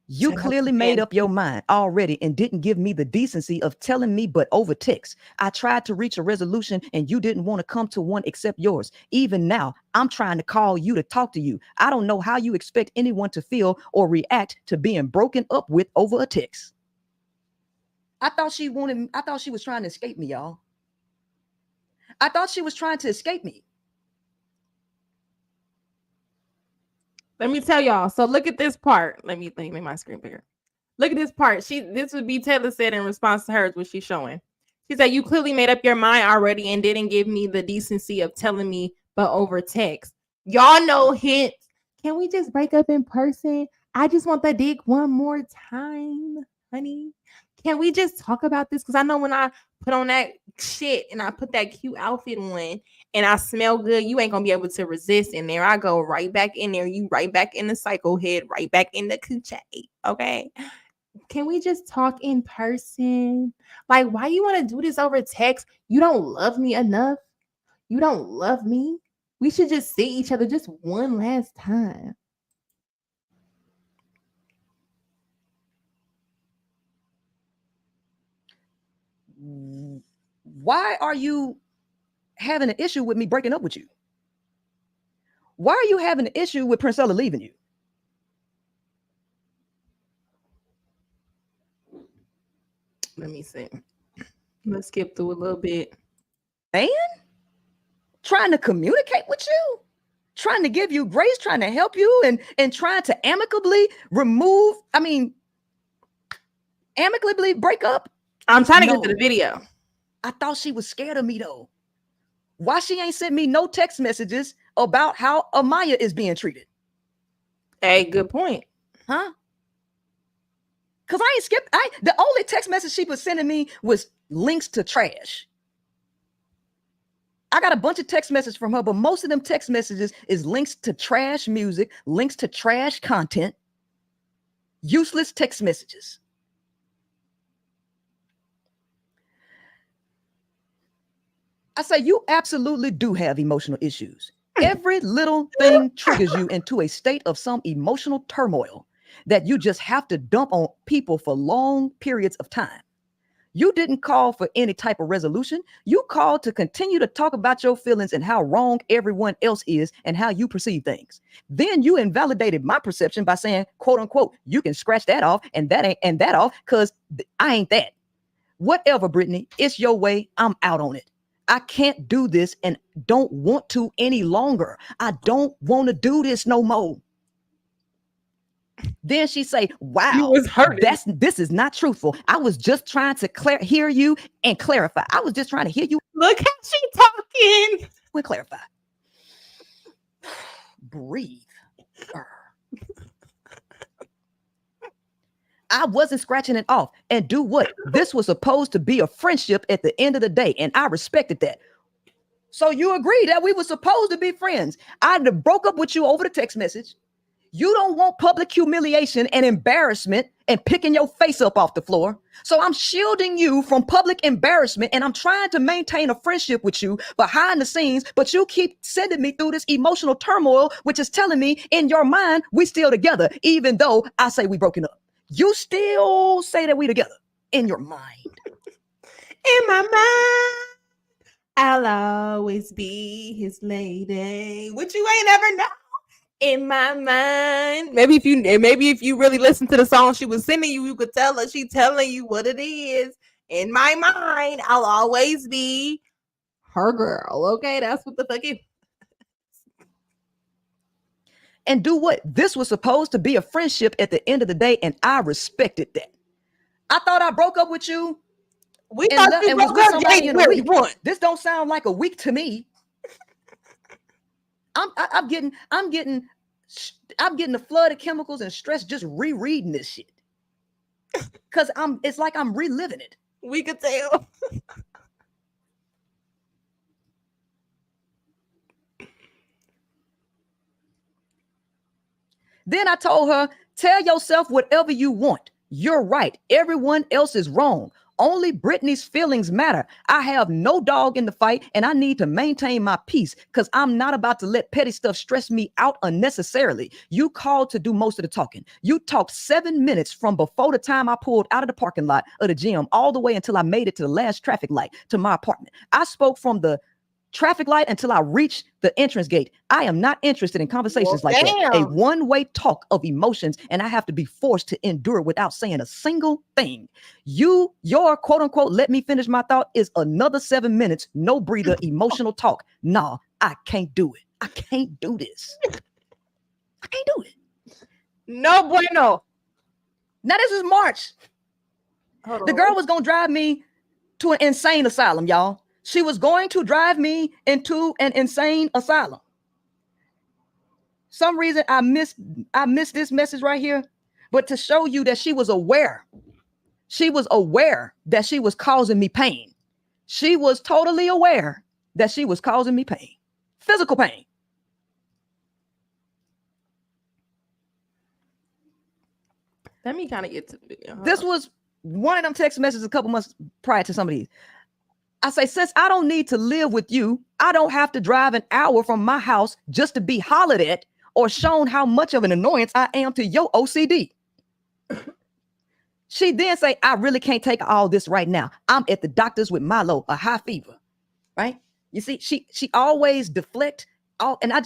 You clearly made up your mind already and didn't give me the decency of telling me but over text. I tried to reach a resolution and you didn't want to come to one except yours. Even now, I'm trying to call you to talk to you. I don't know how you expect anyone to feel or react to being broken up with over a text. I thought she was trying to escape me, y'all. I thought she was trying to escape me. Let me tell y'all. So look at this part. Let me make my screen bigger. Look at this part. This would be B.Taylor said in response to hers, what she's showing. She said, you clearly made up your mind already and didn't give me the decency of telling me, but over text. Y'all know hints. Can we just break up in person? I just want the dick one more time, honey. Can we just talk about this? Because I know when I put on that shit and I put that cute outfit on and I smell good, you ain't going to be able to resist. And there I go right back in there. You right back in the psycho head, right back in the coochie. Okay. Can we just talk in person? Like, why you want to do this over text? You don't love me enough. You don't love me. We should just see each other just one last time. Why are you having an issue with me breaking up with you? Why are you having an issue with Princella leaving you? Let me see. Let's skip through a little bit. And trying to communicate with you, trying to give you grace, trying to help you, and trying to amicably amicably break up. I'm trying to get to the video. I thought she was scared of me though. Why she ain't sent me no text messages about how Amaya is being treated? Hey, good point. Huh? Because I ain't skipped. The only text message she was sending me was links to trash. I got a bunch of text messages from her, but most of them text messages is links to trash music, links to trash content, useless text messages. I say you absolutely do have emotional issues. Every little thing triggers you into a state of some emotional turmoil that you just have to dump on people for long periods of time. You didn't call for any type of resolution. You called to continue to talk about your feelings and how wrong everyone else is and how you perceive things. Then you invalidated my perception by saying, quote unquote, you can scratch that off and that off because I ain't that. Whatever, Brittany, it's your way. I'm out on it. I can't do this and don't want to any longer. I don't want to do this no more. Then she say, wow, this is not truthful. I was just trying to hear you and clarify. I was just trying to hear you. Look how she talking. We'll clarify. Breathe. I wasn't scratching it off. And do what? This was supposed to be a friendship at the end of the day, and I respected that. So you agree that we were supposed to be friends. I broke up with you over the text message. You don't want public humiliation and embarrassment and picking your face up off the floor. So I'm shielding you from public embarrassment, and I'm trying to maintain a friendship with you behind the scenes, but you keep sending me through this emotional turmoil, which is telling me in your mind, we still together, even though I say we broken up. You still say that we together in your mind. In my mind, I'll always be his lady. Which you ain't ever know. In my mind. Maybe if you really listen to the song she was singing you could tell her she telling you what it is. In my mind, I'll always be her girl. Okay, that's what the fuck is. And do what? This was supposed to be a friendship at the end of the day, and I respected that. I thought I broke up with you. We thought you broke up January 1. This don't sound like a week to me. I'm getting the flood of chemicals and stress just rereading this shit. Cause it's like I'm reliving it. We could tell. Then I told her, tell yourself whatever you want. You're right. Everyone else is wrong. Only Brittany's feelings matter. I have no dog in the fight, and I need to maintain my peace because I'm not about to let petty stuff stress me out unnecessarily. You called to do most of the talking. You talked 7 minutes from before the time I pulled out of the parking lot of the gym all the way until I made it to the last traffic light to my apartment. I spoke from the traffic light until I reached the entrance gate. I am not interested in conversations like that. A one-way talk of emotions, and I have to be forced to endure without saying a single thing. Your quote unquote, let me finish my thought is another 7 minutes, no breather, emotional talk. Nah, I can't do it. I can't do this. I can't do it. No bueno. Now this is March. The girl was going to drive me to an insane asylum, y'all. She was going to drive me into an insane asylum. Some reason I missed this message right here, but to show you that she was aware. She was aware that she was causing me pain. She was totally aware that she was causing me pain, physical pain. Let me kind of get to the video. This was one of them text messages a couple months prior to some of these. I say, since I don't need to live with you, I don't have to drive an hour from my house just to be hollered at or shown how much of an annoyance I am to your OCD. She then say, I really can't take all this right now. I'm at the doctor's with Milo, a high fever, right? You see, she always deflect all, and I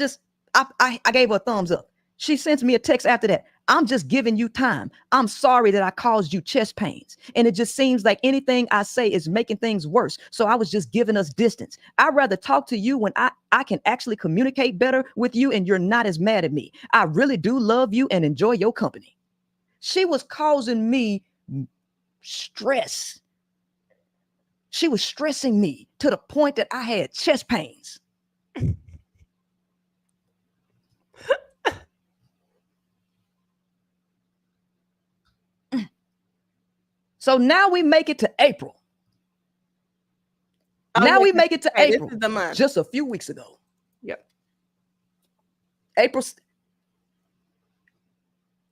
gave her a thumbs up. She sends me a text after that. I'm just giving you time. I'm sorry that I caused you chest pains. And it just seems like anything I say is making things worse. So I was just giving us distance. I'd rather talk to you when I can actually communicate better with you and you're not as mad at me. I really do love you and enjoy your company. She was causing me stress. She was stressing me to the point that I had chest pains. So now we make it to April. Now we make it to April. This is the month. Just a few weeks ago. Yep. April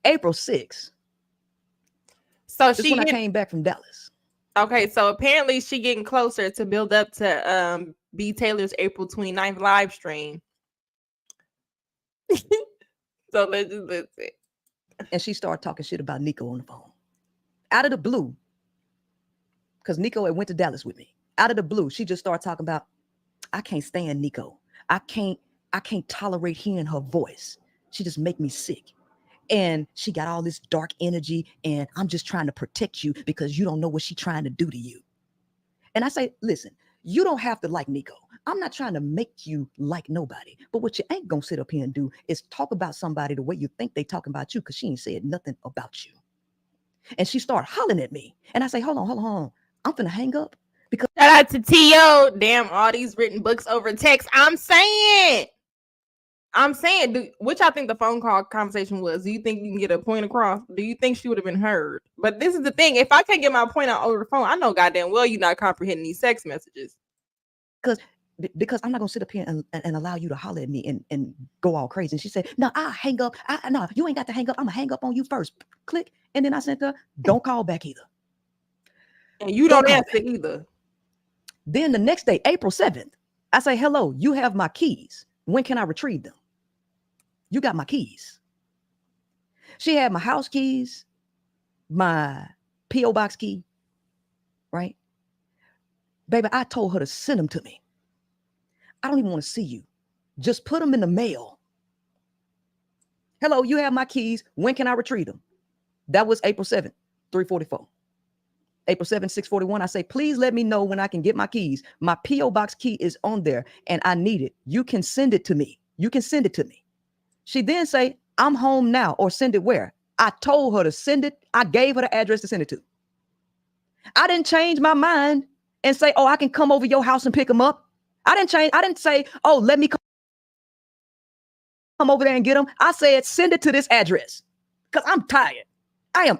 6th. So this is when I came back from Dallas. Okay, so apparently she getting closer to build up to B.Taylor's April 29th live stream. So let's see. And she started talking shit about Nico on the phone. Out of the blue, because Nico had went to Dallas with me. Out of the blue, she just started talking about, I can't stand Nico. I can't tolerate hearing her voice. She just make me sick. And she got all this dark energy, and I'm just trying to protect you because you don't know what she's trying to do to you. And I say, listen, you don't have to like Nico. I'm not trying to make you like nobody. But what you ain't gonna sit up here and do is talk about somebody the way you think they talking about you, because she ain't said nothing about you. And she started hollering at me. And I say, hold on. I'm finna hang up. Because shout out to T.O. Damn, all these written books over text. I'm saying, which I think the phone call conversation was. Do you think you can get a point across? Do you think she would have been heard? But this is the thing. If I can't get my point out over the phone, I know goddamn well you're not comprehending these text messages. Because because I'm not gonna sit up here and allow you to holler at me and go all crazy. And she said, no, I'll hang up. No, you ain't got to hang up. I'm gonna hang up on you first. Click. And then I sent her, don't call back either. And you don't answer either. Then the next day, April 7th, I say, hello, you have my keys. When can I retrieve them? You got my keys. She had my house keys, my P.O. box key, right? Baby, I told her to send them to me. I don't even want to see you. Just put them in the mail. Hello, you have my keys. When can I retrieve them? That was April 7th, 3:44. April 7th, 6:41. I say, please let me know when I can get my keys. My P.O. box key is on there and I need it. You can send it to me. You can send it to me. She then say, I'm home now, or send it where? I told her to send it. I gave her the address to send it to. I didn't change my mind and say, oh, I can come over your house and pick them up. I didn't change. I didn't say, oh, let me come over there and get them. I said, send it to this address because I'm tired. I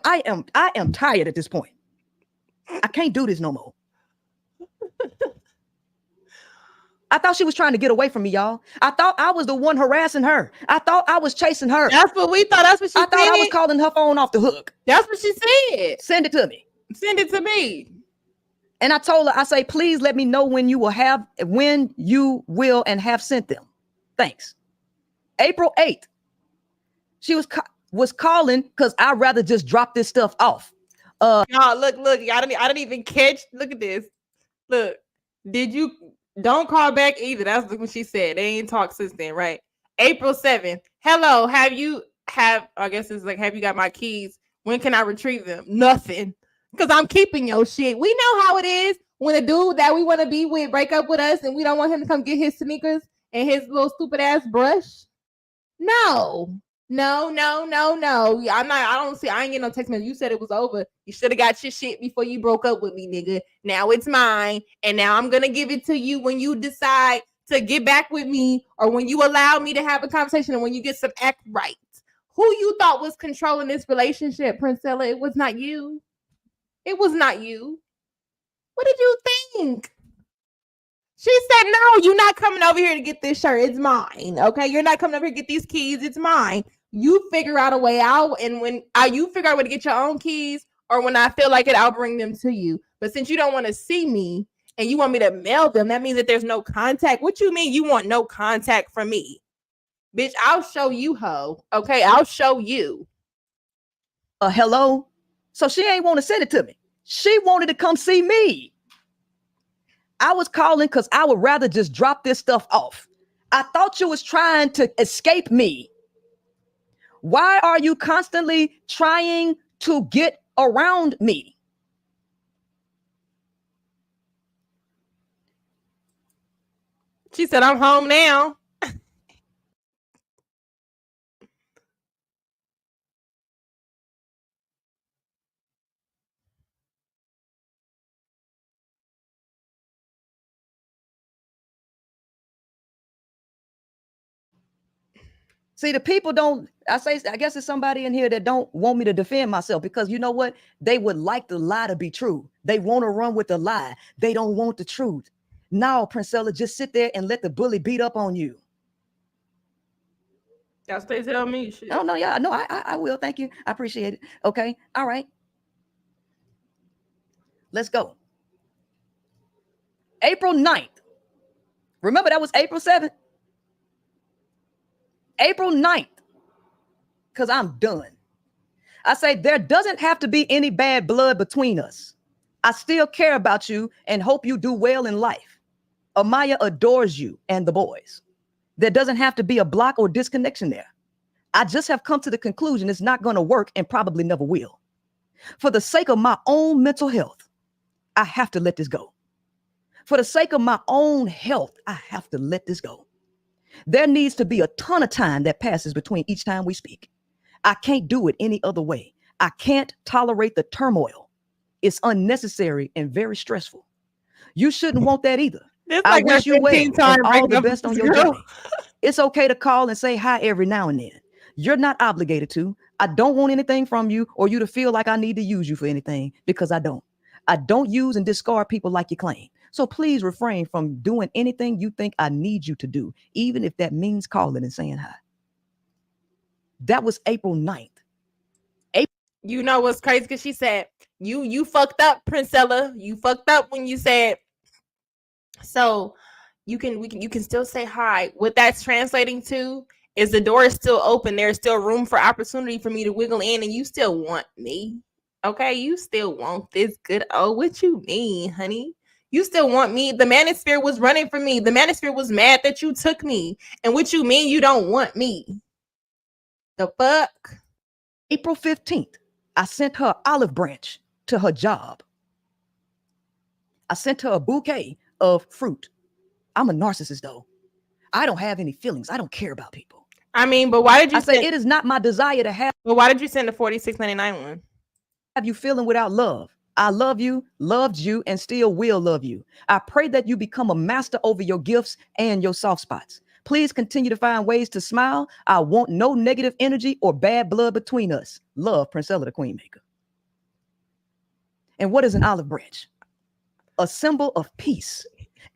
am tired at this point. I can't do this no more. I thought she was trying to get away from me, y'all. I thought I was the one harassing her. I thought I was chasing her. That's what we thought. That's what she said. I thought I was calling her phone off the hook. That's what she said. Send it to me. Send it to me. And I told her, I say, please let me know when you will and have sent them. Thanks. April 8th. She was calling because I'd rather just drop this stuff off. Y'all, look, I didn't even catch. Look at this. Look, don't call back either. That's what she said. They ain't talked since then, right? April 7th. Hello, have you got my keys? When can I retrieve them? Nothing. Because I'm keeping your shit. We know how it is when a dude that we want to be with break up with us and we don't want him to come get his sneakers and his little stupid ass brush. No. I ain't get no text message. You said it was over. You should have got your shit before you broke up with me, nigga. Now it's mine. And now I'm going to give it to you when you decide to get back with me or when you allow me to have a conversation and when you get some act right. Who you thought was controlling this relationship, Princella? It was not you. It was not you. What did you think? She said, no, you're not coming over here to get this shirt. It's mine. Okay. You're not coming over here to get these keys. It's mine. You figure out a way out. And when you figure out a way to get your own keys, or when I feel like it, I'll bring them to you. But since you don't want to see me and you want me to mail them, that means that there's no contact. What you mean you want no contact from me? Bitch, I'll show you, ho. Okay. I'll show you. Hello. So she ain't want to send it to me. She wanted to come see me. I was calling because I would rather just drop this stuff off. I thought you was trying to escape me. Why are you constantly trying to get around me? She said, I'm home now. See, the people I guess it's somebody in here that don't want me to defend myself because you know what? They would like the lie to be true. They want to run with the lie. They don't want the truth. No, Princella, just sit there and let the bully beat up on you. That's what they tell me. Shit. Oh, no, yeah, no, I will. Thank you. I appreciate it. Okay. All right. Let's go. April 9th. Remember, that was April 7th. April 9th, because I'm done. I say there doesn't have to be any bad blood between us. I still care about you and hope you do well in life. Amaya adores you and the boys. There doesn't have to be a block or disconnection there. I just have come to the conclusion it's not going to work and probably never will. For the sake of my own mental health, I have to let this go. For the sake of my own health, I have to let this go. There needs to be a ton of time that passes between each time we speak. I can't do it any other way. I can't tolerate the turmoil. It's unnecessary and very stressful. You shouldn't want that either. I wish you well and all the best on your journey. It's okay to call and say hi every now and then. You're not obligated to. I don't want anything from you or you to feel like I need to use you for anything because I don't. I don't use and discard people like you claim. So please refrain from doing anything you think I need you to do, even if that means calling and saying hi. That was April 9th. You know what's crazy? Because she said, you fucked up, Princella. You fucked up when you said. So you can still say hi. What that's translating to is the door is still open. There's still room for opportunity for me to wiggle in, and you still want me. Okay, you still want this good. Oh, what you mean, honey? You still want me. The manosphere was running for me. The manosphere was mad that you took me. And what you mean you don't want me? The fuck? April 15th, I sent her an olive branch to her job. I sent her a bouquet of fruit. I'm a narcissist, though. I don't have any feelings. I don't care about people. I mean, but why did you say it is not my desire to have? But why did you send the $46.99 one? Have you feeling without love? I love you, loved you, and still will love you. I pray that you become a master over your gifts and your soft spots. Please continue to find ways to smile. I want no negative energy or bad blood between us. Love, Princella, the Queen Maker. And what is an olive branch? A symbol of peace.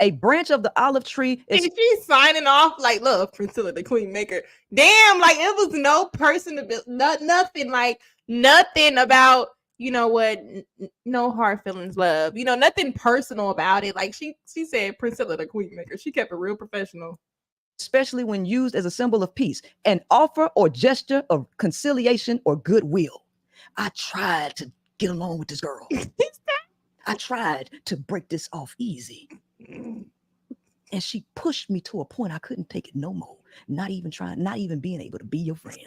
A branch of the olive tree is. She's signing off like, look, Princella, the Queen Maker. Damn, like it was no personability, nothing like nothing about, you know what, no hard feelings, love. You know, nothing personal about it. Like she said, Princella, the Queen Maker. She kept it real professional. Especially when used as a symbol of peace, an offer or gesture of conciliation or goodwill. I tried to get along with this girl. I tried to break this off easy. And she pushed me to a point I couldn't take it no more. Not even being able to be your friend.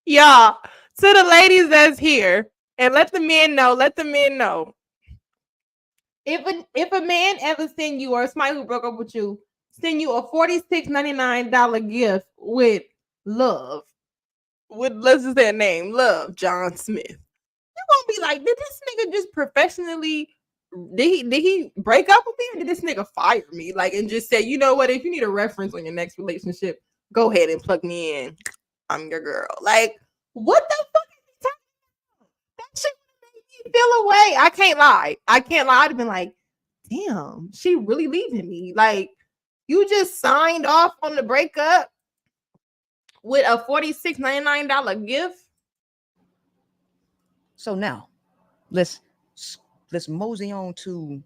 Y'all, to the ladies that's here, and let the men know. If a man ever send you, or somebody who broke up with you, send you a $46.99 gift with love, let's just say a name, Love John Smith, you won't be like, did this nigga just professionally, did he break up with me, or did this nigga fire me? Like, and just say, you know what, if you need a reference on your next relationship, go ahead and plug me in. I'm your girl. Like, what the fuck is he talking about? That shit made me feel away. I can't lie. I'd have been like, damn, she really leaving me. Like, you just signed off on the breakup with a $46.99 gift. So now, let's mosey on to.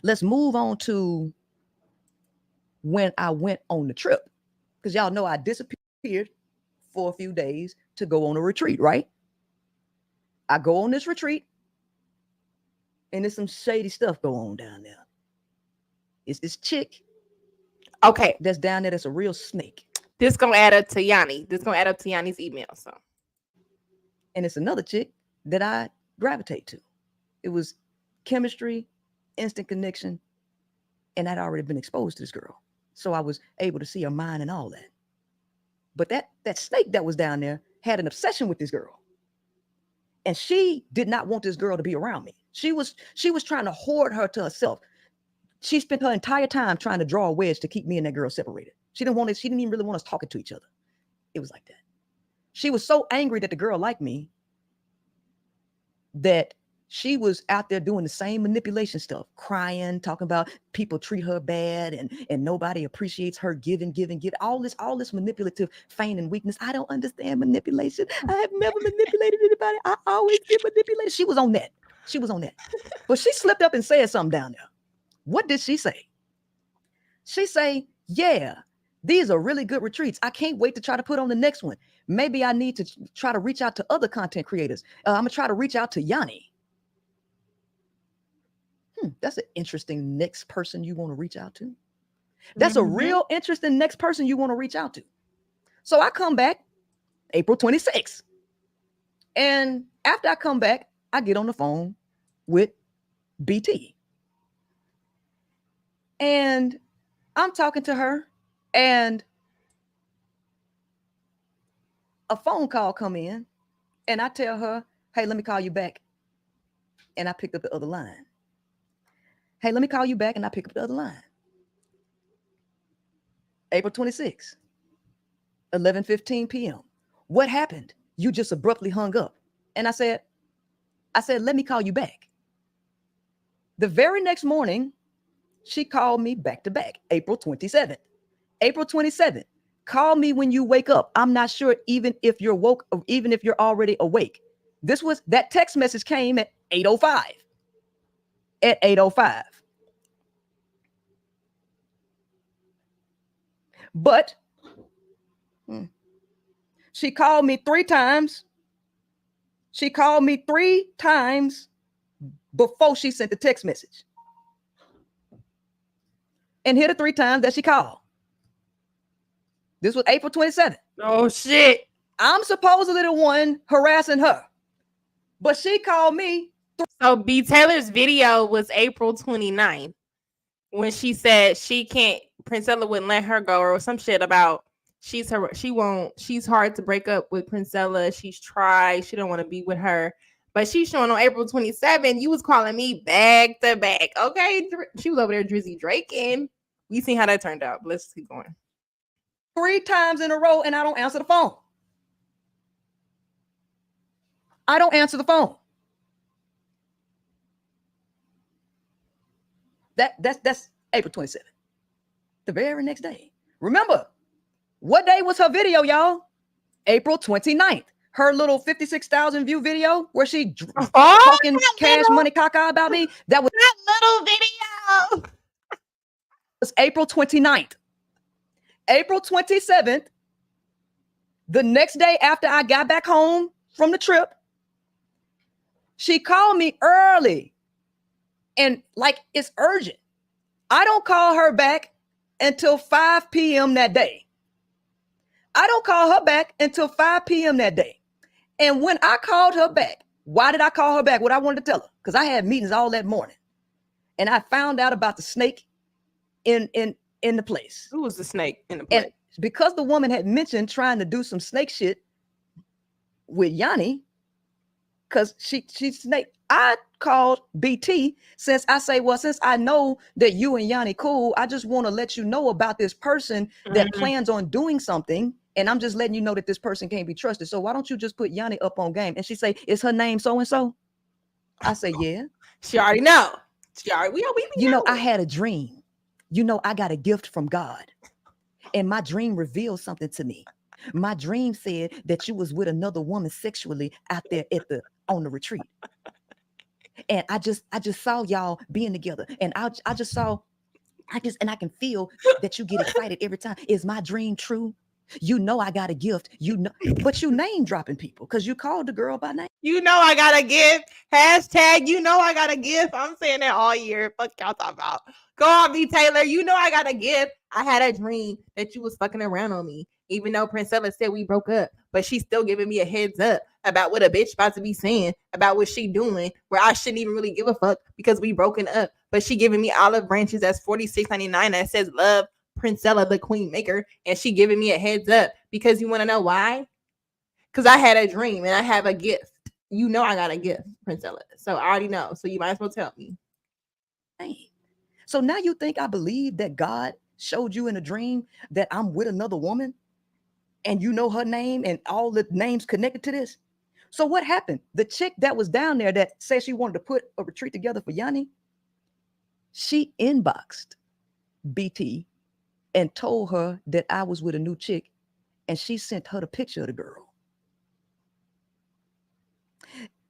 Let's move on to when I went on the trip, because y'all know I disappeared for a few days to go on a retreat, right? I go on this retreat, and there's some shady stuff going on down there. It's this chick, okay, that's down there. That's a real snake. This gonna add up to Yanni. This gonna add up to Yanni's email. So, and it's another chick that I gravitate to. It was chemistry, instant connection, and I'd already been exposed to this girl, so I was able to see her mind and all that. But that snake that was down there had an obsession with this girl, and she did not want this girl to be around me. She was trying to hoard her to herself. She spent her entire time trying to draw a wedge to keep me and that girl separated. She didn't even really want us talking to each other. It was like that. She was so angry that the girl liked me that she was out there doing the same manipulation stuff, crying, talking about people treat her bad and nobody appreciates her giving, all this manipulative feigning weakness. I don't understand manipulation. I have never manipulated anybody. I always get manipulated. She was on that. But she slipped up and said something down there. What did she say? She say, yeah, these are really good retreats. I can't wait to try to put on the next one. Maybe I need to try to reach out to other content creators. I'm going to try to reach out to Yanni. That's an interesting next person you want to reach out to. That's a real interesting next person you want to reach out to. So I come back April 26th. And after I come back, I get on the phone with BT. And I'm talking to her, and a phone call come in, and I tell her, hey, let me call you back. And I picked up the other line. Hey, let me call you back, and I pick up the other line. April 26th, 11:15 p.m. What happened? You just abruptly hung up. And I said, I said, let me call you back. The very next morning, she called me back to back, April 27th. April 27th, call me when you wake up. I'm not sure even if you're woke or even if you're already awake. That text message came at 8:05. At 8:05. But she called me 3 times. She called me 3 times before she sent the text message. And here the 3 times that she called. This was April 27th. Oh, shit. I'm supposedly the one harassing her. But she called me. So B.Taylor's video was April 29th when she said she can't, Princella wouldn't let her go or some shit about she's hard to break up with Princella. She's tried. She don't want to be with her. But she's showing on April 27th. You was calling me back to back. Okay. She was over there Drizzy Draking. We seen how that turned out. But let's keep going. 3 times in a row and I don't answer the phone. I don't answer the phone. That's April 27th. The very next day. Remember, what day was her video, y'all? April 29th. Her little 56,000 view video where she talking cash money caca about me. That was that little video. It was April 29th. April 27th, the next day after I got back home from the trip, she called me early and like it's urgent. I don't call her back until 5 p.m. that day. I don't call her back until 5 p.m. that day. And when I called her back, why did I call her back? What I wanted to tell her, because I had meetings all that morning. And I found out about the snake in the place. Who was the snake in the place? And because the woman had mentioned trying to do some snake shit with Yanni, because she's snake, I called BT since I know that you and Yanni cool. I just want to let you know about this person that plans on doing something. And I'm just letting you know that this person can't be trusted. So why don't you just put Yanni up on game? And she say, is her name so-and-so? I say, yeah. She already know. You know, I had a dream. You know, I got a gift from God. And my dream revealed something to me. My dream said that you was with another woman sexually out there on the retreat. And I just saw y'all being together. And I can feel that you get excited every time. Is my dream true? You know I got a gift. You know, but you name dropping people because you called the girl by name. You know I got a gift. Hashtag you know I got a gift. I'm saying that all year. Fuck y'all talking about. Go on, B.Taylor. You know I got a gift. I had a dream that you was fucking around on me. Even though Princella said we broke up, but she's still giving me a heads up about what a bitch about to be saying about what she doing, where I shouldn't even really give a fuck because we broken up. But she giving me olive branches that's $46.99 that says love Princella, the queen maker, and she giving me a heads up because you want to know why? Because I had a dream and I have a gift. You know I got a gift, Princella. So I already know. So you might as well tell me. Hey. So now you think I believe that God showed you in a dream that I'm with another woman? And you know her name and all the names connected to this. So what happened? The chick that was down there that said she wanted to put a retreat together for Yanni, she inboxed BT and told her that I was with a new chick, and she sent her the picture of the girl.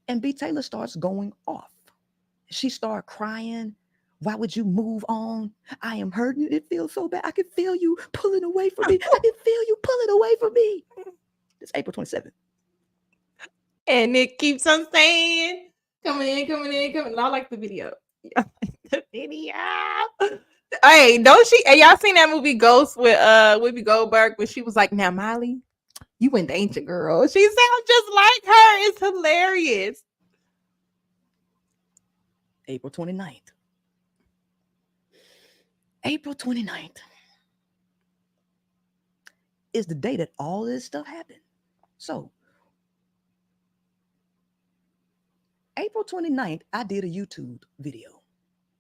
And B.Taylor starts going off. She started crying. Why would you move on? I am hurting. It feels so bad. I can feel you pulling away from me. I can feel you pulling away from me. It's April 27th. And it keeps on saying, coming in. I like the video. I like the video. Hey, don't she? Hey, y'all seen that movie Ghost with Whoopi Goldberg when she was like, now Molly, you in danger, girl. She sounds just like her. It's hilarious. April 29th. April 29th is the day that all this stuff happened. So April 29th, I did a YouTube video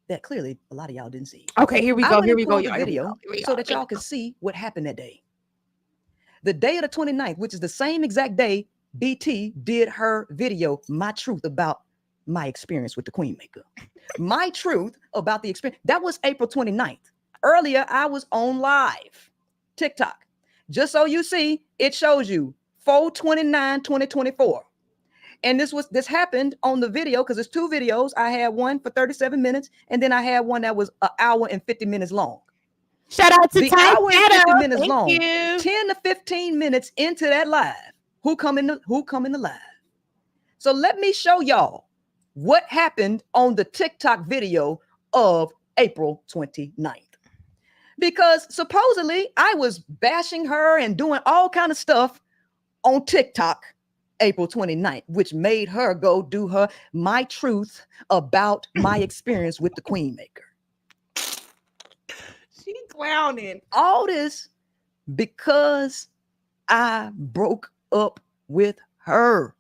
that clearly a lot of y'all didn't see. Okay, here we go. Here we go. So that y'all can see what happened that day. The day of the 29th, which is the same exact day BT did her video, My Truth, about my experience with the Queen Maker. My truth about the experience. That was April 29th. Earlier, I was on live TikTok. Just so you see, it shows you 4/29/2024. And this happened on the video because it's 2 videos. I had one for 37 minutes, and then I had one that was an hour and 50 minutes long. Shout out to the hour and 50 minutes Thank long. you. 10 to 15 minutes into that live. Who come in the live? So let me show y'all what happened on the TikTok video of April 29th. Because supposedly I was bashing her and doing all kind of stuff on TikTok April 29th, which made her go do her my truth about my experience with the Queen Maker. She clowning. All this because I broke up with her.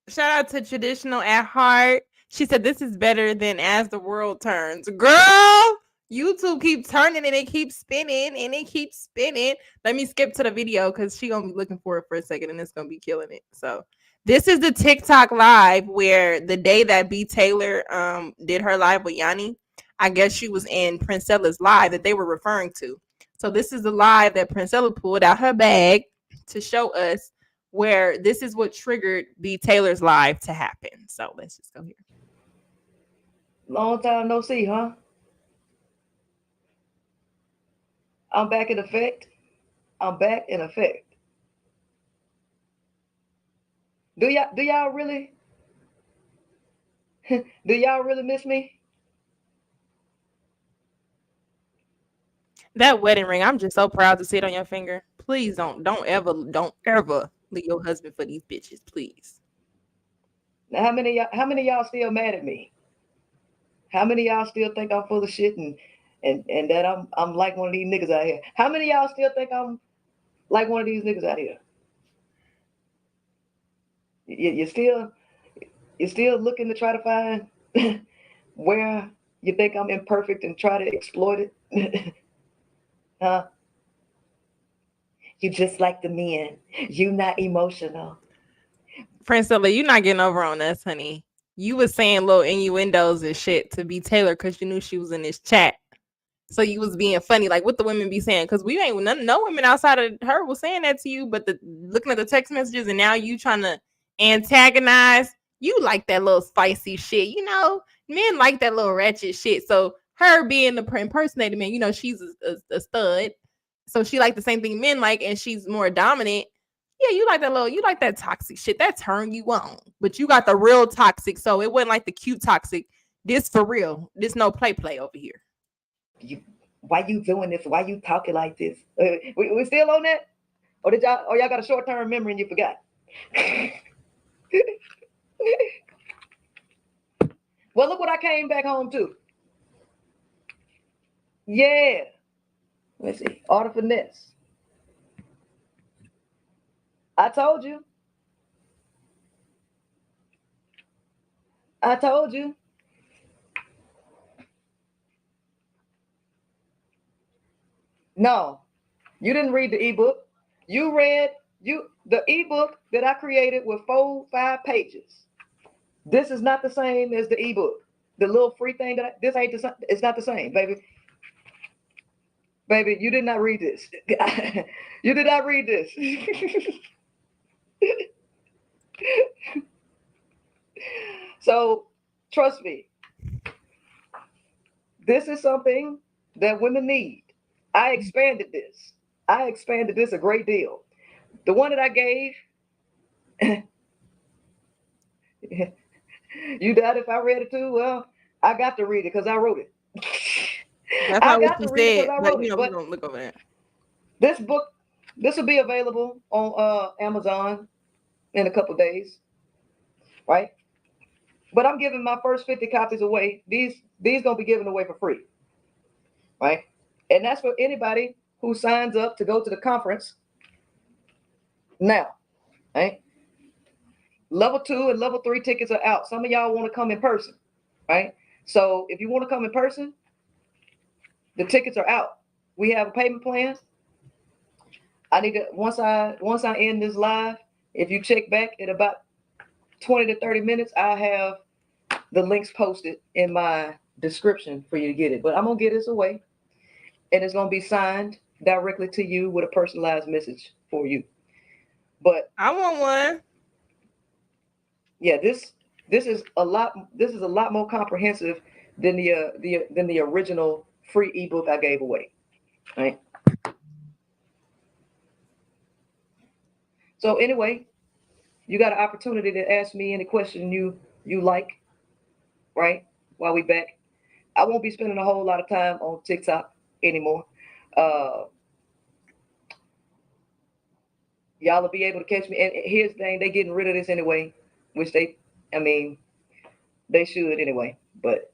Shout out to Traditional at Heart. She said this is better than As the World Turns. Girl, YouTube keeps turning and it keeps spinning and it keeps spinning. Let me skip to the video because she's gonna be looking for it for a second and it's gonna be killing it. So this is the TikTok live where the day that B.Taylor did her live with Yanni, I guess she was in Princella's live that they were referring to. So this is the live that Princella pulled out her bag to show us where this is what triggered B.Taylor's live to happen. So let's just go here. Long time no see, huh? I'm back in effect. I'm back in effect. Do y'all really do y'all really miss me? That wedding ring, I'm just so proud to see it on your finger. Please don't ever leave your husband for these bitches, please. Now, how many of y'all still mad at me? How many of y'all still think I'm full of shit and that I'm like one of these niggas out here? How many of y'all still think I'm like one of these niggas out here? You're still looking to try to find where you think I'm imperfect and try to exploit it? Huh? You just like the men. You not emotional. Princella, you're not getting over on us, honey. You was saying little innuendos and shit to B.Taylor because you knew she was in this chat. So you was being funny, like what the women be saying, because we ain't no women outside of her was saying that to you, but looking at the text messages and now you trying to antagonize, you like that little spicy shit, you know. Men like that little ratchet shit. So her being the impersonator man, you know, she's a stud, so she like the same thing men like, and she's more dominant. Yeah, you like that toxic shit. That turn you on, but you got the real toxic. So it wasn't like the cute toxic. This for real. This no play over here. Why you doing this? Why you talking like this? We still on that? Or y'all got a short-term memory and you forgot? Well, look what I came back home to. Yeah. Let's see. Art of Finesse. I told you. No, you didn't read the ebook. You read the ebook that I created with 4-5 pages. This is not the same as the ebook. The little free thing this ain't it's not the same, baby. Baby, you did not read this. You did not read this. So trust me, this is something that women need. I expanded this a great deal. The one that I gave, you doubt if I read it too? Well, I got to read it because I wrote it. That's not what you said, but you know, we're gonna look over that. This book, this will be available on Amazon in a couple days, right? But I'm giving my first 50 copies away. These gonna be given away for free, right? And that's for anybody who signs up to go to the conference now, right? Level 2 and level 3 tickets are out. Some of y'all want to come in person, right? So if you want to come in person, the tickets are out. We have a payment plan. I need to once I end this live, if you check back in about 20 to 30 minutes, I have the links posted in my description for you to get it. But I'm gonna get this away, and it's gonna be signed directly to you with a personalized message for you. But I want one. Yeah, this is a lot. This is a lot more comprehensive than the original free ebook I gave away. Right. So anyway, you got an opportunity to ask me any question you like, right? While we back, I won't be spending a whole lot of time on TikTok anymore. Y'all will be able to catch me. And here's the thing: they getting rid of this anyway, which they should anyway. But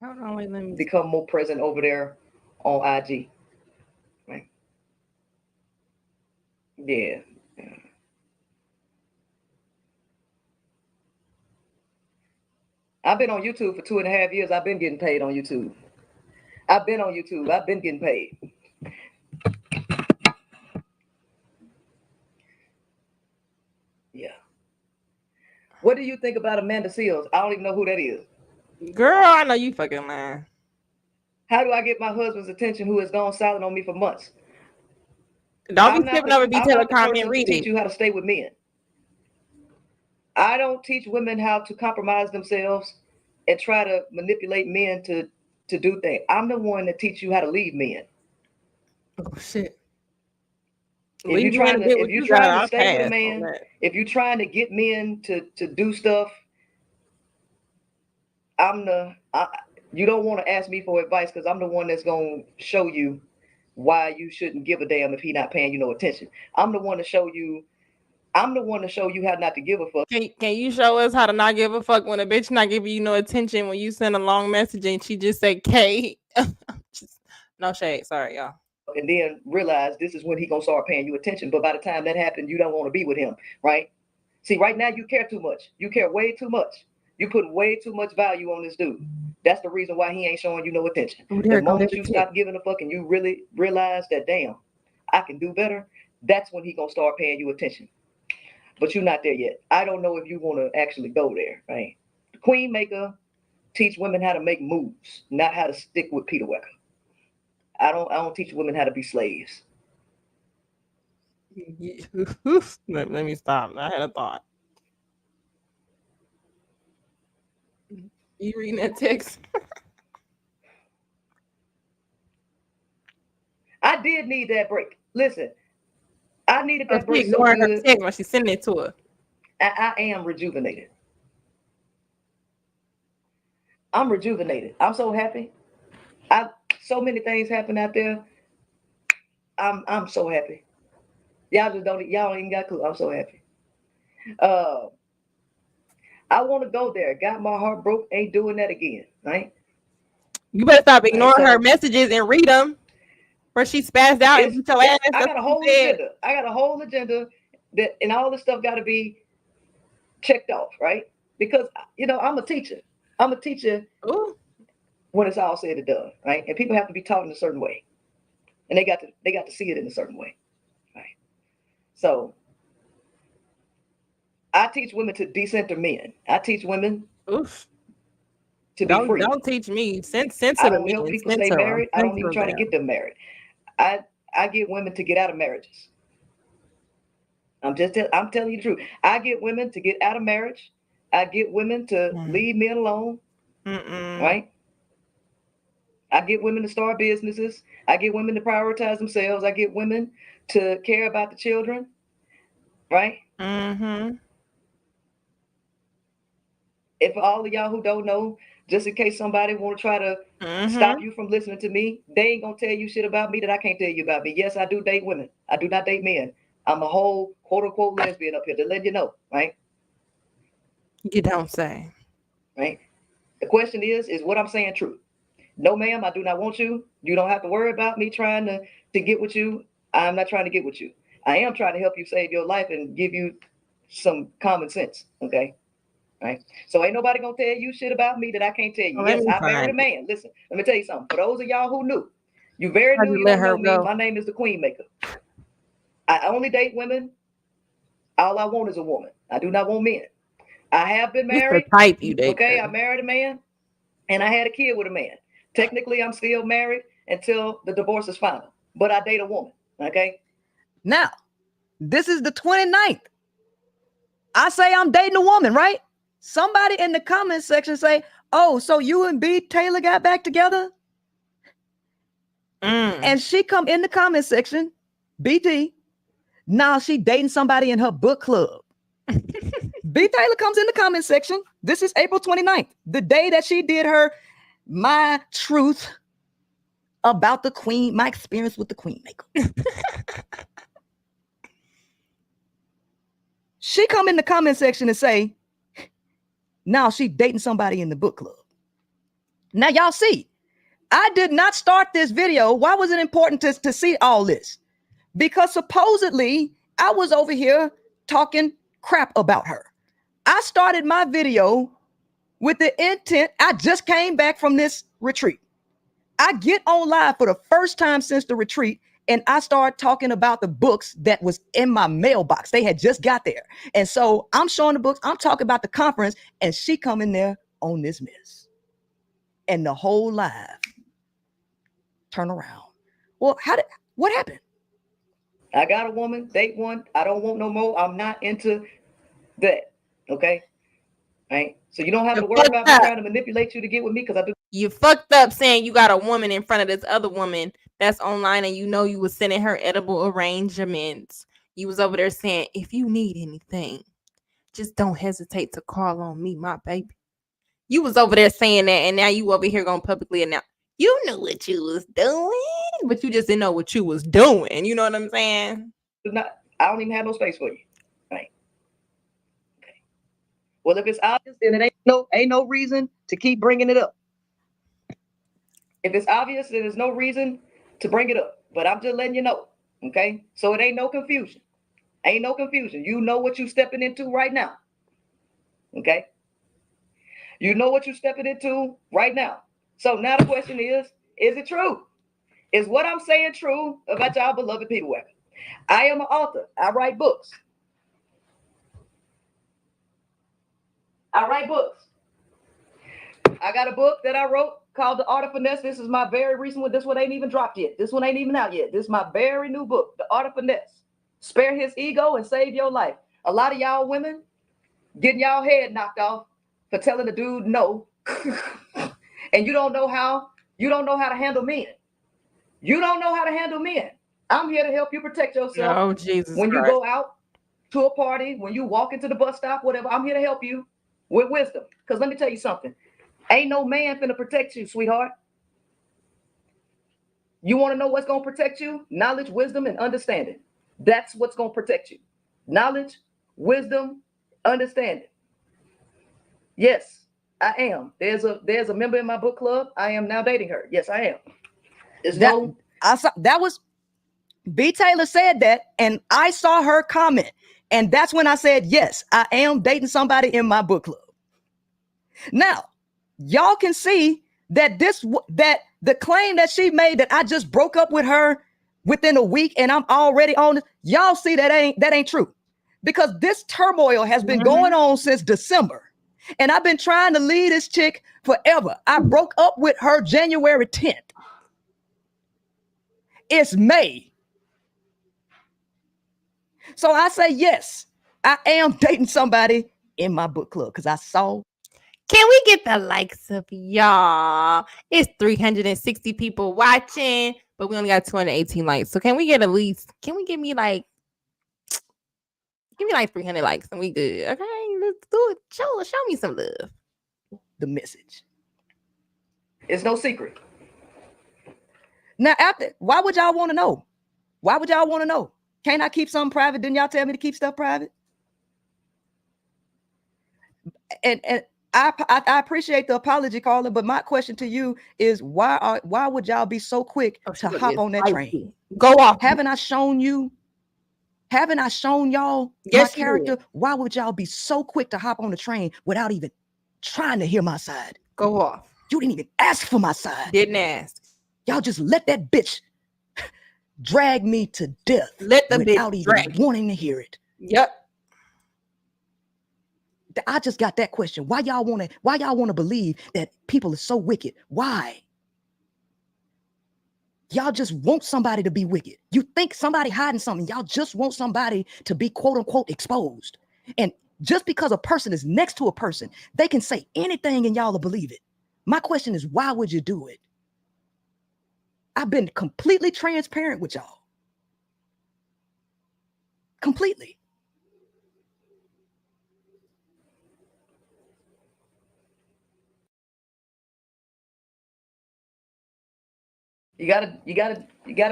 hold on, wait, let me become more present over there on IG. Right? Yeah. I've been on YouTube for 2.5 years. I've been getting paid on YouTube. I've been on YouTube. I've been getting paid. Yeah. What do you think about Amanda Seals? I don't even know who that is. Girl, I know you fucking lying. How do I get my husband's attention who has gone silent on me for months? Don't be skipping over B.Taylor comment and read teach it. you how to stay with men. I don't teach women how to compromise themselves and try to manipulate men to do things. I'm the one that teach you how to leave men. Oh shit. If you're trying to stay with a man, if you're trying to get men to do stuff, you don't want to ask me for advice because I'm the one that's gonna show you why you shouldn't give a damn if he not paying you no attention. I'm the one to show you how not to give a fuck. Can you show us how to not give a fuck when a bitch not giving you no attention when you send a long message and she just say K? No shade, sorry y'all. And then realize this is when he gonna start paying you attention. But by the time that happens, you don't want to be with him, right? See, right now you care too much. You care way too much. You put way too much value on this dude. That's the reason why he ain't showing you no attention. The moment you stop giving a fuck and you really realize that, damn, I can do better, that's when he gonna start paying you attention. But you're not there yet. I don't know if you want to actually go there, right? The Queen Maker teach women how to make moves, not how to stick with Peter Wecker. I don't teach women how to be slaves. Let me stop. I had a thought. You reading that text? I did need that break. Listen, I needed that break. So good. Her text when she's sending it to her. I am rejuvenated. I'm rejuvenated. I'm so happy. So many things happen out there. I'm so happy. Y'all don't even got a clue. I'm so happy. I want to go there. Got my heart broke. Ain't doing that again. Right? You better stop ignoring her messages and read them. Where she spazzed out and beat your ass. I got a whole agenda. I got a whole agenda that, and all this stuff got to be checked off, right? Because I'm a teacher. I'm a teacher. Ooh. When it's all said and done, right? And people have to be taught in a certain way, and they got to see it in a certain way, right? So I teach women to decenter men. I teach women to be free. Don't teach me. Censor I don't help people stay married. I don't even try to get them married. I get women to get out of marriages. I'm telling you the truth. I get women to get out of marriage. I get women to leave men alone, right? I get women to start businesses. I get women to prioritize themselves. I get women to care about the children, right? Mm-hmm. And for all of y'all who don't know, just in case somebody want to try to stop you from listening to me, they ain't gonna tell you shit about me that I can't tell you about me. Yes, I do date women. I do not date men. I'm a whole quote unquote lesbian up here to let you know, right? You don't say. Right? The question is what I'm saying true? No, ma'am, I do not want you. You don't have to worry about me trying to get with you. I'm not trying to get with you. I am trying to help you save your life and give you some common sense. Okay. Right. So ain't nobody gonna tell you shit about me that I can't tell you. Yes, I married a man. Listen, let me tell you something. For those of y'all who knew, you very new, you don't know me. My name is the Queen Maker. I only date women. All I want is a woman. I do not want men. I have been married. Type you date. Okay, I married a man and I had a kid with a man. Technically, I'm still married until the divorce is final, but I date a woman. Okay. Now, this is the 29th. I say I'm dating a woman, right? Somebody in the comment section say, oh, so you and B.Taylor got back together? And she come in the comment section, BT, now she dating somebody in her book club. B.Taylor comes in the comment section. This is April 29th, the day that she did her My Truth About the Queen, my experience with the Queen Maker. She come in the comment section and say, now she dating somebody in the book club. Now y'all see, I did not start this video. Why was it important to see all this? Because supposedly I was over here talking crap about her. I started my video with the intent. I just came back from this retreat. I get on live for the first time since the retreat, and I started talking about the books that was in my mailbox. They had just got there. And so I'm showing the books. I'm talking about the conference, and she come in there on this mess. And the whole live turn around. Well, what happened? I got a woman, date one. I don't want no more. I'm not into that. Okay. Right. So you don't have to worry about me trying to manipulate you to get with me, because I do. You fucked up saying you got a woman in front of this other woman that's online, and you know you was sending her edible arrangements. You was over there saying, if you need anything, just don't hesitate to call on me, my baby. You was over there saying that, and now you over here going publicly announce you knew what you was doing, but you just didn't know what you was doing. You know what I'm saying? I don't even have no space for you. Right. Okay. Well, if it's obvious, then it ain't no reason to keep bringing it up. If it's obvious, then there's no reason to bring it up. But I'm just letting you know. Okay. So it ain't no confusion. Ain't no confusion. You know what you're stepping into right now. Okay. You know what you're stepping into right now. So now the question is it true? Is what I'm saying true about y'all beloved people? I am an author. I write books. I got a book that I wrote called The Art of Finesse. This is my very recent one. This one ain't even dropped yet. This one ain't even out yet. This is my very new book, The Art of Finesse. Spare his ego and save your life. A lot of y'all women getting y'all head knocked off for telling the dude no. And you don't know how to handle men. You don't know how to handle men. I'm here to help you protect yourself. Oh, Jesus when Christ. You go out to a party, when you walk into the bus stop, whatever, I'm here to help you with wisdom. Because let me tell you something. Ain't no man finna protect you, sweetheart. You want to know what's going to protect you? Knowledge, wisdom, and understanding. That's what's going to protect you. Knowledge, wisdom, understanding. Yes, I am. There's a member in my book club. I am now dating her. Yes, I am. That was B.Taylor said that, and I saw her comment, and that's when I said, yes, I am dating somebody in my book club. Now, y'all can see that the claim that she made that I just broke up with her within a week and I'm already on it. Y'all see that ain't true, because this turmoil has been going on since December, and I've been trying to leave this chick forever. I broke up with her January 10th. It's May. So I say, yes, I am dating somebody in my book club, because I saw. Can we get the likes of y'all? It's 360 people watching, but we only got 218 likes. So can we get give me like 300 likes and we good. Okay, let's do it. Show me some love. The message. It's no secret. Now, why would y'all want to know? Why would y'all want to know? Can't I keep something private? Didn't y'all tell me to keep stuff private? And I appreciate the apology, Carla, but my question to you is why would y'all be so quick to hop on that train? Go off. Haven't I shown y'all my character? Why would y'all be so quick to hop on the train without even trying to hear my side? Go off. You didn't even ask for my side. Didn't ask. Y'all just let that bitch drag me to death without even wanting to hear it. Yep. I just got that question. Why y'all want to believe that people are so wicked? Why? Y'all just want somebody to be wicked. You think somebody hiding something. Y'all just want somebody to be quote unquote exposed. And just because a person is next to a person, they can say anything and y'all will believe it. My question is, why would you do it? I've been completely transparent with y'all. Completely. You gotta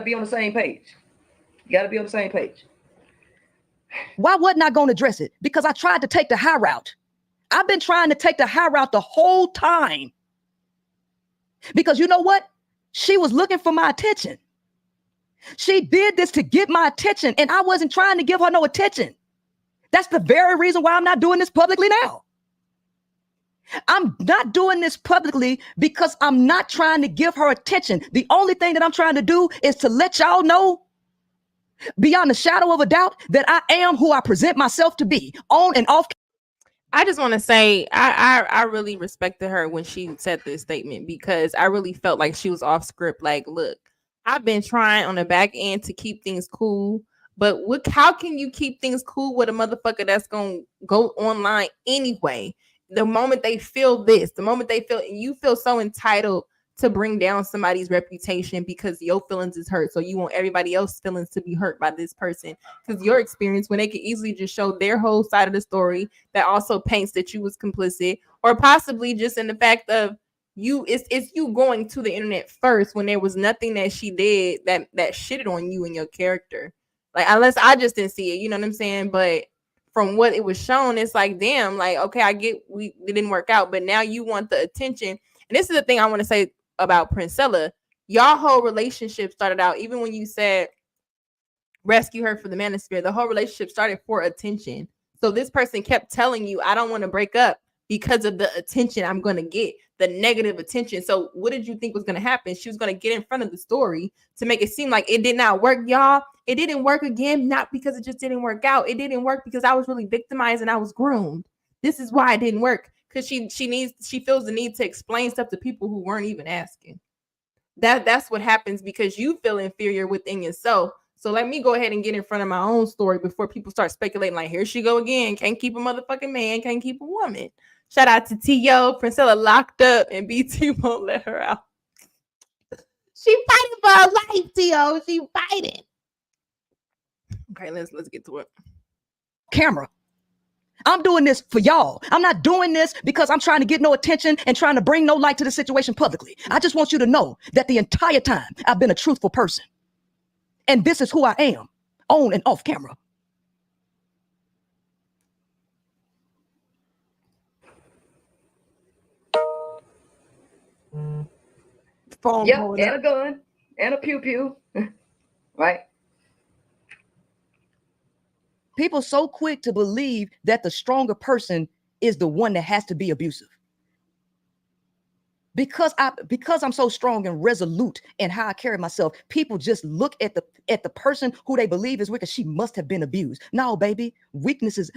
be on the same page. You gotta be on the same page. Why wasn't I going to address it? Because I tried to take the high route. I've been trying to take the high route the whole time. Because you know what? She was looking for my attention. She did this to get my attention, and I wasn't trying to give her no attention. That's the very reason why I'm not doing this publicly now. I'm not doing this publicly because I'm not trying to give her attention. The only thing that I'm trying to do is to let y'all know beyond a shadow of a doubt that I am who I present myself to be on and off. I just want to say I really respected her when she said this statement, because I really felt like she was off script. Like, look, I've been trying on the back end to keep things cool, but how can you keep things cool with a motherfucker that's gonna go online anyway? The moment they feel this, the moment they feel, you feel so entitled to bring down somebody's reputation because your feelings is hurt. So you want everybody else's feelings to be hurt by this person, because your experience, when they could easily just show their whole side of the story that also paints that you was complicit, or possibly just in the fact of you, it's you going to the internet first when there was nothing that she did that shitted on you and your character. Like, unless I just didn't see it, you know what I'm saying? But from what it was shown, it's like, damn, like, okay, I get it didn't work out, but now you want the attention. And this is the thing I want to say about Princella. Y'all whole relationship started out, even when you said rescue her for the manosphere, the whole relationship started for attention. So this person kept telling you, I don't want to break up because of the attention I'm going to get, the negative attention. So what did you think was going to happen? She was going to get in front of the story to make it seem like it did not work, y'all. It didn't work again, not because it just didn't work out. It didn't work because I was really victimized and I was groomed. This is why it didn't work, because she feels the need to explain stuff to people who weren't even asking. That's what happens, because you feel inferior within yourself. So let me go ahead and get in front of my own story before people start speculating like, here she go again. Can't keep a motherfucking man, can't keep a woman. Shout out to T.O. Princella locked up and BT won't let her out. She fighting for her life, T.O. She fighting. Okay, let's get to it. Camera. I'm doing this for y'all. I'm not doing this because I'm trying to get no attention and trying to bring no light to the situation publicly. I just want you to know that the entire time I've been a truthful person. And this is who I am, on and off camera. Yep, and a gun and a pew-pew. Right? People so quick to believe that the stronger person is the one that has to be abusive. Because I'm so strong and resolute in how I carry myself, people just look at the person who they believe is wicked. She must have been abused. No, baby, weakness is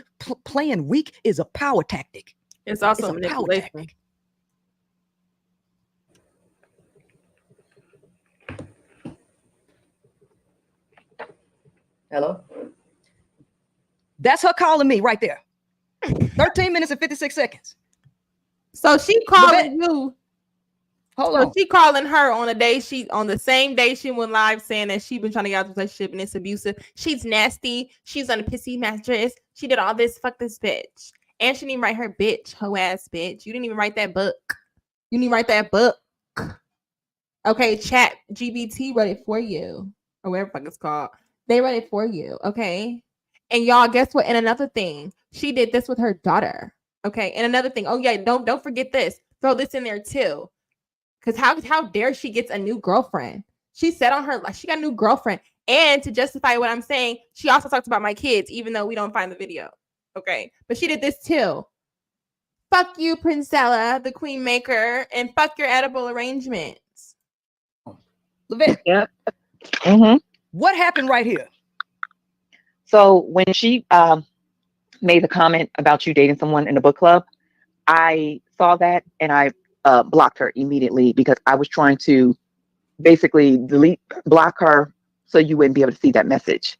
playing weak is a power tactic. It's also a power tactic. Hello? That's her calling me right there. 13 minutes and 56 seconds. So she calling you. Hold on. She calling her on the same day she went live saying that she been trying to get out of the relationship and it's abusive. She's nasty. She's on a pissy mattress. She did all this. Fuck this bitch. And she didn't even write her bitch, hoe ass bitch. You didn't even write that book. You didn't write that book. Okay, chat GBT wrote it for you. Or whatever the fuck it's called. They wrote it for you. Okay. And y'all, guess what? And another thing, she did this with her daughter. Okay. And another thing. Oh yeah, don't forget this. Throw this in there too. Because how dare she gets a new girlfriend? She said on her, like, she got a new girlfriend. And to justify what I'm saying, she also talked about my kids, even though we don't find the video. Okay. But she did this too. Fuck you, Princella, the queen maker, and fuck your edible arrangements. Levette. Yep. Mm-hmm. What happened right here? So when she made the comment about you dating someone in the book club. I saw that and I blocked her immediately because I was trying to basically block her so you wouldn't be able to see that message.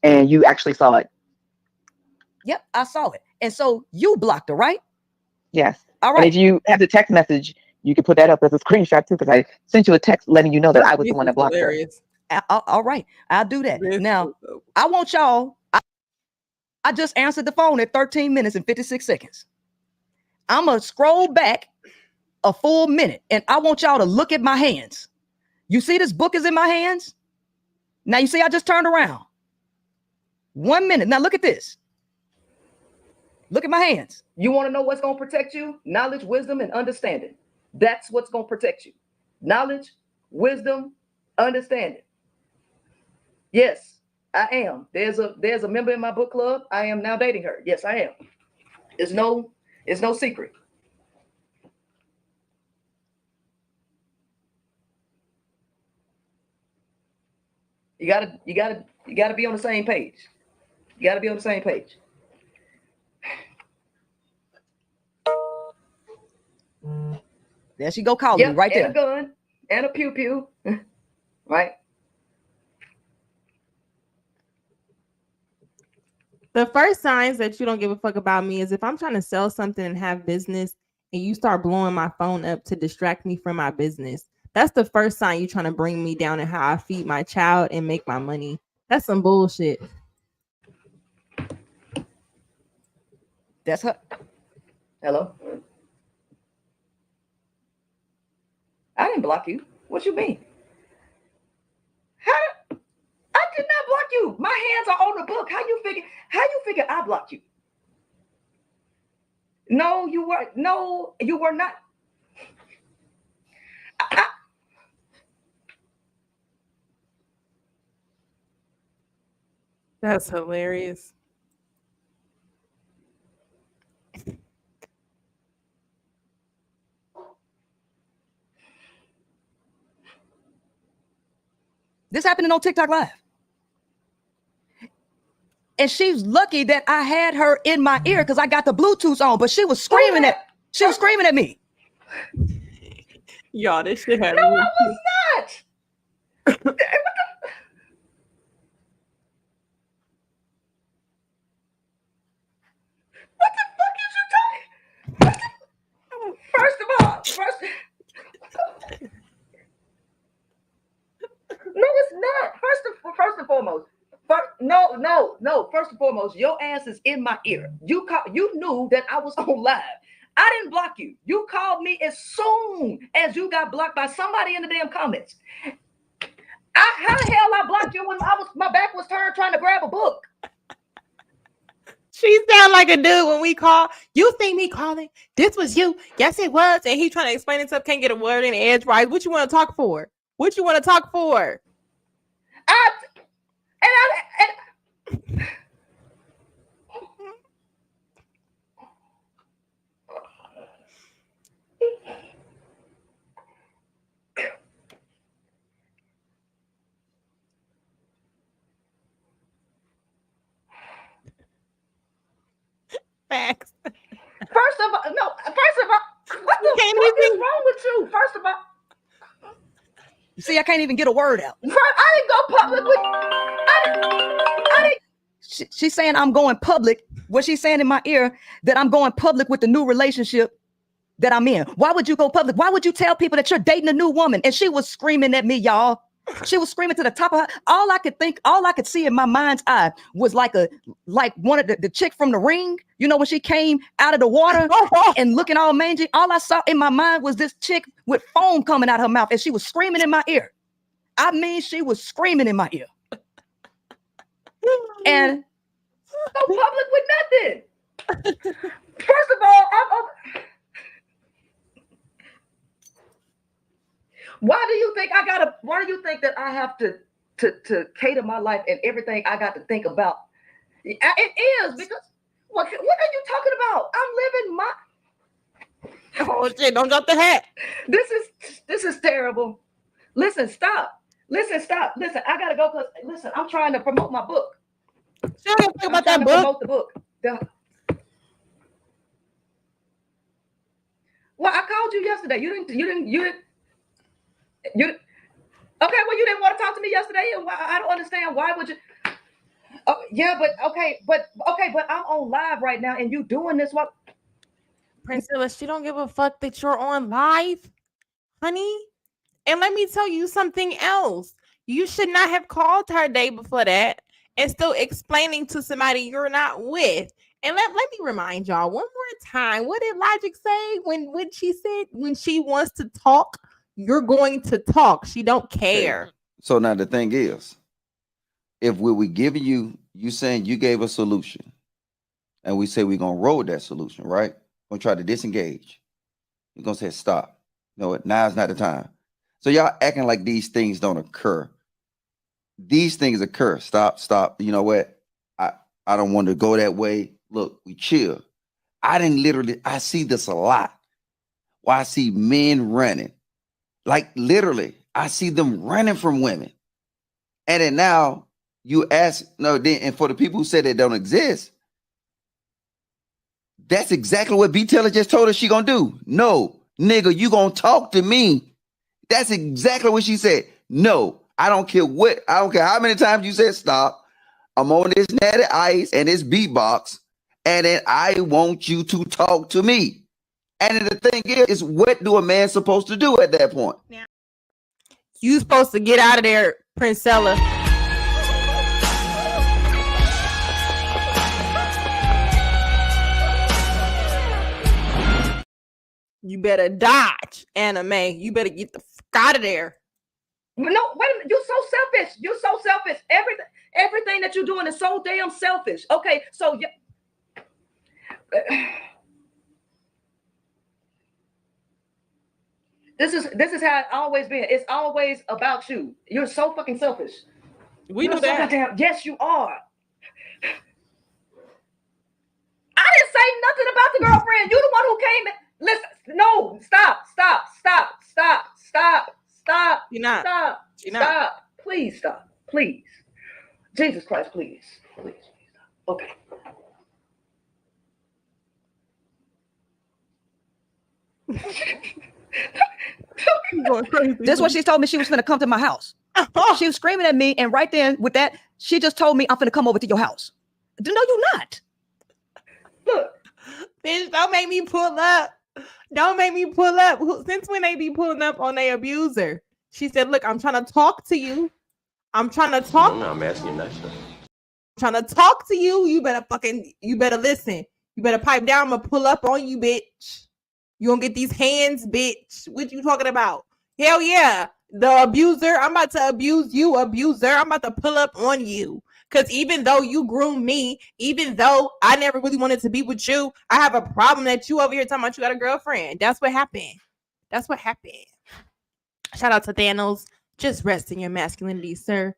And you actually saw it. Yep, I saw it. And so you blocked her, right? Yes. All right. And if you have the text message, you can put that up as a screenshot too, because I sent you a text letting you know that I was the one that blocked her. All right, I'll do that. Now, I want y'all, I just answered the phone at 13 minutes and 56 seconds. I'm going to scroll back a full minute, and I want y'all to look at my hands. You see this book is in my hands? Now, you see I just turned around. 1 minute. Now, look at this. Look at my hands. You want to know what's going to protect you? Knowledge, wisdom, and understanding. That's what's going to protect you. Knowledge, wisdom, understanding. Yes, I am. There's a member in my book club. I am now dating her. Yes, I am. It's no secret. You gotta be on the same page. You gotta be on the same page. There she go calling me right there. And a gun and a pew pew. Right. The first signs that you don't give a fuck about me is if I'm trying to sell something and have business and you start blowing my phone up to distract me from my business. That's the first sign you're trying to bring me down and how I feed my child and make my money. That's some bullshit. That's her. Hello? I didn't block you. What you mean? I did not block you. My hands are on the book. How you figure I blocked you? No, you were not. That's hilarious. This happening on TikTok Live. And she's lucky that I had her in my ear because I got the Bluetooth on, but she was screaming at me. Y'all, this shit happened. No, I was not. What the fuck is you talking? First of all, no, it's not. First and foremost, First and foremost, your ass is in my ear. You knew that I was on live. I didn't block you. You called me as soon as you got blocked by somebody in the damn comments. How the hell I blocked you when my back was turned trying to grab a book? She sound like a dude when we call. You think me calling? This was you. Yes, it was. And he trying to explain himself, can't get a word in edgewise. What you want to talk for? What you want to talk for? Facts. First of all, what the fuck is wrong with you? First of all, you see, I can't even get a word out. I didn't go public with. I didn't. She's saying I'm going public. What she's saying in my ear that I'm going public with the new relationship that I'm in. Why would you go public? Why would you tell people that you're dating a new woman? And she was screaming at me, y'all. She was screaming to the top of her. All I could see in my mind's eye was like one of the chick from The Ring. You know, when she came out of the water and looking all mangy. All I saw in my mind was this chick with foam coming out her mouth, and she was screaming in my ear. I mean, she was screaming in my ear. And no public with nothing. First of all, why do you think that I have to cater my life and everything I got to think about? It is because what are you talking about? I'm living my. Oh shit! Don't drop the hat. This is terrible. Listen, stop. Listen, stop. Listen, I gotta go because I'm trying to promote my book. Think about that book. Promote the book. Well, I called you yesterday. You didn't. Okay, well, you didn't want to talk to me yesterday, and I don't understand. Why would you? Oh, yeah, but I'm on live right now, and you doing this? What? Princella, she don't give a fuck that you're on live, honey. And let me tell you something else. You should not have called her day before that and still explaining to somebody you're not with. And let me remind y'all one more time. What did Logic say when she said when she wants to talk, you're going to talk. She don't care. Okay. So now the thing is, if we giving you saying you gave a solution, and we say we're gonna roll with that solution, right? We're gonna try to disengage. You're gonna say stop. You know what? Now's not the time. So y'all acting like these things don't occur. These things occur. Stop. You know what? I don't want to go that way. Look, we chill. I see this a lot. Why I see men running. Like literally, I see them running from women. And then now you ask, and for the people who say they don't exist, that's exactly what B.Taylor just told us she gonna do. No, nigga, you gonna talk to me. That's exactly what she said. No, I don't care how many times you said stop. I'm on this natty ice and this beatbox, and then I want you to talk to me. And the thing is what do a man supposed to do at that point? You supposed to get out of there, Princella. You better dodge, anime. You better get the fuck out of there. No, wait a minute. You're so selfish. You're so selfish. Everything that you're doing is so damn selfish. Okay, so this is how it's always been. It's always about you. You're so fucking selfish. We know that. Yes, you are. I didn't say nothing about the girlfriend. You the one who came in. Listen, no, stop. You're not. Stop. Please stop. Please. Jesus Christ, please. Okay. This is what she told me. She was going to come to my house. She was screaming at me, and right then with that, she just told me I'm going to come over to your house. No, you're not. Look, bitch, don't make me pull up. Don't make me pull up. Since when they be pulling up on their abuser? She said, look, I'm trying to talk to you. I'm trying to talk. I'm asking you nice. I'm trying to talk to you. You better listen. You better pipe down. I'm going to pull up on you, bitch. You gonna get these hands, bitch. What you talking about? Hell yeah. The abuser. I'm about to abuse you, abuser. I'm about to pull up on you. Because even though you groomed me, even though I never really wanted to be with you, I have a problem that you over here talking about you got a girlfriend. That's what happened. Shout out to Thanos. Just rest in your masculinity, sir.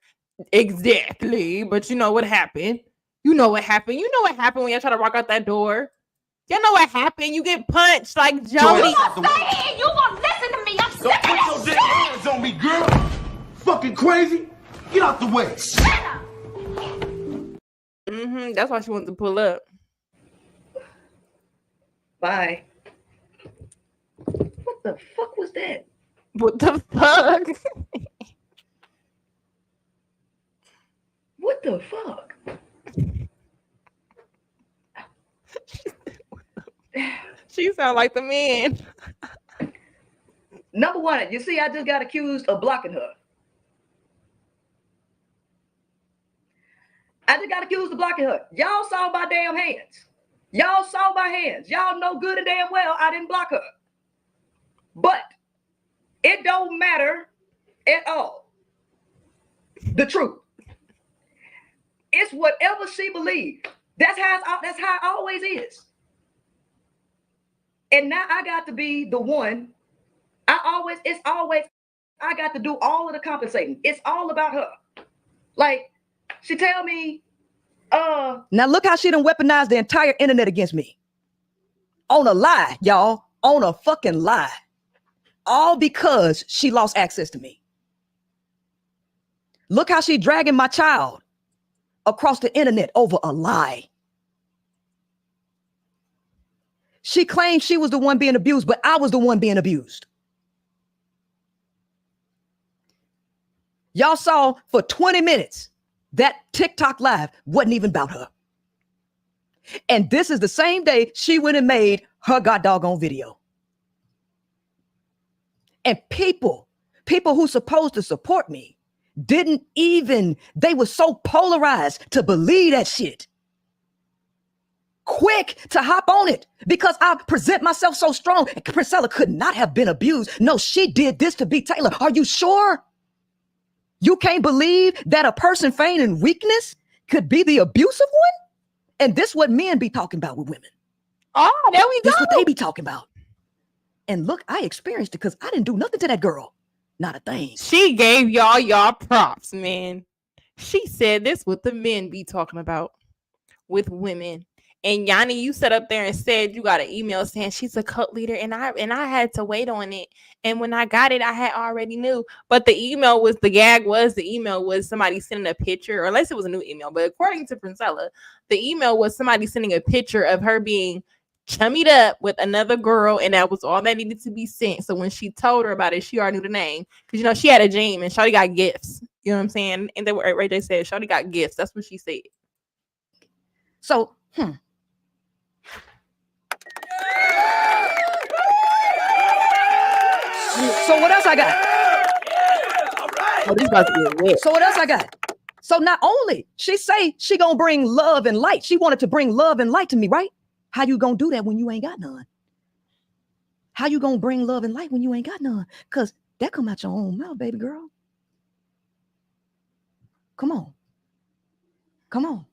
Exactly. But you know what happened. You know what happened when y'all try to walk out that door. You know what happened. You get punched like Jody. You gonna stay here. You gonna listen to me. I'm sick of Don't put your damn hands on me, girl. Fucking crazy. Get out the way. Shut up. That's why she wanted to pull up. Bye. What the fuck was that? What the fuck? What the fuck? She sound like the man. Number one, you see, I just got accused of blocking her. Y'all saw my damn hands. Y'all know good and damn well I didn't block her. But it don't matter at all. The truth. It's whatever she believes. That's how it always is. And now I got to be the one. I got to do all of the compensating. It's all about her. Like, she tell me, Now look how she done weaponized the entire internet against me. On a lie, y'all. On a fucking lie. All because she lost access to me. Look how she dragging my child across the internet over a lie. She claimed she was the one being abused, but I was the one being abused. Y'all saw for 20 minutes that TikTok live wasn't even about her. And this is the same day she went and made her god doggone video. And people who supposed to support me they were so polarized to believe that shit. Quick to hop on it because I present myself so strong. Princella could not have been abused. No, she did this to B.Taylor. Are you sure? You can't believe that a person feigning weakness could be the abusive one? And this what men be talking about with women. Oh, there we go. This what they be talking about. And look, I experienced it because I didn't do nothing to that girl. Not a thing. She gave y'all props, man. She said this what the men be talking about with women. And Yanni, you sat up there and said you got an email saying she's a cult leader, and I had to wait on it. And when I got it, I had already knew. But the email was somebody sending a picture, or unless it was a new email. But according to Princella, the email was somebody sending a picture of her being chummied up with another girl, and that was all that needed to be sent. So when she told her about it, she already knew the name because she had a dream and Shawty got gifts. You know what I'm saying? And they were right. They said Shawty got gifts. That's what she said. So, So what else I got? Oh, this about to get wet. So what else I got? So not only she say she gonna bring love and light, she wanted to bring love and light to me, right? How you gonna do that when you ain't got none? How you gonna bring love and light when you ain't got none? Because that come out your own mouth, baby girl. Come on. Come on.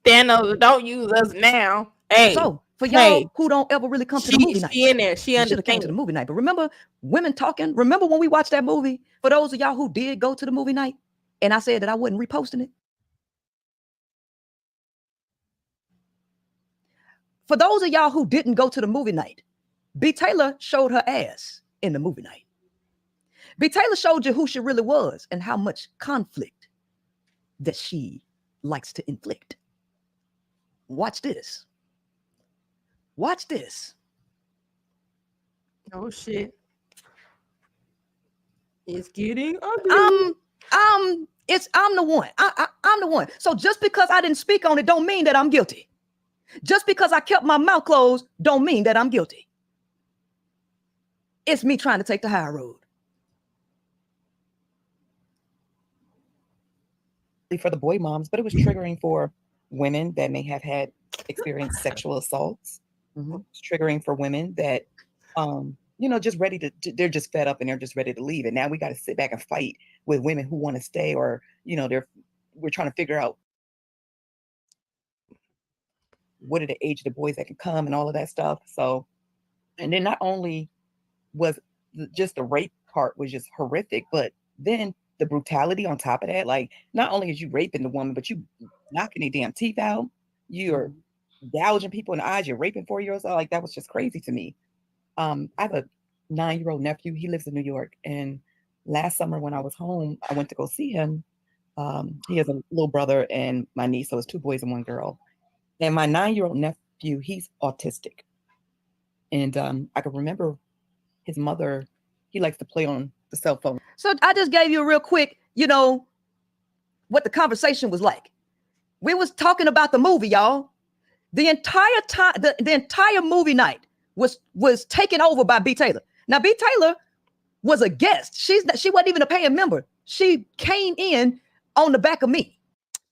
Thanos, don't use us now. Hey. So for y'all who don't ever really come to the movie night. She in there. She should have came to the movie night. But remember women talking? Remember when we watched that movie? For those of y'all who did go to the movie night, and I said that I wasn't reposting it. For those of y'all who didn't go to the movie night, B.Taylor showed her ass in the movie night. B.Taylor showed you who she really was and how much conflict that she likes to inflict. Watch this. Watch this. Oh shit. It's getting ugly. I'm the one. I'm the one. So just because I didn't speak on it don't mean that I'm guilty. Just because I kept my mouth closed don't mean that I'm guilty. It's me trying to take the high road. For the boy moms, but it was triggering for women that may have had experienced sexual assaults. Mm-hmm. It's triggering for women that, just ready to, they're just fed up and they're just ready to leave. And now we got to sit back and fight with women who want to stay, or, we're trying to figure out what are the age of the boys that can come and all of that stuff. So, and then not only was just the rape part was just horrific, but then the brutality on top of that, like not only is you raping the woman, but you knocking their damn teeth out, you're gouging people in the eyes, you're raping 4-year-olds. Like that was just crazy to me. I have a 9-year-old nephew. He lives in New York, and last summer when I was home, I went to go see him. He has a little brother and my niece, so it's 2 boys and 1 girl. And my 9-year-old nephew, he's autistic, and I can remember his mother. He likes to play on the cell phone. So I just gave you a real quick, what the conversation was like. We was talking about the movie, y'all. The entire time, the entire movie night was taken over by B.Taylor. Now, B.Taylor was a guest. She wasn't even a paying member. She came in on the back of me.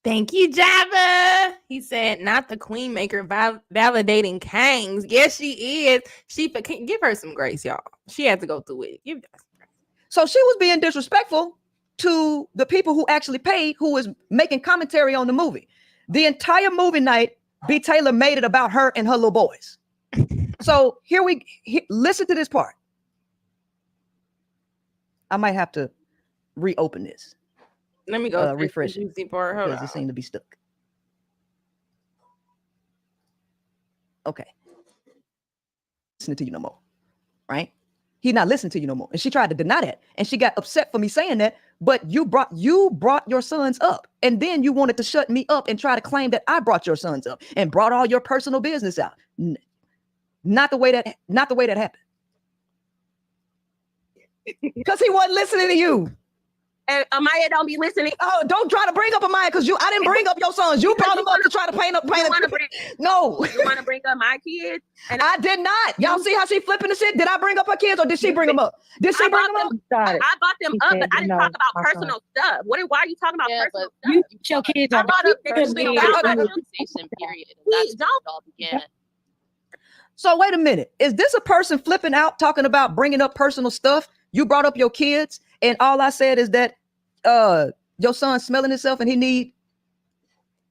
Thank you, Java. He said, not the queen maker validating Kangs. Yes, she is. Give her some grace, y'all. She had to go through it. Give her some grace. So she was being disrespectful to the people who actually paid, who was making commentary on the movie. The entire movie night, B.Taylor made it about her and her little boys. So listen to this part. I might have to reopen this. Let me go refresh it because it seemed to be stuck. Okay. Listening to you no more, right? He's not listening to you no more. And she tried to deny that. And she got upset for me saying that, but you brought your sons up. And then you wanted to shut me up and try to claim that I brought your sons up and brought all your personal business out. Not the way that happened. Because he wasn't listening to you. And Amaya don't be listening. Oh, don't try to bring up Amaya because I didn't bring up your sons. You brought them up to try to paint up. No. You want to bring up my kids? And I did not. Y'all see how she flipping the shit? Did I bring up her kids or did she bring them up? Did she bring them up? I brought them up, but I didn't talk about personal stuff. Why are you talking about personal stuff? You your kids I are brought up conversation period. That's how it all began. So wait a minute. Is this a person flipping out talking about bringing up personal stuff? You brought up your kids and all I said is that your son's smelling himself and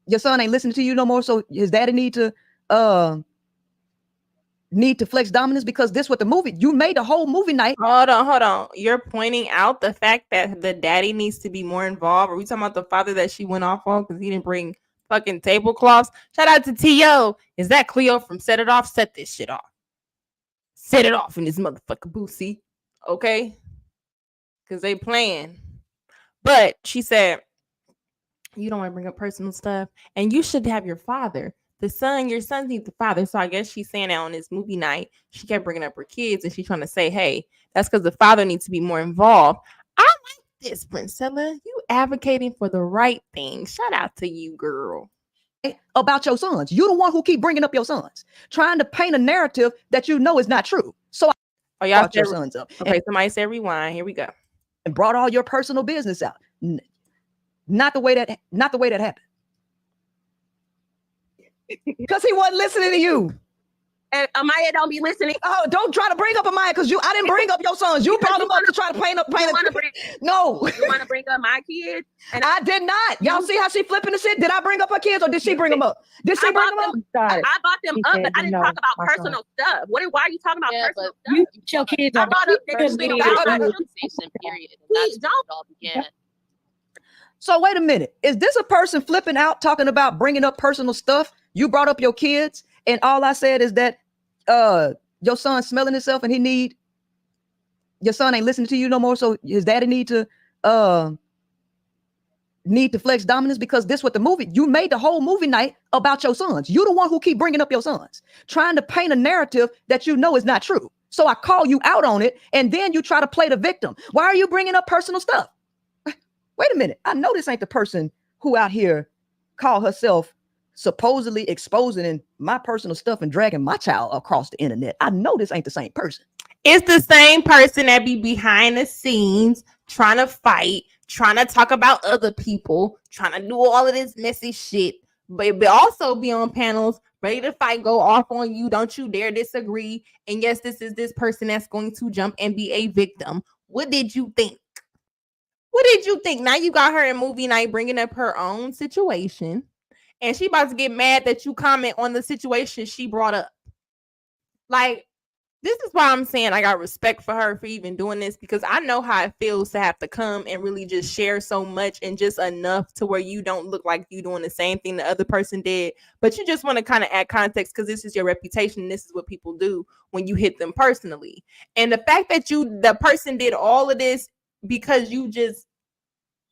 your son ain't listening to you no more. So his daddy need to flex dominance because this what the movie, you made the whole movie night. Hold on. You're pointing out the fact that the daddy needs to be more involved. Are we talking about the father that she went off on because he didn't bring fucking tablecloths? Shout out to T.O. Is that Cleo from Set It Off? Set this shit off. Set it off in this motherfucker boosie. Okay? Because they playing. But she said, you don't want to bring up personal stuff. And you should have your father. Your sons need the father. So I guess she's saying that on this movie night, she kept bringing up her kids and she's trying to say, hey, that's because the father needs to be more involved. I like this, Princella. You advocating for the right thing. Shout out to you, girl. About your sons. You're the one who keep bringing up your sons, trying to paint a narrative that you know is not true. So y'all brought your sons up. Okay, somebody said rewind. Here we go. And brought all your personal business out. Not the way that happened. Because he wasn't listening to you. And Amaya don't be listening. Oh, don't try to bring up Amaya because I didn't bring up your sons. You brought them up to try to paint up. No. You want to bring up my kids? And I did not. Y'all see how she flipping the shit? Did I bring up her kids or did she bring them up? Did she bring them up? I brought them up, but I didn't talk about personal stuff. Why are you talking about personal stuff? Your kids are conversation period. That's how it all began. So wait a minute. Is this a person flipping out talking about bringing up personal stuff? You brought up your kids and all I said is that your son's smelling himself and your son ain't listening to you no more. So his daddy need to flex dominance because this what the movie, you made the whole movie night about your sons. You're the one who keep bringing up your sons, trying to paint a narrative that you know is not true. So I call you out on it and then you try to play the victim. Why are you bringing up personal stuff? Wait a minute. I know this ain't the person who out here call herself supposedly exposing my personal stuff and dragging my child across the internet. I know this ain't the same person. It's the same person that be behind the scenes trying to fight, trying to talk about other people, trying to do all of this messy shit, but also be on panels ready to fight, go off on you. Don't you dare disagree. And yes, this is this person that's going to jump and be a victim. What did you think? What did you think? Now you got her in movie night bringing up her own situation. And she about to get mad that you comment on the situation she brought up. Like, this is why I'm saying I got respect for her for even doing this because I know how it feels to have to come and really just share so much and just enough to where you don't look like you doing the same thing the other person did. But you just want to kind of add context because this is your reputation. This is what people do when you hit them personally. And the fact that the person did all of this because you just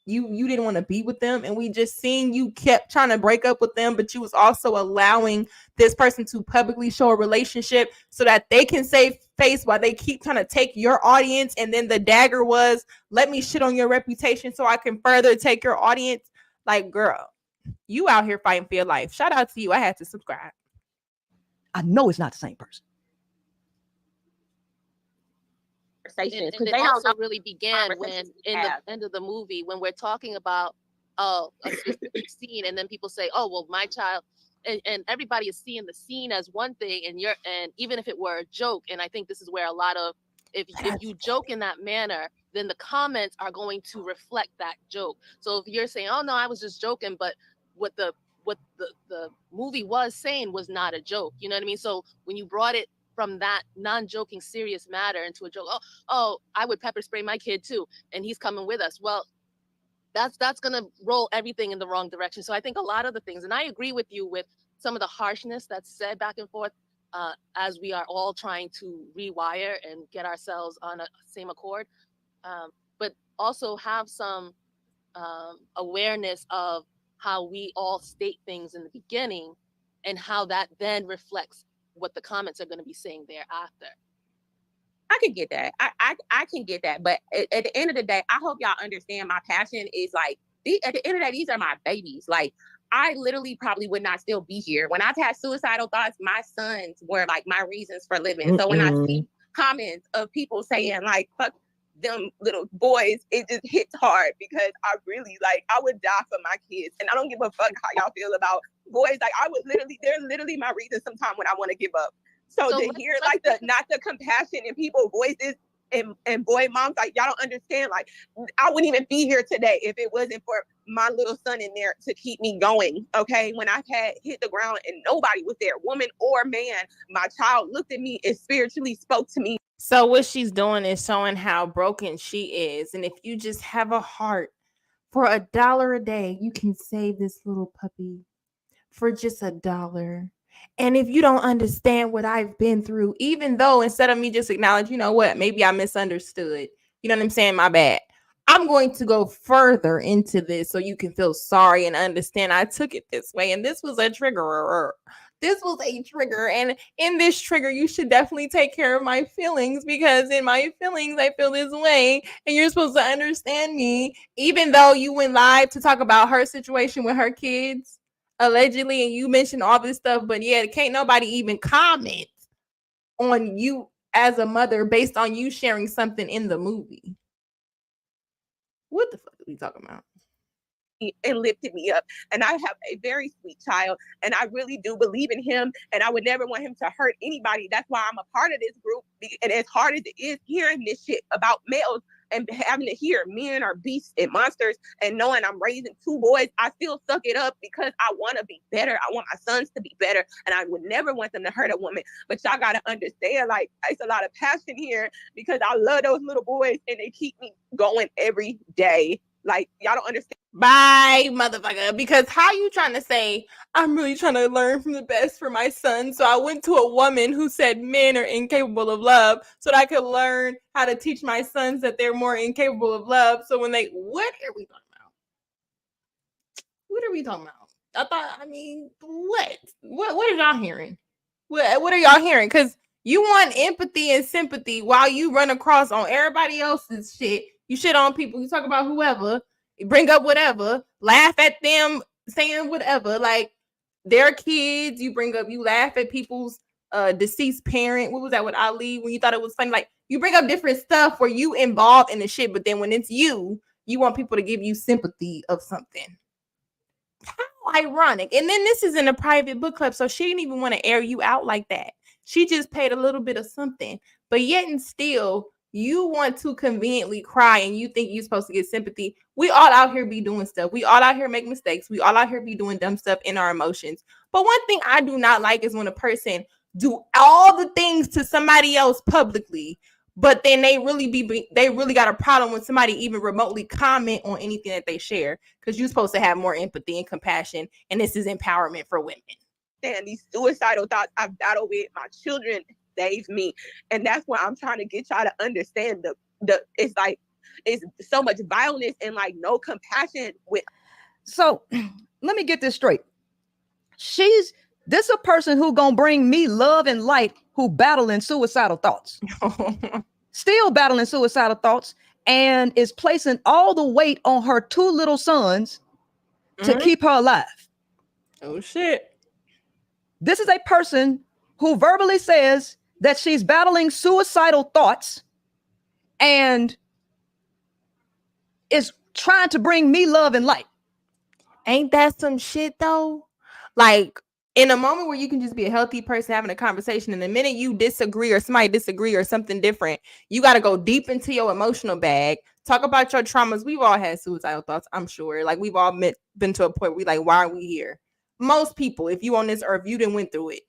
you didn't want to be with them and we just seen you kept trying to break up with them, but you was also allowing this person to publicly show a relationship so that they can save face while they keep trying to take your audience. And then the dagger was, let me shit on your reputation so I can further take your audience. Like, girl, you out here fighting for your life. Shout out to you. I had to subscribe. I know it's not the same person. And they also really began when in the end of the movie when we're talking about a specific scene and then people say, oh well, my child, and everybody is seeing the scene as one thing and even if it were a joke, and I think this is where a lot of if you joke in that manner, then the comments are going to reflect that joke. So if you're saying, oh no, I was just joking, but what the movie was saying was not a joke, you know what I mean? So when you brought it from that non-joking serious matter into a joke, oh, I would pepper spray my kid too, and he's coming with us. Well, that's gonna roll everything in the wrong direction. So I think a lot of the things, and I agree with you with some of the harshness that's said back and forth as we are all trying to rewire and get ourselves on a same accord, but also have some awareness of how we all state things in the beginning and how that then reflects what the comments are going to be saying thereafter. I can get that. I can get that. But at the end of the day, I hope y'all understand my passion is like, at the end of the day, these are my babies. Like, I literally probably would not still be here. When I've had suicidal thoughts, my sons were like my reasons for living. So when I see comments of people saying like, fuck them little boys, it just hits hard because I really like, I would die for my kids. And I don't give a fuck how y'all feel about boys. Like, they're literally my reason sometimes when I want to give up. So to hear like not the compassion in people's voices and boy moms, like, y'all don't understand. Like, I wouldn't even be here today if it wasn't for my little son in there to keep me going. Okay, when I've had hit the ground and nobody was there, woman or man, my child looked at me and spiritually spoke to me. So what she's doing is showing how broken she is, and if you just have a heart, for $1 a day, you can save this little puppy for just $1. And if you don't understand what I've been through, even though instead of me just acknowledge, you know what, maybe I misunderstood, you know what I'm saying, my bad, I'm going to go further into this so you can feel sorry and understand I took it this way. And this was a trigger. This was a trigger. And in this trigger, you should definitely take care of my feelings, because in my feelings, I feel this way. And you're supposed to understand me, even though you went live to talk about her situation with her kids, allegedly, and you mentioned all this stuff. But yeah, can't nobody even comment on you as a mother based on you sharing something in the movie. What the fuck are we talking about? And lifted me up. And I have a very sweet child, and I really do believe in him, and I would never want him to hurt anybody. That's why I'm a part of this group. And as hard as it is hearing this shit about males and having to hear men are beasts and monsters, and knowing I'm raising 2 boys, I still suck it up because I want to be better. I want my sons to be better, and I would never want them to hurt a woman. But y'all got to understand, like, it's a lot of passion here because I love those little boys, and they keep me going every day. Like, y'all don't understand. Bye, motherfucker. Because how you trying to say, I'm really trying to learn from the best for my son, so I went to a woman who said men are incapable of love so that I could learn how to teach my sons that they're more incapable of love. So when they, what are we talking about? What are we talking about? What are y'all hearing? What are y'all hearing? Because you want empathy and sympathy while you run across on everybody else's shit. You shit on people. You talk about whoever. You bring up whatever. Laugh at them saying whatever. Like, their kids. You bring up. You laugh at people's deceased parent. What was that with Ali when you thought it was funny? Like, you bring up different stuff where you involved in the shit. But then when it's you want people to give you sympathy of something. How ironic. And then this is in a private book club. So she didn't even want to air you out like that. She just paid a little bit of something. But yet and still, you want to conveniently cry and you think you're supposed to get sympathy. We all out here be doing stuff. We all out here make mistakes. We all out here be doing dumb stuff in our emotions. But one thing I do not like is when a person do all the things to somebody else publicly, but then they really got a problem when somebody even remotely comment on anything that they share, because you're supposed to have more empathy and compassion, and this is empowerment for women. And these suicidal thoughts I've battled with, my children saved me. And that's why I'm trying to get y'all to understand the it's like it's so much violence and like no compassion with. So let me get this straight. This a person who gonna bring me love and light, who battling suicidal thoughts. Still battling suicidal thoughts, and is placing all the weight on her 2 little sons to keep her alive. Oh shit. This is a person who verbally says that she's battling suicidal thoughts and is trying to bring me love and light. Ain't that some shit though? Like, in a moment where you can just be a healthy person having a conversation, and the minute you disagree or somebody disagree or something different, you got to go deep into your emotional bag, talk about your traumas. We've all had suicidal thoughts, I'm sure. Like, we've all been to a point where we like, why are we here? Most people, if you on this earth, you didn't went through it.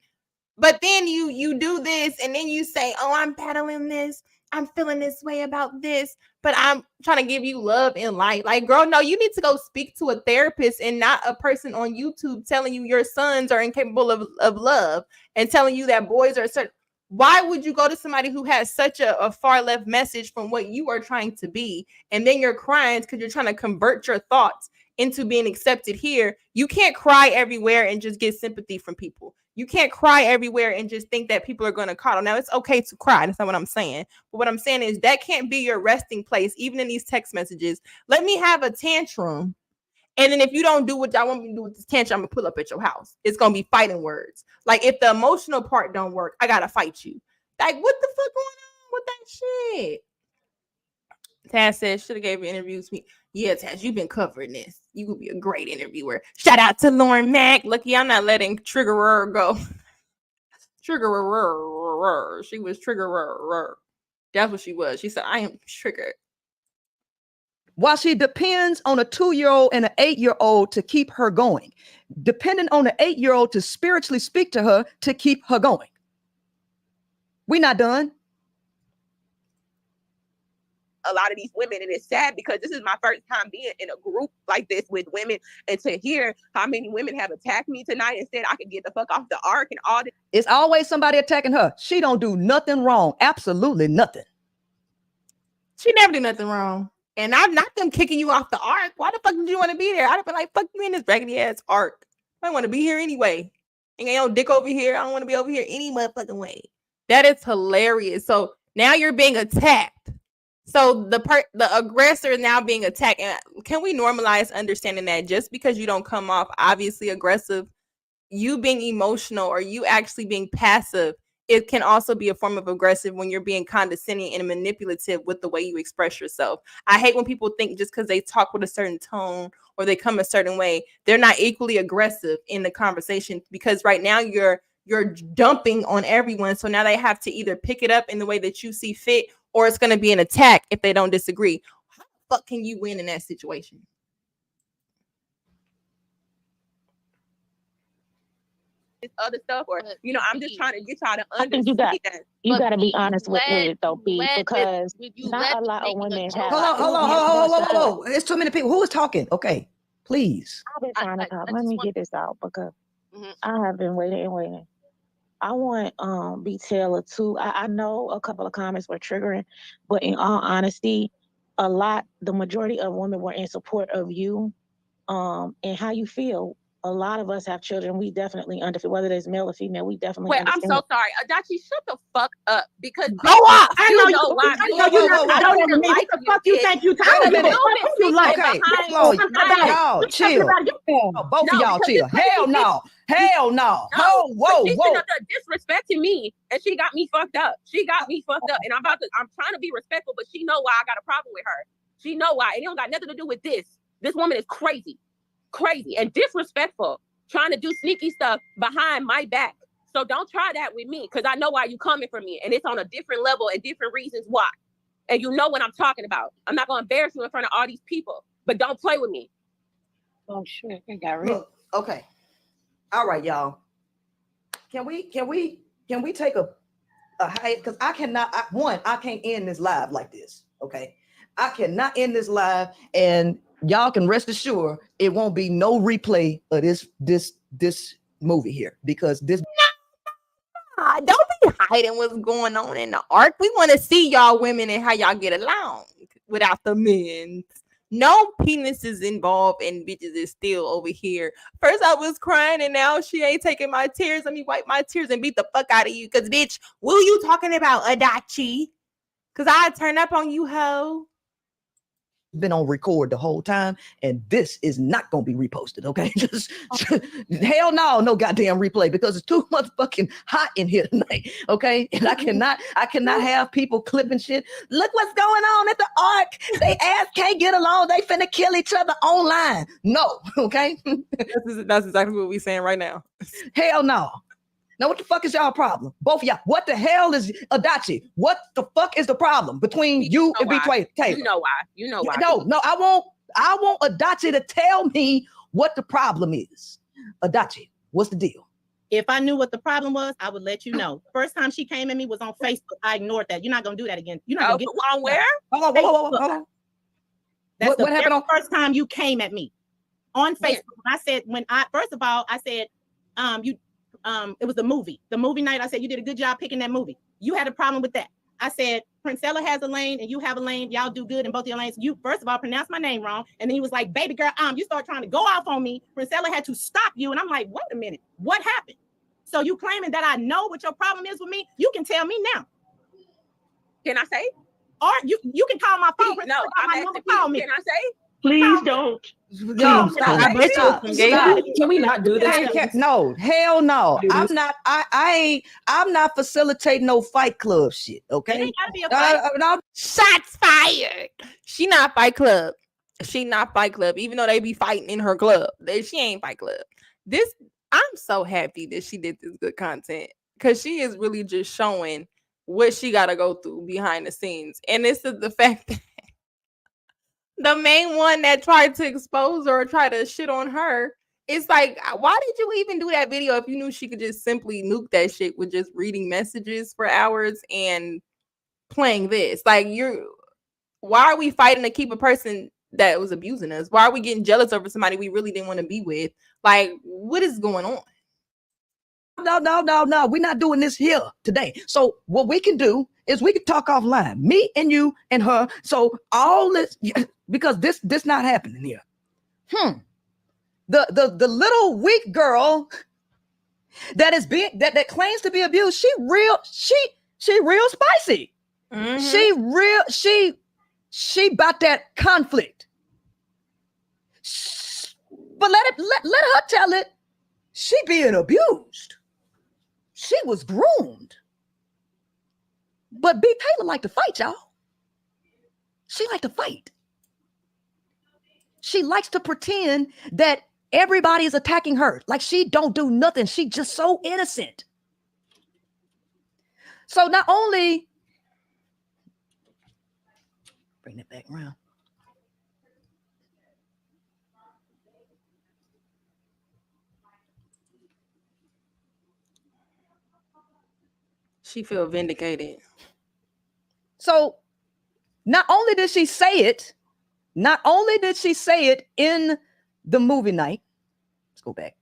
But then you do this, and then you say, oh, I'm battling this. I'm feeling this way about this, but I'm trying to give you love and light. Like, girl, no, you need to go speak to a therapist and not a person on YouTube telling you your sons are incapable of love and telling you that boys are certain. Why would you go to somebody who has such a far left message from what you are trying to be? And then you're crying because you're trying to convert your thoughts into being accepted here. You can't cry everywhere and just get sympathy from people. You can't cry everywhere and just think that people are going to coddle. Now, it's okay to cry. That's not what I'm saying. But what I'm saying is that can't be your resting place, even in these text messages. Let me have a tantrum. And then if you don't do what y'all want me to do with this tantrum, I'm going to pull up at your house. It's going to be fighting words. Like, if the emotional part don't work, I got to fight you. Like, what the fuck going on with that shit? Taz says, should have gave an interview to me. Yeah, Taz, you've been covering this. You could be a great interviewer. Shout out to Lauren Mack. Lucky I'm not letting Triggerer go. Triggerer. She was Triggerer. That's what she was. She said, I am triggered. While she depends on a 2-year-old and an 8-year-old to keep her going, depending on the 8-year-old to spiritually speak to her to keep her going. We're not done. A lot of these women, and it's sad because this is my first time being in a group like this with women, and to hear how many women have attacked me tonight and said I could get the fuck off the ark and all this. It's always somebody attacking her. She don't do nothing wrong. Absolutely nothing. She never do nothing wrong. And I'm not them kicking you off the ark. Why the fuck did you want to be there? I'd have been like, fuck you in this raggedy ass ark. I don't want to be here anyway. Ain't got no dick over here. I don't want to be over here any motherfucking way. That is hilarious. So now you're being attacked. So the aggressor is now being attacked. And can we normalize understanding that just because you don't come off obviously aggressive, you being emotional or you actually being passive, it can also be a form of aggressive when you're being condescending and manipulative with the way you express yourself. I hate when people think just because they talk with a certain tone or they come a certain way, they're not equally aggressive in the conversation, because right now you're dumping on everyone. So now they have to either pick it up in the way that you see fit, or it's going to be an attack if they don't disagree. How the fuck can you win in that situation? This other stuff, or I'm just trying to get y'all to understand. I think you got to be honest with it though, B, because not a lot of women have. Hold on. There's too many people. Who is talking? Okay, please. I've been trying to talk. Let me get this out because I have been waiting. I want B.Taylor too. I know a couple of comments were triggering, but in all honesty, the majority of women were in support of you and how you feel. A lot of us have children. We definitely understand, whether it's male or female, we definitely understand. I'm so sorry. Adachi, shut the fuck up because go up. I know why. I know you're not. I don't even like the fuck you think you talking about. You like? Okay, y'all chill. Both of y'all chill. Hell no. Whoa. She's disrespecting me, and she got me fucked up. And I'm trying to be respectful, but she know why I got a problem with her. She know why, and it don't got nothing to do with this. This woman is crazy and disrespectful, trying to do sneaky stuff behind my back. So don't try that with me, because I know why you coming for me, and it's on a different level and different reasons why. And you know what I'm talking about. I'm not gonna embarrass you in front of all these people, but don't play with me. Oh shit, I got real. Okay. All right, y'all. Can we take a high? Because I cannot. I can't end this live like this. Okay, I cannot end this live, and y'all can rest assured it won't be no replay of this movie here, because this. Don't be hiding what's going on in the arc. We want to see y'all women and how y'all get along without the men. No penises involved, and bitches is still over here. First I was crying, and now she ain't taking my tears. Let me wipe my tears and beat the fuck out of you. Cause bitch, who you talking about, Adachi? Cause I turn up on you, hoe. Been on record the whole time, and this is not gonna be reposted. Okay, just hell no goddamn replay, because it's too much fucking hot in here tonight. Okay, and I cannot have people clipping shit. Look what's going on at the arc. They ass can't get along. They finna kill each other online. No, okay. That's exactly what we saying right now. Hell no. Now, what the fuck is y'all problem? Both of y'all. What the hell is Adachi? What the fuck is the problem between you and B.Taylor? You know why. No, I want Adachi to tell me what the problem is. Adachi, what's the deal? If I knew what the problem was, I would let you know. First time she came at me was on Facebook. I ignored that. You're not gonna do that again. You're not gonna get on where? Hold on. That's what happened on first time you came at me on Facebook. I said it was the movie night. I said, you did a good job picking that movie. You had a problem with that. I said, Princella has a lane and you have a lane. Y'all do good in both your lanes. You first of all pronounced my name wrong. And then he was like, baby girl, you start trying to go off on me. Princella had to stop you. And I'm like, wait a minute, what happened? So you claiming that I know what your problem is with me? You can tell me now. Can I say? Or you can call my phone. No, I'm asking call me. Can I say? Please don't. No, stop. Can we not do this? No, hell no. I'm not facilitating no Fight Club shit. Okay. It ain't gotta be a fight. No. Shots fired. She not Fight Club. She not Fight Club. Even though they be fighting in her club, she ain't Fight Club. I'm so happy that she did this good content because she is really just showing what she got to go through behind the scenes. And this is the fact that the main one that tried to expose her or try to shit on her, it's like, why did you even do that video if you knew she could just simply nuke that shit with just reading messages for hours and playing this? Like, why are we fighting to keep a person that was abusing us? Why are we getting jealous over somebody we really didn't want to be with? Like, what is going on? No. We're not doing this here today. So what we can do is we can talk offline, me and you and her. So all this, because this not happening here. The little weak girl that is being that claims to be abused, she real spicy. Mm-hmm. She about that conflict. But let her tell it. She being abused. She was groomed. But B.Taylor like to fight, y'all. She like to fight. She likes to pretend that everybody is attacking her. Like she don't do nothing. She just so innocent. So not only bring it back around. She feel vindicated. So not only did she say it in the movie night. Let's go back.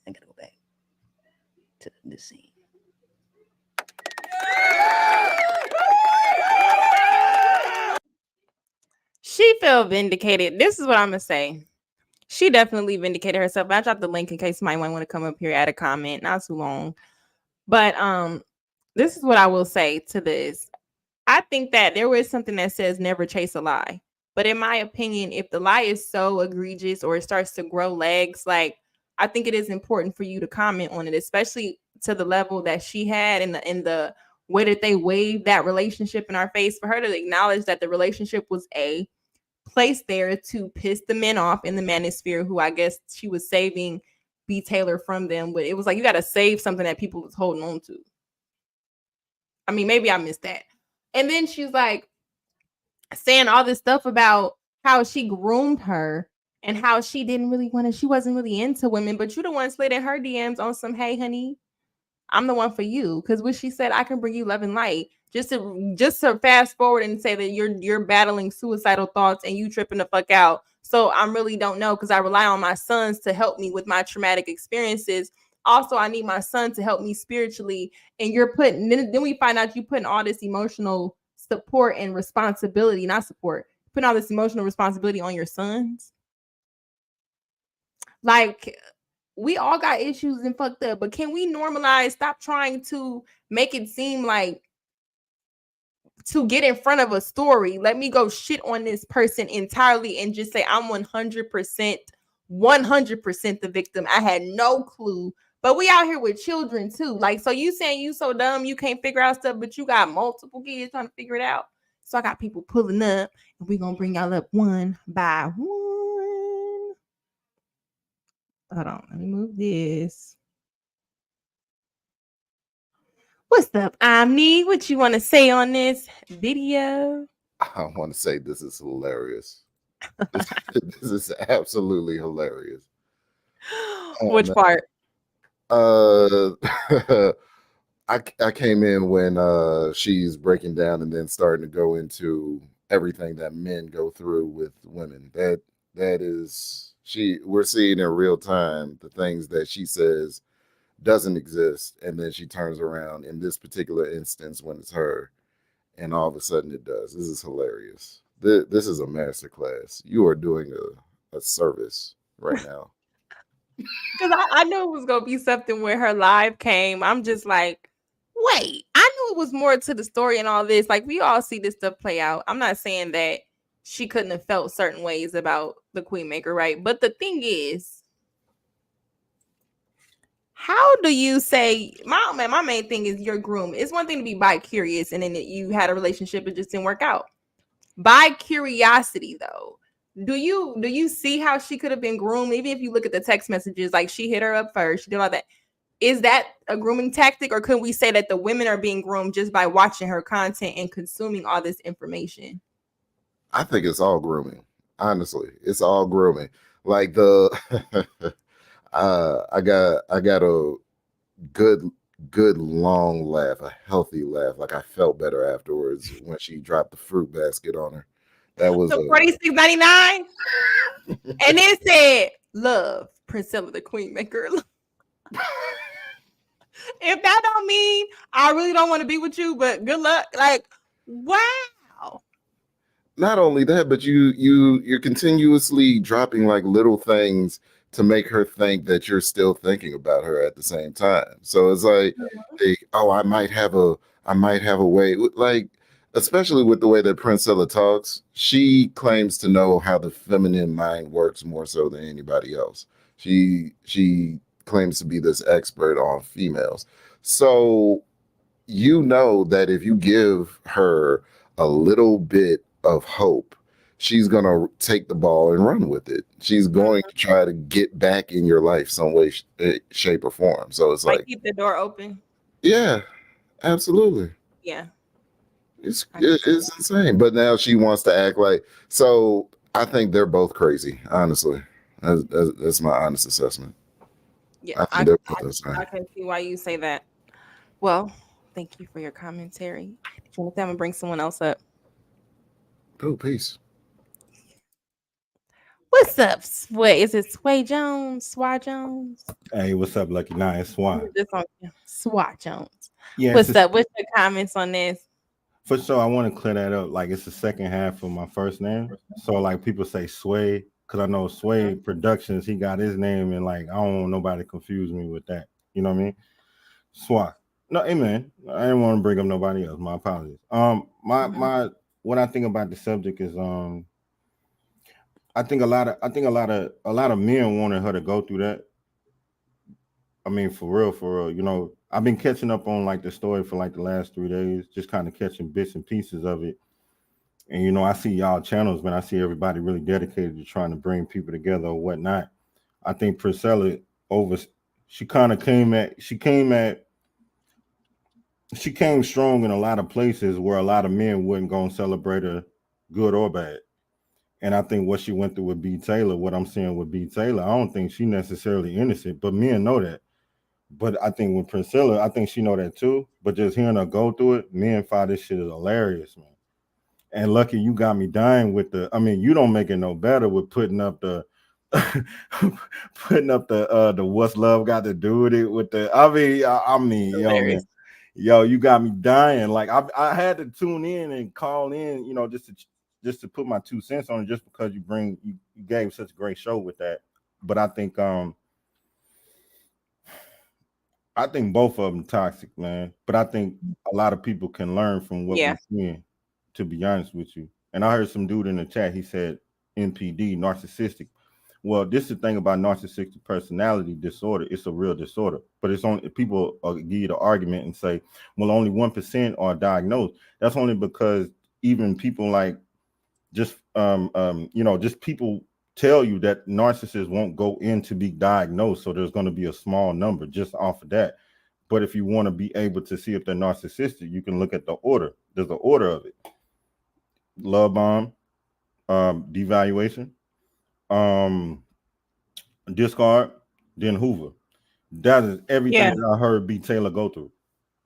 I gotta go back to this scene. She felt vindicated. This is what I'm gonna say. She definitely vindicated herself. I dropped the link in case somebody might want to come up here, add a comment. Not too long. But this is what I will say to this. I think that there was something that says never chase a lie. But in my opinion, if the lie is so egregious or it starts to grow legs, like I think it is important for you to comment on it, especially to the level that she had in the way that they waved that relationship in our face, for her to acknowledge that the relationship was placed there to piss the men off in the manosphere, who I guess she was saving B.Taylor from them. But it was like, you got to save something that people was holding on to. I mean, maybe I missed that. And then she's like saying all this stuff about how she groomed her and how she didn't really want to, she wasn't really into women, but you the one slid in her DMs on some, hey, honey, I'm the one for you. Because what she said, I can bring you love and light. Just to fast forward and say that you're battling suicidal thoughts and you tripping the fuck out. So I really don't know, because I rely on my sons to help me with my traumatic experiences. Also, I need my son to help me spiritually. And you're putting, then we find out you putting all this emotional support and responsibility, not support, putting all this emotional responsibility on your sons. Like, we all got issues and fucked up, but can we normalize, stop trying to make it seem like to get in front of a story, let me go shit on this person entirely and just say I'm 100% the victim. I had no clue. But we out here with children too. Like, so you saying you so dumb you can't figure out stuff, but you got multiple kids trying to figure it out. So I got people pulling up, and we're gonna bring y'all up one by one. Hold on, let me move this. What's up, Omni? What you want to say on this video? I want to say this is hilarious. This is absolutely hilarious. Which part? I came in when she's breaking down and then starting to go into everything that men go through with women. That is, we're seeing in real time the things that she says doesn't exist, and then she turns around in this particular instance when it's her, and all of a sudden it does. This is hilarious. This is a masterclass. You are doing a service right now. Because I knew it was gonna be something where her live came. I'm just like, wait, I knew it was more to the story and all this. Like, we all see this stuff play out. I'm not saying that she couldn't have felt certain ways about the Queen Maker, right? But the thing is, how do you say my main thing is your groom? It's one thing to be bi-curious and then you had a relationship, it just didn't work out. By curiosity, though, do you see how she could have been groomed? Even if you look at the text messages, like she hit her up first, she did all that. Is that a grooming tactic, or can we say that the women are being groomed just by watching her content and consuming all this information? I think it's all grooming. Honestly, it's all grooming. Like the I got a good long laugh, a healthy laugh. Like I felt better afterwards when she dropped the fruit basket on her. That was so $46.99, and it said, "Love, Princella, the Queen Maker." If that don't mean I really don't want to be with you, but good luck. Like, wow. Not only that, but you're continuously dropping like little things to make her think that you're still thinking about her at the same time. So it's like, hey, oh, I might have a way, like, especially with the way that Princella talks, she claims to know how the feminine mind works more so than anybody else. She claims to be this expert on females. So you know that if you give her a little bit of hope, she's going to take the ball and run with it. She's going to try to get back in your life some way, shape, or form. So it's like keep the door open. Yeah, absolutely. Yeah. It's insane. But now she wants to act like, so I think they're both crazy, honestly. That's my honest assessment. Yeah, I think they're both insane. I can see why you say that. Well, thank you for your commentary. I'm gonna bring someone else up. Oh, peace. What's up, Sway? Is it Sway Jones? Sway Jones? Hey, what's up, Lucky? Nah, it's Swan. Sway Jones. Yeah, what's up? What's your comments on this? For sure, I want to clear that up. Like, it's the second half of my first name. So, like, people say Sway, because I know Sway Productions, he got his name, and, like, I don't want nobody to confuse me with that. You know what I mean? Swat. No, amen. I didn't want to bring up nobody else. My apologies. My what I think about the subject is I think a lot of men wanted her to go through that. I mean, for real, you know, I've been catching up on like the story for like the last 3 days, just kind of catching bits and pieces of it. And you know, I see y'all channels, man. I see everybody really dedicated to trying to bring people together or whatnot. I think Princella she came strong in a lot of places where a lot of men wouldn't go and celebrate her, good or bad. And I think what she went through with B.Taylor, what I'm seeing with B.Taylor, I don't think she necessarily innocent, but men know that. But I think with Princella, I think she know that too. But just hearing her go through it, men find this shit is hilarious, man. And Lucky, you got me dying with you don't make it no better with putting up the what's love got to do with it with the yo, man. Yo, you got me dying. Like I had to tune in and call in, you know, just to put my 2 cents on it, just because you gave such a great show with that. But I think both of them toxic, man. But I think a lot of people can learn from what we're seeing, to be honest with you. And I heard some dude in the chat, he said NPD, narcissistic. Well, this is the thing about narcissistic personality disorder. It's a real disorder, but it's only people give you the argument and say, well, only 1% are diagnosed. That's only because even people like just people tell you that narcissists won't go in to be diagnosed. So there's going to be a small number just off of that. But if you want to be able to see if they're narcissistic, you can look at the order. There's an order of it. Love bomb, devaluation, discard, then Hoover. That is everything that I heard B.Taylor go through.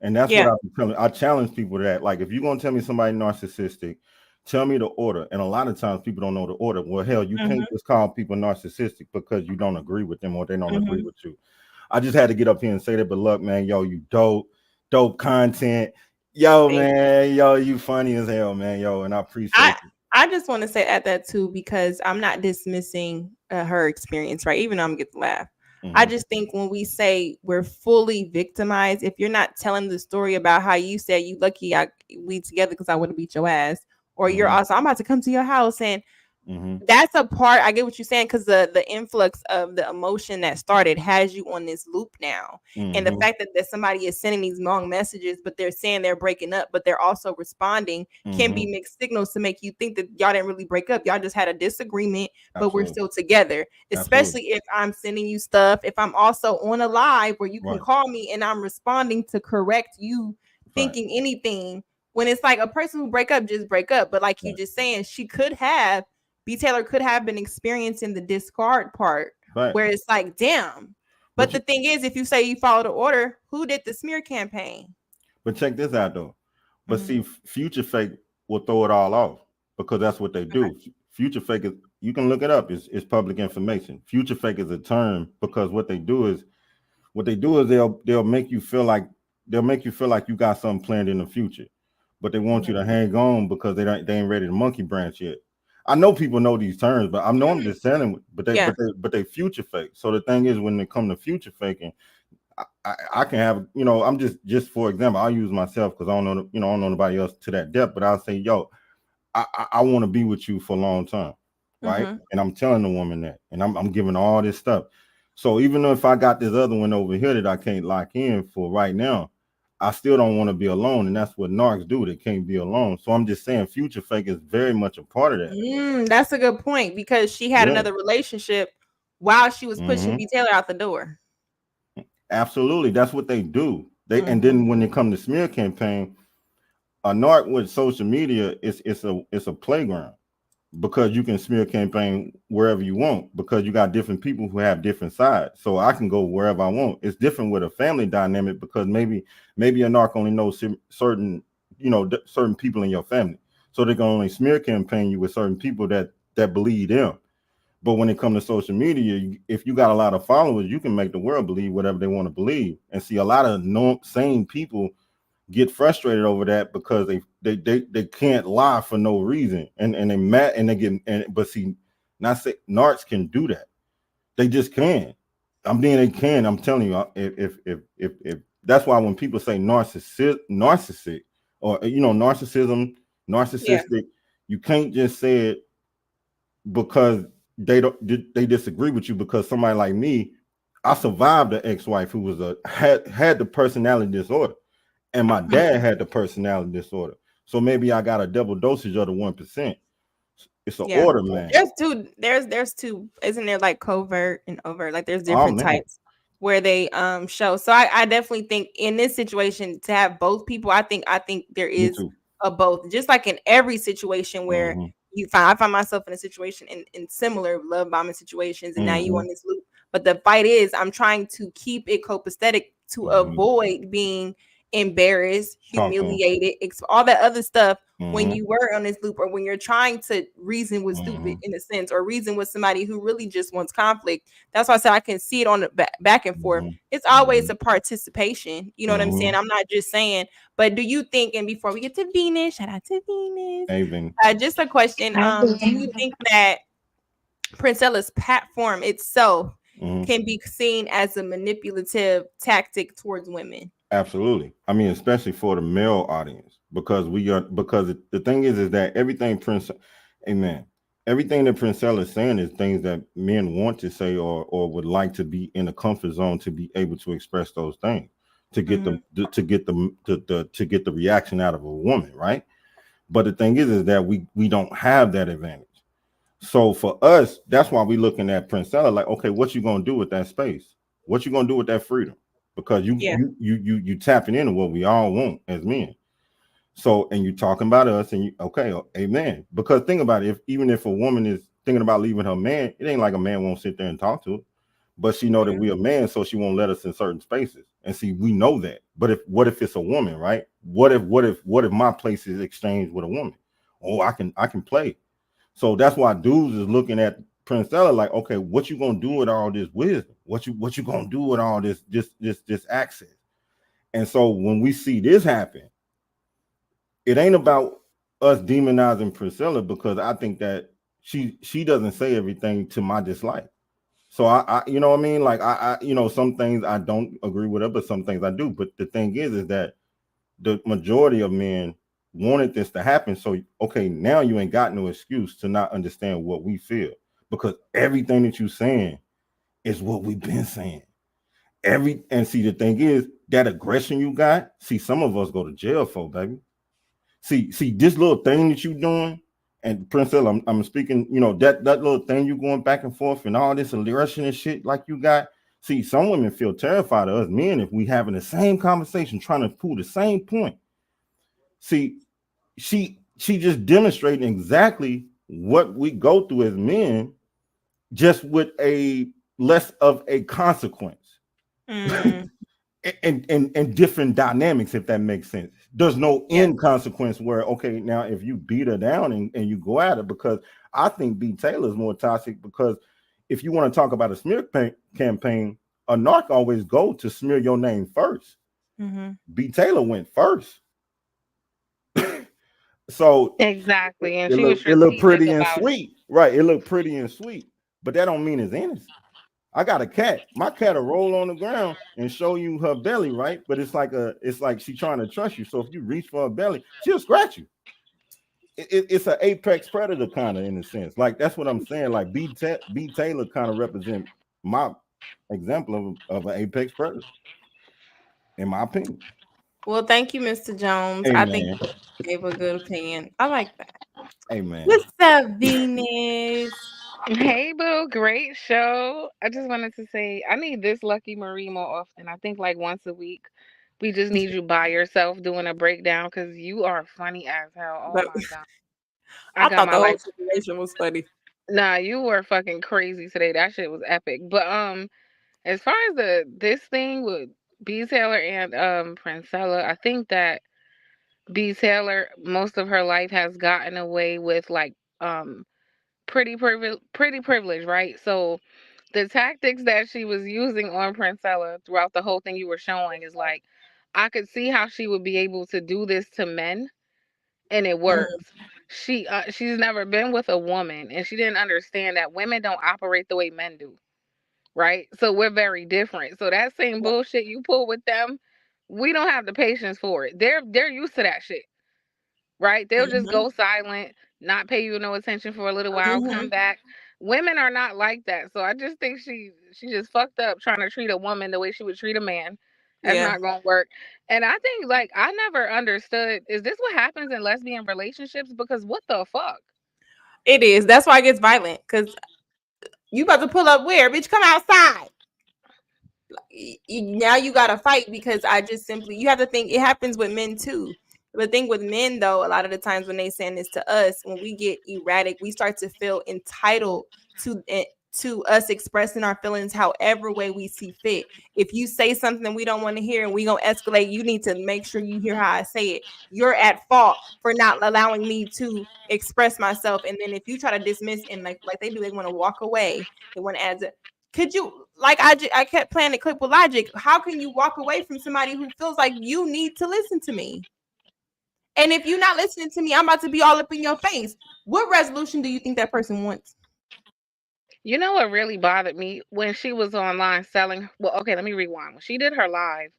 And that's what I've been telling. I challenge people to that. Like, if you're going to tell me somebody narcissistic, tell me the order. And a lot of times people don't know the order. Well, hell, you can't just call people narcissistic because you don't agree with them or they don't agree with you. I just had to get up here and say that. But look, man, yo, you dope content. Yo, man, yo, you funny as hell, man. Yo, and I appreciate it. I just want to say at that too, because I'm not dismissing her experience, right? Even though I'm getting to laugh. I just think when we say we're fully victimized, if you're not telling the story about how you said you lucky we together because I would have beat your ass, or you're also I'm about to come to your house, and that's a part. I get what you're saying, because the influx of the emotion that started has you on this loop now, and the fact that somebody is sending these long messages, but they're saying they're breaking up, but they're also responding, can be mixed signals to make you think that y'all didn't really break up. Y'all just had a disagreement, but we're still together. Especially if I'm sending you stuff, if I'm also on a live where you can call me and I'm responding to correct you thinking anything. When it's like a person who break up, just break up. But like you just saying, B.Taylor could have been experiencing the discard part, where it's like, damn. But the thing is, if you say you follow the order, who did the smear campaign? But check this out though. But see, Future Fake will throw it all off because that's what they do. Future Fake is, you can look it up. It's public information. Future Fake is a term because what they do is they'll make you feel like you got something planned in the future, but they want you to hang on because they ain't ready to monkey branch yet. I know people know these terms, but I'm just saying, but they future fake. So the thing is, when they come to future faking, I can have, I'm just for example, I'll use myself because I don't know, I don't know nobody else to that depth, but I'll say, yo, I want to be with you for a long time, right? And I'm telling the woman that, and I'm giving all this stuff. So even though if I got this other one over here that I can't lock in for right now, I still don't want to be alone, and that's what narcs do. They can't be alone. So I'm just saying, future fake is very much a part of that. That's a good point, because she had another relationship while she was pushing B.Taylor out the door. Absolutely, that's what they do. And then when they come to smear campaign, a narc with social media it's a playground, because you can smear campaign wherever you want, because you got different people who have different sides. So I can go wherever I want. It's different with a family dynamic, because maybe a narc only knows certain people in your family, so they can only smear campaign you with certain people that believe them. But when it comes to social media, if you got a lot of followers, you can make the world believe whatever they want to believe. And see, a lot of sane people get frustrated over that because they can't lie for no reason, and they mad, and they get, but see, not say narcs can do that. They just can. They can. I'm telling you, if that's why when people say narcissistic, or narcissistic, you can't just say it because they disagree with you, because somebody like me, I survived an ex-wife who was had the personality disorder. And my dad had the personality disorder. So maybe I got a double dosage of the 1%. It's an order, man. There's two, isn't there, like covert and overt? Like there's different types where they show. So I definitely think in this situation to have both people, I think there is a both. Just like in every situation where I find myself in a situation in similar love bombing situations, and now you on this loop. But the fight is, I'm trying to keep it copacetic to avoid being embarrassed, humiliated, all that other stuff when you were on this loop, or when you're trying to reason with stupid in a sense, or reason with somebody who really just wants conflict. That's why I said I can see it on the back and forth. It's always a participation. You know what I'm saying? I'm not just saying, but do you think, and before we get to Venus, shout out to Venus, just a question, do you think that Princella's platform itself can be seen as a manipulative tactic towards women? Absolutely. I mean, especially for the male audience, because the thing is that everything everything that Princella is saying is things that men want to say, or would like to be in a comfort zone to be able to express those things, to get to get the reaction out of a woman, right? But the thing is that we don't have that advantage. So for us, that's why we're looking at Princella like, okay, what you gonna do with that space? What you gonna do with that freedom? Because you tapping into what we all want as men. So, and you talking about us, and amen. Because think about it, even if a woman is thinking about leaving her man, it ain't like a man won't sit there and talk to her, but she know that we a man, so she won't let us in certain spaces. And see, we know that. But what if it's a woman, right? What if my place is exchanged with a woman? Oh, I can play. So that's why dudes is looking at Princella like, okay, what you gonna do with all this wisdom? What you gonna do with all this access? And so when we see this happen, it ain't about us demonizing Princella, because I think that she doesn't say everything to my dislike. So you know what I mean? Like you know, some things I don't agree with her, but some things I do. But the thing is that the majority of men wanted this to happen. So okay, now you ain't got no excuse to not understand what we feel, because everything that you saying is what we've been saying. And see, the thing is that aggression you got. See, some of us go to jail for, baby. See, this little thing that you doing, and Princella, I'm speaking. You know that little thing you going back and forth and all this aggression and shit like you got. See, some women feel terrified of us men if we having the same conversation, trying to prove the same point. See, she just demonstrating exactly what we go through as men, just with a less of a consequence. And different dynamics, if that makes sense. There's no end consequence where, okay, now if you beat her down and you go at her, because I think B.Taylor is more toxic, because if you want to talk about a smear campaign, a narc always go to smear your name first. B.Taylor went first. So exactly, and it looked pretty and sweet, right? It looked pretty and sweet, but that don't mean it's innocent. I got a cat. My cat will roll on the ground and show you her belly, right? But it's like she trying to trust you. So if you reach for her belly, she'll scratch you. It's an apex predator kind of, in a sense. Like that's what I'm saying. Like B.Taylor kind of represent my example of an apex predator, in my opinion. Well, thank you, Mr. Jones. Hey, I man. think you gave a good opinion. I like that. Hey, man. What's up, Venus? Hey, boo, great show. I just wanted to say I need this LuckiMaree more often. I think like once a week. We just need you by yourself doing a breakdown because you are funny as hell. Oh But my god. I got thought my the whole life. situation was funny. Nah, you were fucking crazy today. That shit was epic. But as far as this thing with B.Taylor and Princella, I think that B.Taylor most of her life has gotten away with like pretty privilege, right? So the tactics that she was using on Princella throughout the whole thing you were showing is like I could see how she would be able to do this to men, and it works. She's never been with a woman, and she didn't understand that women don't operate the way men do, right? So we're very different. So that same bullshit you pull with them, we don't have the patience for it. They're used to that shit, right? They'll just go silent, not pay you no attention for a little while, come back. Women are not like that. So I just think she just fucked up trying to treat a woman the way she would treat a man. That's Yeah. not gonna work. And I think like I never understood, is this what happens in lesbian relationships? Because what the fuck? It is. That's why it gets violent. Because you about to pull up where? Bitch, come outside. Now you got to fight because you have to think it happens with men too. The thing with men, though, a lot of the times when they saying this to us, when we get erratic, we start to feel entitled to it, to us expressing our feelings however way we see fit. If you say something we don't want to hear and we gonna escalate, you need to make sure you hear how I say it. You're at fault for not allowing me to express myself. And then if you try to dismiss and like they do, they want to walk away. They want to add. Could you I kept playing the clip with Logic. How can you walk away from somebody who feels like you need to listen to me? And if you're not listening to me, I'm about to be all up in your face. What resolution do you think that person wants? You know what really bothered me when she was online selling? Well, okay, let me rewind. When she did her live,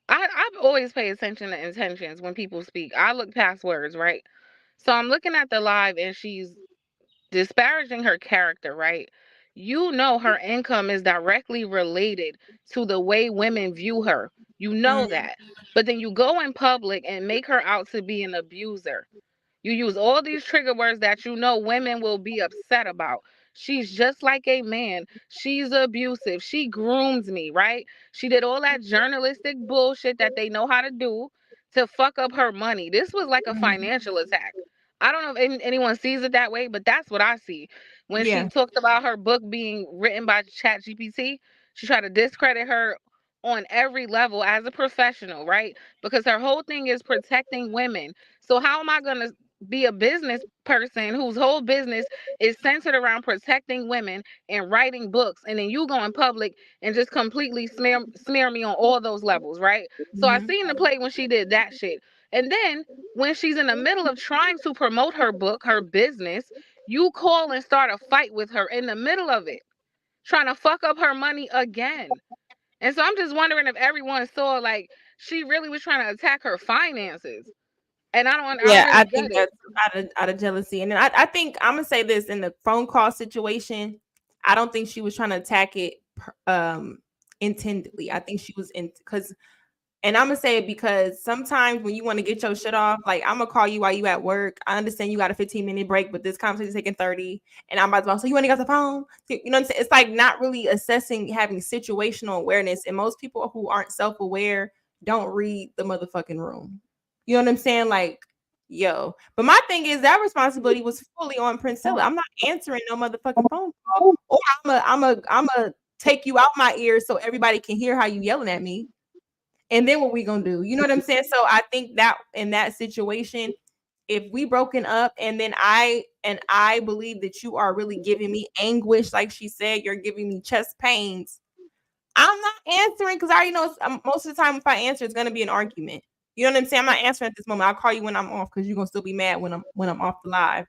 I've always paid attention to intentions when people speak. I look past words, right? So I'm looking at the live and she's disparaging her character, right? You know her income is directly related to the way women view her. You know that. But then you go in public and make her out to be an abuser. You use all these trigger words that you know women will be upset about. She's just like a man. She's abusive. She grooms me, right? She did all that journalistic bullshit that they know how to do to fuck up her money. This was like a financial attack. I don't know if anyone sees it that way, but that's what I see. When she Yeah. talked about her book being written by ChatGPT, she tried to discredit her on every level as a professional, right? Because her whole thing is protecting women. So how am I going to be a business person whose whole business is centered around protecting women and writing books, and then you go in public and just completely smear me on all those levels, right? So I seen the play when she did that shit. And then when she's in the middle of trying to promote her book, her business, you call and start a fight with her in the middle of it. trying to fuck up her money again. And so I'm just wondering if everyone saw like she really was trying to attack her finances. And I don't I really get think it. that's out of jealousy. And then I think I'm gonna say this in the phone call situation. I don't think she was trying to attack it intendedly. I think she was in because, and I'm gonna say it because sometimes when you want to get your shit off, like I'm gonna call you while you at work. I understand you got a 15-minute break, but this conversation is taking 30, and I'm about to. So you want to get off the phone? You know what I'm saying? It's like not really assessing, having situational awareness, and most people who aren't self-aware don't read the motherfucking room. You know what I'm saying? Like, yo. But my thing is that responsibility was fully on Princella. I'm not answering no motherfucking phone call, or I'm a take you out my ears so everybody can hear how you yelling at me. And then what we gonna do? You know what I'm saying? So I think that in that situation, if we broken up and then I believe that you are really giving me anguish, like she said, you're giving me chest pains. I'm not answering because I already know most of the time if I answer, it's gonna be an argument. You know what I'm saying? I'm not answering at this moment. I'll call you when I'm off because you're gonna still be mad when I'm off the live.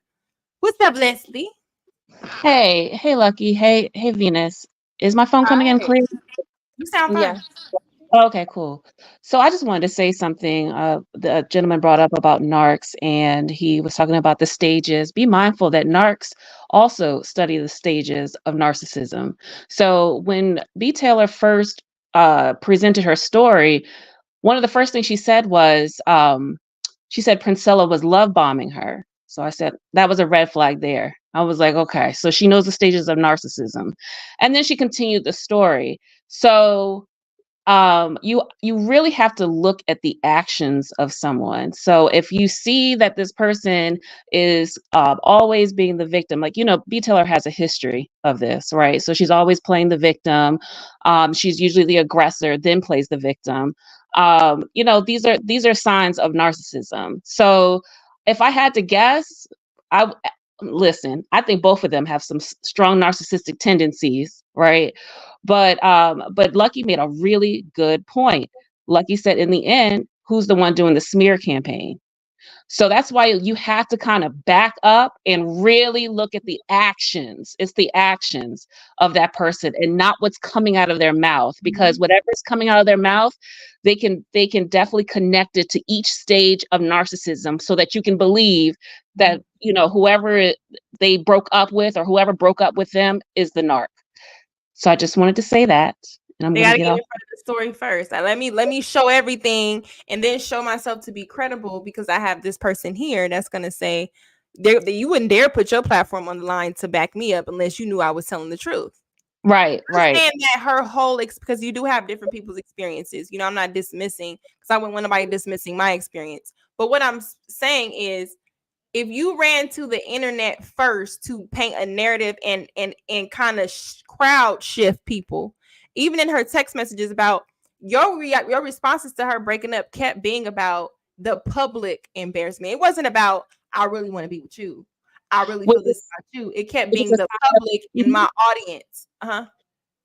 What's up, Leslie? Hey, Lucky. Hey, Venus. Is my phone coming in Hi. clear? You sound fine. Yeah. Okay, cool. So I just wanted to say something. The gentleman brought up about narcs, and he was talking about the stages. Be mindful that narcs also study the stages of narcissism. So when B.Taylor first presented her story, one of the first things she said was, she said Princella was love bombing her. So I said that was a red flag there. I was like, okay, so she knows the stages of narcissism. And then she continued the story. So you really have to look at the actions of someone. So if you see that this person is always being the victim, like, you know, B.Taylor has a history of this, right? So she's always playing the victim. She's usually the aggressor, then plays the victim. You know, these are signs of narcissism. So if I had to guess, listen, I think both of them have some strong narcissistic tendencies, right? But Lucki made a really good point. Lucki said in the end, who's the one doing the smear campaign? So that's why you have to kind of back up and really look at the actions. It's the actions of that person and not what's coming out of their mouth, because whatever's coming out of their mouth, they can definitely connect it to each stage of narcissism so that you can believe that, you know, whoever they broke up with or whoever broke up with them is the narc. So I just wanted to say that. And I'm They going gotta to get get in off. front of the story first. Like, let me show everything and then show myself to be credible because I have this person here that's gonna say you wouldn't dare put your platform on the line to back me up unless you knew I was telling the truth. Right. Understand that her whole because you do have different people's experiences. You know, I'm not dismissing because I wouldn't want nobody dismissing my experience. But what I'm saying is, if you ran to the internet first to paint a narrative and kind of crowd shift people, even in her text messages about your responses to her breaking up kept being about the public embarrassment. It wasn't about I really want to be with you. I really feel this about you. It kept being the public in my audience.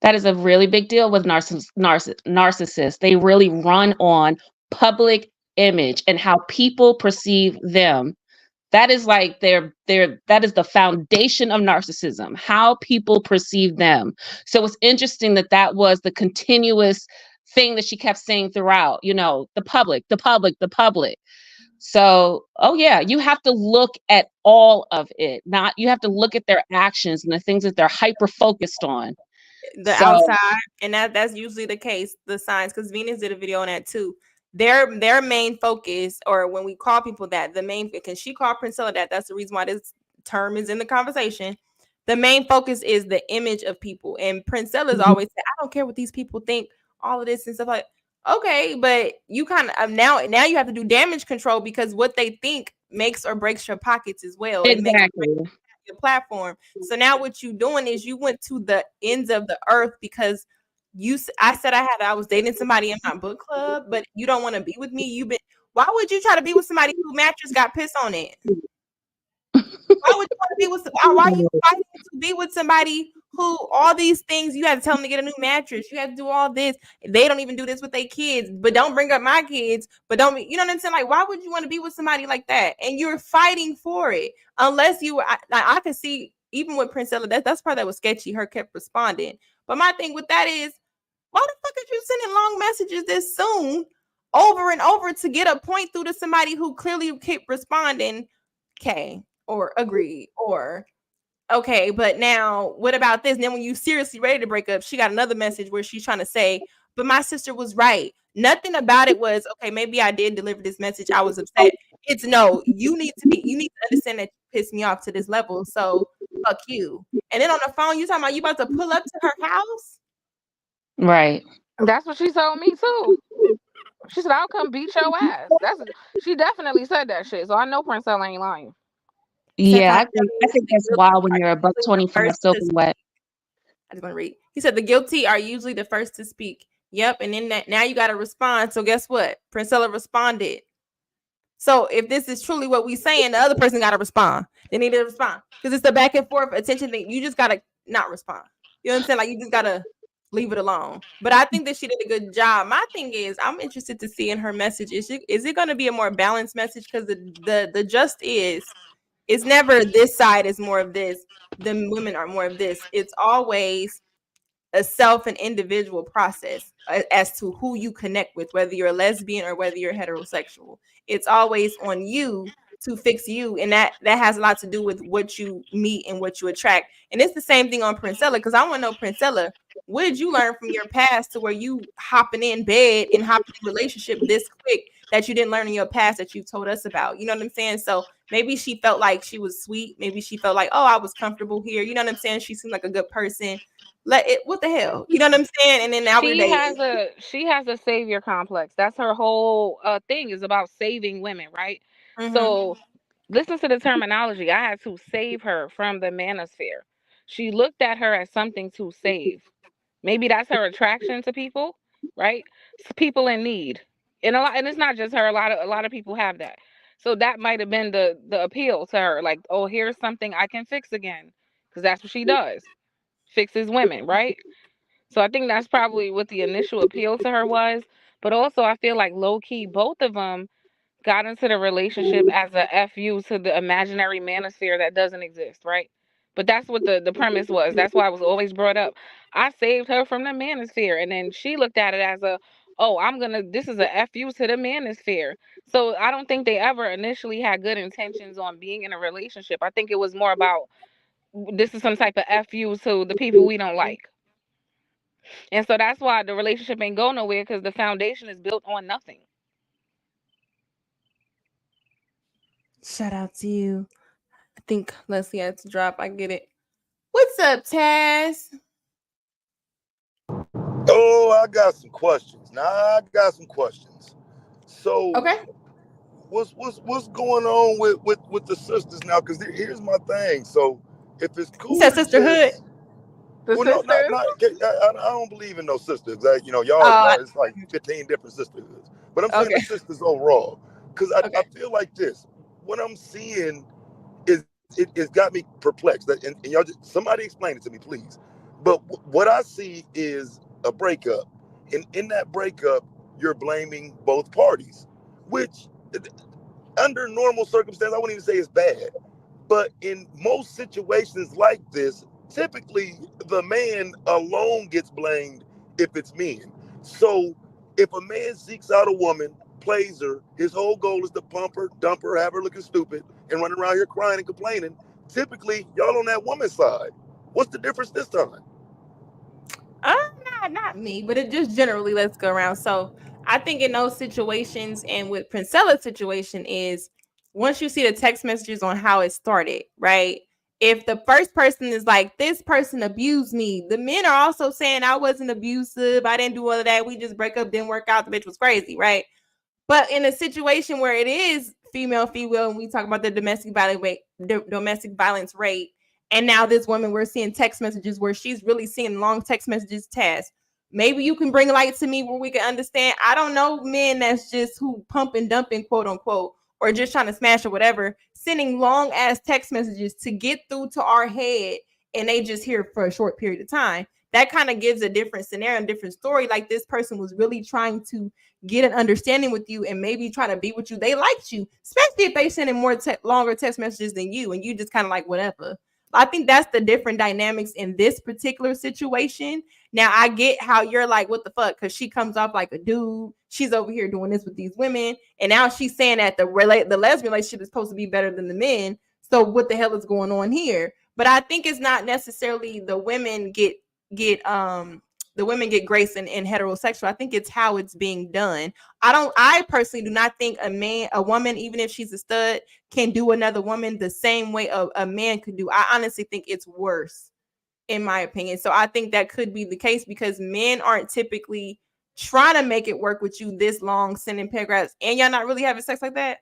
That is a really big deal with narcissists. They really run on public image and how people perceive them. That is like that is the foundation of narcissism, how people perceive them. So it's interesting that was the continuous thing that she kept saying throughout, you know, the public. So, oh yeah, you have to look at all of it. You have to look at their actions and the things that they're hyper focused on. The outside, and that's usually the case, the signs, because Venus did a video on that too. Their main focus, or when we call people that, the main, because she called Princella that's the reason why this term is in the conversation. The main focus is the image of people, and Princella's always said, I don't care what these people think, all of this and stuff like. Okay, but you kind of now you have to do damage control because what they think makes or breaks your pockets as well. Exactly. It makes your platform. So now what you doing is you went to the ends of the earth because I said I was dating somebody in my book club, but you don't want to be with me. Why would you try to be with somebody whose mattress got piss on it? Why would you want to be with why are you fighting to be with somebody who all these things you had to tell them to get a new mattress, you had to do all this, they don't even do this with their kids, but don't bring up my kids, but don't, you know what I'm saying? Like, why would you want to be with somebody like that? And you're fighting for it unless I can see even with Princella, that's part that was sketchy. Her kept responding. But my thing with that is, why the fuck are you sending long messages this soon over and over to get a point through to somebody who clearly kept responding, okay, or agreed, or okay, but now what about this? And then when you seriously ready to break up, she got another message where she's trying to say, but my sister was right. Nothing about it was, okay, maybe I did deliver this message. I was upset. It's no, you need to understand that you pissed me off to this level. So fuck you. And then on the phone, you talking about you about to pull up to her house? Right. That's what she told me too. She said, "I'll come beat your ass." She definitely said that shit. So I know Princella ain't lying. Yeah, I think that's wild when you're a $1.25 soaking wet. I just want to read. He said the guilty are usually the first to speak. Yep, and then now you got to respond. So guess what? Princella responded. So if this is truly what we saying, the other person got to respond. They need to respond because it's the back and forth attention thing. You just got to not respond. You know what I'm saying? Like you just got to leave it alone. But I think that she did a good job. My thing is, I'm interested to see in her message. Is it going to be a more balanced message? Because the just is, it's never this side is more of this. The women are more of this. It's always a self and individual process as to who you connect with, whether you're a lesbian or whether you're heterosexual. It's always on you to fix you, and that has a lot to do with what you meet and what you attract. And it's the same thing on Princella, because I want to know, Princella, what did you learn from your past to where you hopping in bed and hopping in relationship this quick that you didn't learn in your past that you told us about? You know what I'm saying? So maybe she felt like she was sweet. Maybe she felt like, oh, I was comfortable here. You know what I'm saying? She seemed like a good person. What the hell? You know what I'm saying? And then now we're dating. She has a savior complex. That's her whole thing, is about saving women, right? Mm-hmm. So listen to the terminology. I had to save her from the manosphere. She looked at her as something to save. Maybe that's her attraction to people, right? People in need. And it's not just her. A lot of people have that. So that might have been the appeal to her. Like, oh, here's something I can fix again. Because that's what she does. Fixes women, right? So I think that's probably what the initial appeal to her was. But also I feel like low key, both of them got into the relationship as a FU to the imaginary manosphere that doesn't exist, right? But that's what the premise was. That's why it was always brought up. I saved her from the manosphere. And then she looked at it as this is a FU to the manosphere. So I don't think they ever initially had good intentions on being in a relationship. I think it was more about, this is some type of FU to the people we don't like. And so that's why the relationship ain't go nowhere, because the foundation is built on nothing. Shout out to you. I think Leslie had to drop. I get it. What's up, Taz? Oh, I got some questions. So, okay, what's going on with the sisters now? Because here's my thing. So, if it's cool, you said sisterhood. Well, no, not. I don't believe in no sisters. Y'all, it's like 15 different sisterhoods. But I'm saying the sisters overall, because I feel like this. What I'm seeing is it's got me perplexed. And y'all, somebody explain it to me, please. But what I see is a breakup, and in that breakup, you're blaming both parties, which, under normal circumstances, I wouldn't even say it's bad. But in most situations like this, typically the man alone gets blamed if it's men. So if a man seeks out a woman, plays her, his whole goal is to pump her, dump her, have her looking stupid, and run around here crying and complaining, typically y'all on that woman's side. What's the difference this time? Not me, but it just generally, let's go around. So I think in those situations, and with Princella's situation, is once you see the text messages on how it started, right? If the first person is like, this person abused me, the men are also saying I wasn't abusive, I didn't do all of that, we just break up, didn't work out, the bitch was crazy, right? But in a situation where it is female, and we talk about the domestic violence rate, and now this woman, we're seeing text messages where she's really seeing long text messages task. Maybe you can bring light to me where we can understand. I don't know men that's just who pump and dumping, quote unquote, or just trying to smash or whatever, sending long ass text messages to get through to our head, and they just here for a short period of time. That kind of gives a different scenario, a different story. Like this person was really trying to get an understanding with you and maybe try to be with you. They liked you, especially if they sending more longer text messages than you, and you just kind of like whatever. I think that's the different dynamics in this particular situation. Now I get how you're like, what the fuck? Because she comes off like a dude. She's over here doing this with these women, and now she's saying that the lesbian relationship is supposed to be better than the men. So what the hell is going on here? But I think it's not necessarily the women get grace in heterosexual. I think it's how it's being done. I personally do not think a woman, even if she's a stud, can do another woman the same way a man could do. I honestly think it's worse, in my opinion. So I think that could be the case because men aren't typically trying to make it work with you this long, sending paragraphs, and y'all not really having sex like that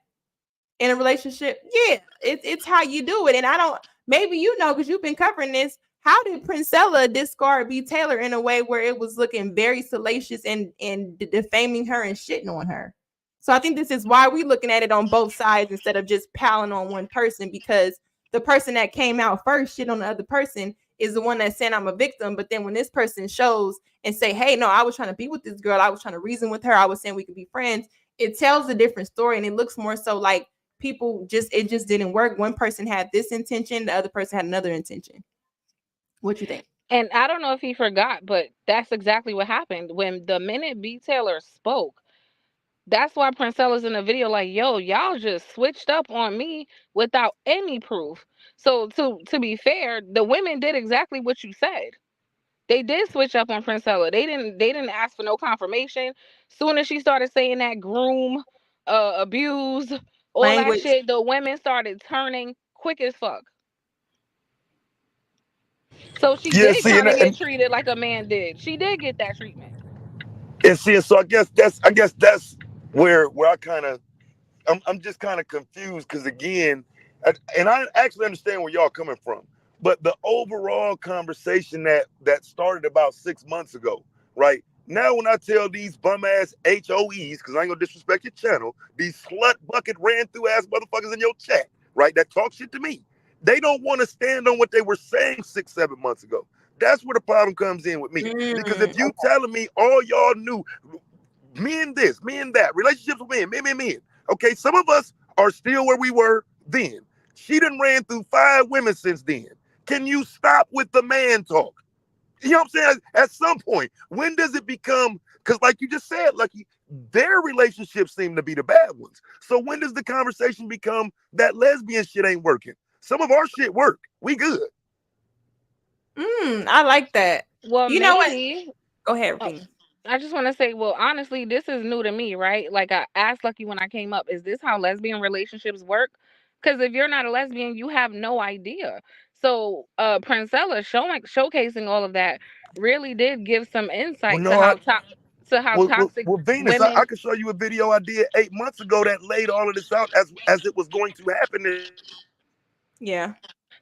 in a relationship. Yeah, it's how you do it. And I don't, maybe you know, because you've been covering this. How did Princella discard B.Taylor in a way where it was looking very salacious and defaming her and shitting on her? So I think this is why we're looking at it on both sides instead of just piling on one person, because the person that came out first shit on the other person is the one that's saying I'm a victim. But then when this person shows and say, hey, no, I was trying to be with this girl, I was trying to reason with her, I was saying we could be friends, it tells a different story. And it looks more so like it just didn't work. One person had this intention, the other person had another intention. What you think? And I don't know if he forgot, but that's exactly what happened. When the minute B.Taylor spoke, that's why Princella's in the video like, yo, y'all just switched up on me without any proof. So to be fair, the women did exactly what you said. They did switch up on Princella. They didn't ask for no confirmation. Soon as she started saying that groom, abuse, all Language. that shit, the women started turning quick as fuck. So she did kind of get treated like a man did. She did get that treatment. And see, so I guess that's where I kind of I'm just kind of confused because again, and I actually understand where y'all coming from, but the overall conversation that started about 6 months ago, right? Now when I tell these bum ass HOEs, because I ain't gonna disrespect your channel, these slut bucket ran through ass motherfuckers in your chat, right? That talk shit to me. They don't want to stand on what they were saying 6-7 months ago. That's where the problem comes in with me. Because if you telling me all y'all knew, men this, men that, relationships with men. Okay, some of us are still where we were then. She done ran through 5 women since then. Can you stop with the man talk? You know what I'm saying? At some point, when does it become, because like you just said, Lucky, their relationships seem to be the bad ones. So when does the conversation become that lesbian shit ain't working? Some of our shit work. We good. I like that. Well, you know what? Go ahead, Regina. I just want to say, well, honestly, this is new to me, right? Like I asked Lucky when I came up, is this how lesbian relationships work? Because if you're not a lesbian, you have no idea. So Princella showcasing all of that really did give some insight to how toxic Venus, women. I can show you a video I did 8 months ago that laid all of this out as it was going to happen. Yeah.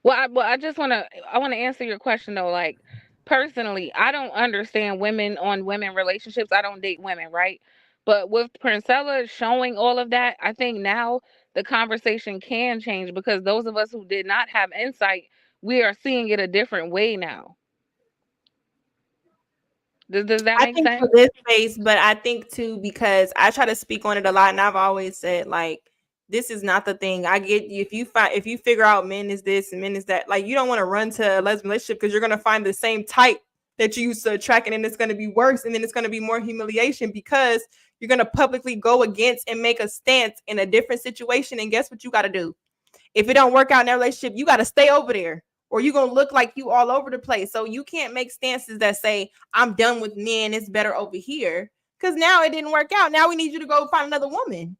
Well, I just want to answer your question though. Like personally, I don't understand women on women relationships. I don't date women, right? But with Princella showing all of that, I think now the conversation can change because those of us who did not have insight, we are seeing it a different way now. Does that make sense? For this space, but I think too, because I try to speak on it a lot, and I've always said like, this is not the thing. I get you. If you figure out men is this and men is that, like, you don't want to run to a lesbian relationship because you're gonna find the same type that you used to attract, and then it's gonna be worse, and then it's gonna be more humiliation because you're gonna publicly go against and make a stance in a different situation. And guess what you got to do? If it don't work out in that relationship, you got to stay over there, or you're going to look like you all over the place. So you can't make stances that say, I'm done with men, it's better over here. Because now it didn't work out. Now we need you to go find another woman.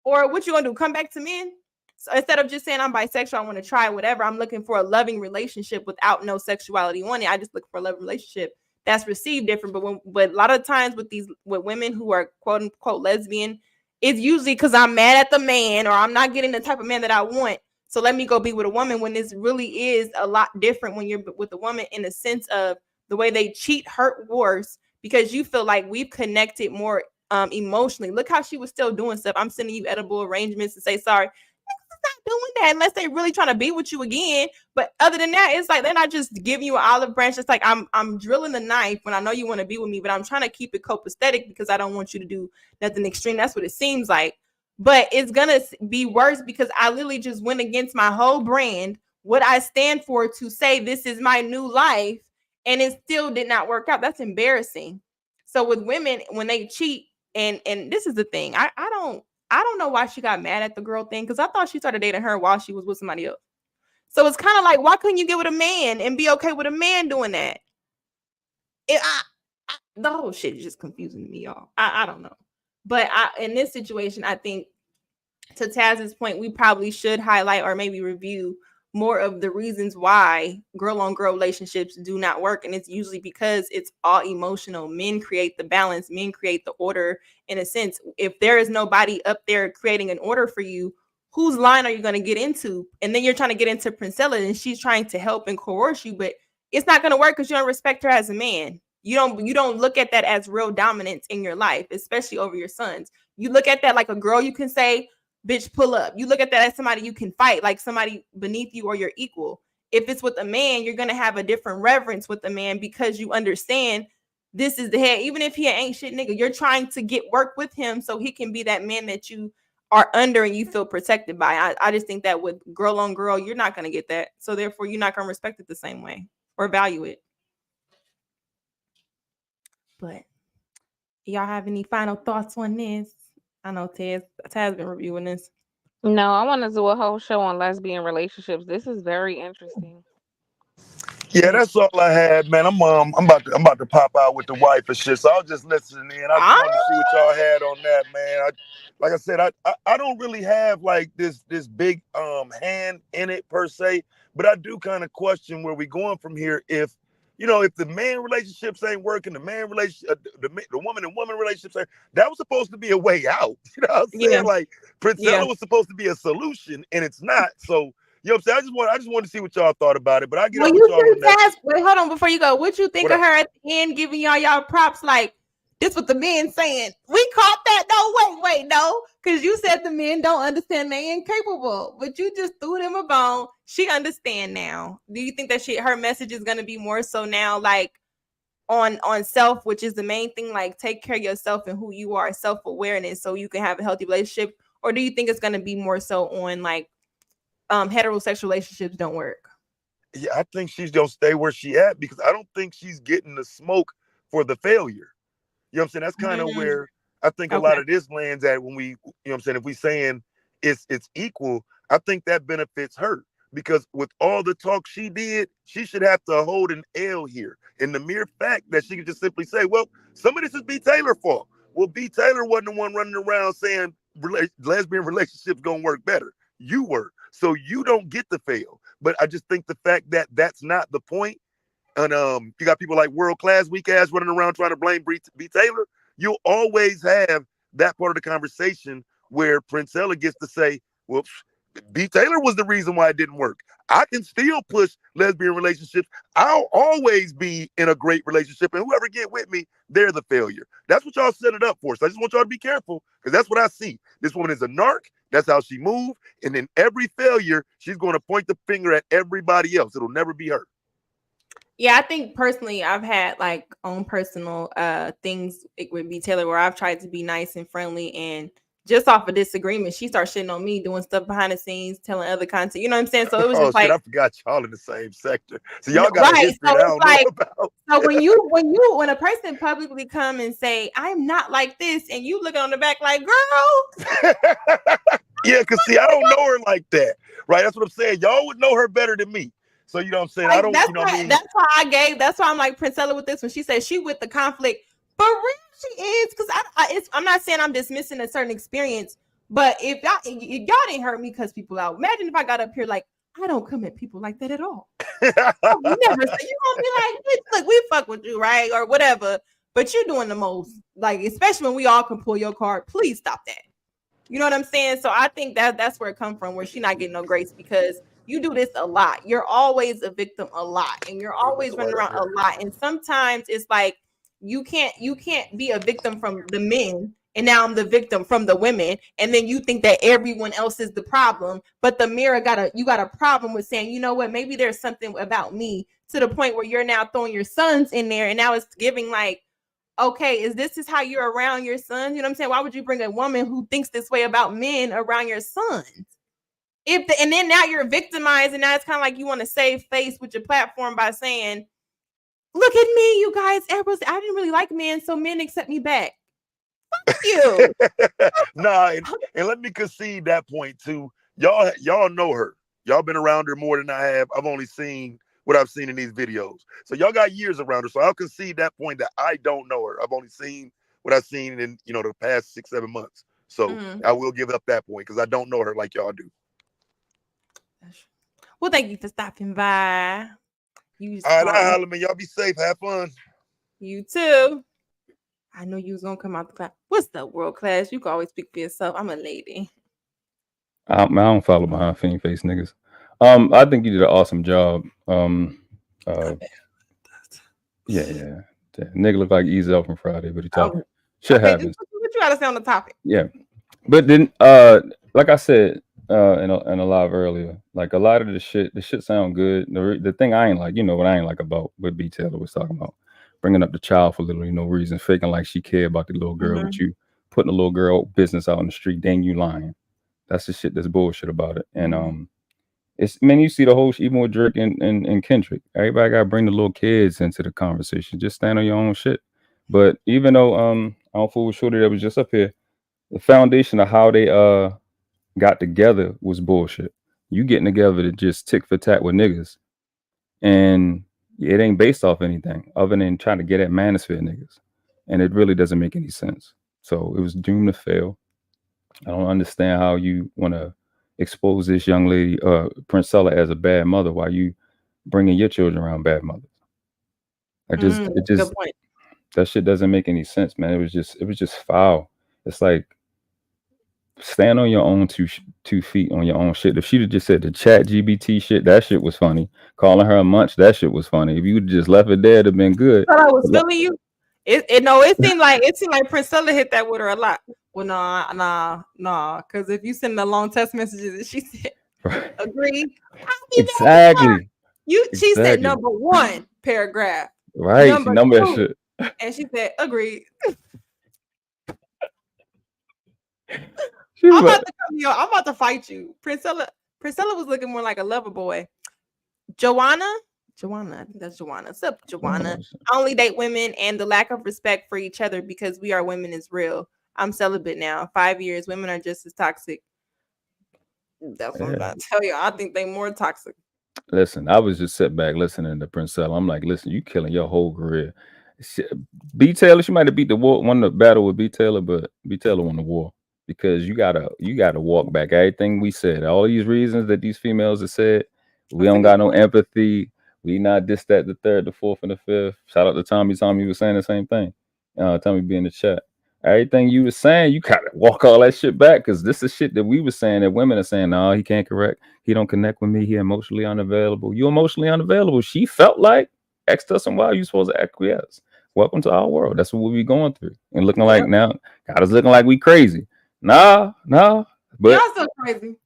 Or what you going to do? Come back to men? So instead of just saying I'm bisexual, I want to try whatever, I'm looking for a loving relationship without no sexuality on it. I just look for a loving relationship that's received different. But a lot of times with women who are quote unquote lesbian, it's usually because I'm mad at the man or I'm not getting the type of man that I want. So let me go be with a woman, when this really is a lot different when you're with a woman, in the sense of the way they cheat, hurt worse, because you feel like we've connected more emotionally. Look how she was still doing stuff. I'm sending you edible arrangements to say sorry. Not doing that unless they really trying to be with you again. But other than that, it's like they're not just giving you an olive branch. It's like I'm drilling the knife when I know you want to be with me, but I'm trying to keep it copacetic because I don't want you to do nothing extreme. That's what it seems like. But it's gonna be worse because I literally just went against my whole brand, what I stand for to say this is my new life, and it still did not work out. That's embarrassing. So with women, when they cheat, and this is the thing, I don't know why she got mad at the girl thing, because I thought she started dating her while she was with somebody else. So it's kind of like, why couldn't you get with a man and be okay with a man doing that? The whole shit is just confusing me, y'all. I don't know. But in this situation, I think, to Taz's point, we probably should highlight or maybe review more of the reasons why girl-on-girl relationships do not work. And it's usually because it's all emotional. Men create the balance. Men create the order. In a sense, if there is nobody up there creating an order for you, whose line are you going to get into? And then you're trying to get into Princella, and she's trying to help and coerce you, but it's not going to work because you don't respect her as a man. You don't look at that as real dominance in your life, especially over your sons. You look at that like a girl you can say, bitch, pull up. You look at that as somebody you can fight, like somebody beneath you or your equal. If it's with a man, you're going to have a different reverence with the man because you understand this is the head. Even if he ain't shit nigga, you're trying to get work with him so he can be that man that you are under and you feel protected by. I just think that with girl on girl, you're not going to get that. So therefore, you're not going to respect it the same way or value it. But y'all have any final thoughts on this? I know Taz been reviewing this. No, I want to do a whole show on lesbian relationships. This is very interesting. Yeah, that's all I had, man. I'm about to pop out with the wife and shit. So I was just listening in. I just wanted to see what y'all had on that, man. Like I said, I don't really have like this big hand in it per se, but I do kind of question where we going from here. If if the man relationships ain't working, the man relationship, the woman and woman relationships that was supposed to be a way out. You know what I'm saying? Yeah. Like Princella was supposed to be a solution, and it's not. So. You know what I'm saying? I just want to see what y'all thought about it, but I get up with y'all on that. Wait, hold on before you go. What you think What of her at the end giving y'all props like this? What the men saying? We caught that? No, wait, no, because you said the men don't understand they incapable, but you just threw them a bone. She understand now. Do you think that her message is gonna be more so now, like on self, which is the main thing, like take care of yourself and who you are, self-awareness, so you can have a healthy relationship, or do you think it's gonna be more so on like heterosexual relationships don't work? Yeah, I think she's gonna stay where she at because I don't think she's getting the smoke for the failure. You know what I'm saying? That's kind of where I think a lot of this lands at when we, you know what I'm saying, if we saying it's equal, I think that benefits her because with all the talk she did, she should have to hold an L here. And the mere fact that she could just simply say, well, some of this is B.Taylor's fault. Well, B.Taylor wasn't the one running around saying lesbian relationships gonna work better. You were. So you don't get to fail. But I just think the fact that that's not the point, and you got people like World Class Weak Ass running around trying to blame B.Taylor, you'll always have that part of the conversation where Princella gets to say, well, B.Taylor was the reason why it didn't work. I can still push lesbian relationships. I'll always be in a great relationship, and whoever get with me, they're the failure. That's what y'all set it up for. So I just want y'all to be careful because that's what I see. This woman is a narc. That's how she moves. And then every failure, she's going to point the finger at everybody else. It'll never be her. Yeah, I think personally, I've had like own personal things with B.Taylor where I've tried to be nice and friendly, and just off of disagreement, she starts shitting on me, doing stuff behind the scenes, telling other content. You know what I'm saying? So it was just like, I forgot y'all in the same sector. So y'all got a history that I don't know about. So when a person publicly come and say, I'm not like this, and you look on the back like, girl. Yeah, because see, I don't know her like that. Right? That's what I'm saying. Y'all would know her better than me. So you know what I'm saying? Like, I don't, you know what I mean? That's why I'm like Princella with this when she says she with the conflict. But really she is, because I'm not saying I'm dismissing a certain experience, but if y'all didn't hurt me because people out. Imagine if I got up here like, I don't come at people like that at all. Never. So you gonna be like, look, we fuck with you, right? Or whatever. But you're doing the most, like, especially when we all can pull your card. Please stop that. You know what I'm saying? So I think that's where it comes from, where she's not getting no grace because you do this a lot. You're always a victim a lot, and you're always running around a lot. And sometimes it's like you can't be a victim from the men, and now I'm the victim from the women, and then you think that everyone else is the problem. But the mirror you got a problem with saying, you know what, maybe there's something about me, to the point where you're now throwing your sons in there, and now it's giving like, okay, this is how you're around your sons? You know what I'm saying? Why would you bring a woman who thinks this way about men around your sons? and then now you're victimized, and now it's kind of like you want to save face with your platform by saying, "Look at me, you guys. I didn't really like men, so men accept me back." Fuck you. Nah, and let me concede that point too. Y'all know her. Y'all been around her more than I have. I've only seen what I've seen in these videos. So y'all got years around her. So I'll concede that point that I don't know her. I've only seen what I've seen in the past 6-7 months. So I will give up that point because I don't know her like y'all do. Well, thank you for stopping by. All right, holla, man. Y'all be safe. Have fun. You too. I know you was gonna come out the class. What's the world class? You can always speak for yourself. I'm a lady. I don't follow behind fiend face niggas. I think you did an awesome job. Yeah. Nigga look like Easy from Friday, but he talking. Shit happens. What you gotta say on the topic? Yeah, but then like I said in a live earlier, like a lot of the shit sound good. The thing I ain't like, what I ain't like about what B.Taylor was talking about, bringing up the child for literally no reason, faking like she cared about the little girl, but you putting a little girl business out on the street, then you lying. That's the shit that's bullshit about it. And it's, man, you see the whole even with Drake and Kendrick, everybody gotta bring the little kids into the conversation. Just stand on your own shit. But even though I don't fool with Shorty that was just up here, the foundation of how they got together was bullshit. You getting together to just tick for tat with niggas, and it ain't based off anything other than trying to get at manosphere niggas, and it really doesn't make any sense. So it was doomed to fail. I don't understand how you want to expose this young lady, Princella, as a bad mother while you bringing your children around bad mothers. It just good point. That shit doesn't make any sense, man. It was just foul. It's like, stand on your own two feet on your own shit. If she'd have just said the chat GBT shit, that shit was funny. Calling her a munch, that shit was funny. If you just left it there, it'd have been good. But I was feeling you. It seemed like Princella hit that with her a lot. Well, nah. Because if you send the long text messages and she said, "Agree," Exactly. She said number 1 paragraph. Right. Number that 2, shit. and she said, "Agreed." I'm about to fight you. Princella was looking more like a lover boy. Joanna, I think that's Joanna. What's up, Joanna? I only date women, and the lack of respect for each other because we are women is real. I'm celibate now. 5 years. Women are just as toxic. That's what I'm about to tell you. I think they more toxic. Listen, I was just sitting back listening to Princella. I'm like, listen, you killing your whole career. B.Taylor, she might have beat the war, won the battle with B.Taylor, but B.Taylor won the war because you gotta walk back everything we said. All these reasons that these females have said, we don't got no empathy. We not this, that, the third, the fourth, and the fifth. Shout out to Tommy. Tommy was saying the same thing. Tommy be in the chat. Everything you was saying, you gotta walk all that shit back because this is shit that we were saying that women are saying, no, he can't correct. He don't connect with me. He emotionally unavailable. You emotionally unavailable. She felt like X us and Y, you supposed to acquiesce. Welcome to our world. That's what we going through. And looking like now, God is looking like we crazy. Nah. But y'all so crazy.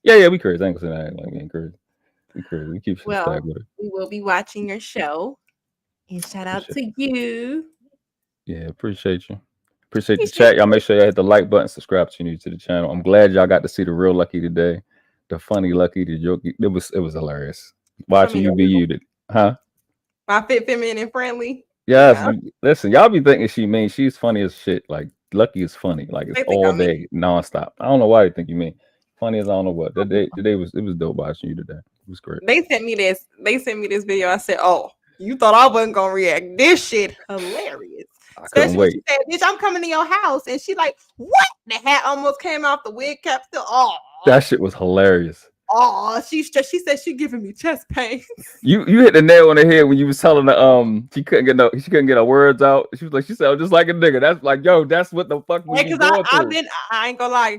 Yeah, we crazy. I ain't gonna say that like we ain't crazy. We crazy. We keep shit stacked with it. We will be watching your show. And shout out to you. Yeah, appreciate you. Appreciate the chat. Y'all make sure y'all hit the like button, subscribe to the channel. I'm glad y'all got to see the real Lucki today. The funny Lucki, the jokey. It was hilarious. Watching you be you. Huh? My fit, feminine, and friendly. Yes. Yeah. Listen, y'all be thinking she mean. She's funny as shit. Like Lucki is funny. Like it's all day, nonstop. I don't know why you think you mean. Funny as I don't know what. Today was dope watching you today. It was great. They sent me this video. I said, "Oh, you thought I wasn't gonna react? This shit hilarious." Especially when she said, "Bitch, I'm coming to your house," and she like, "What?" The hat almost came off, the wig cap still. Oh, that shit was hilarious. Oh, she said she giving me chest pains. You hit the nail on the head when you was telling her she couldn't get her words out. She said, "I'm just like a nigga." That's like, yo, that's what the fuck we going through. I ain't gonna lie.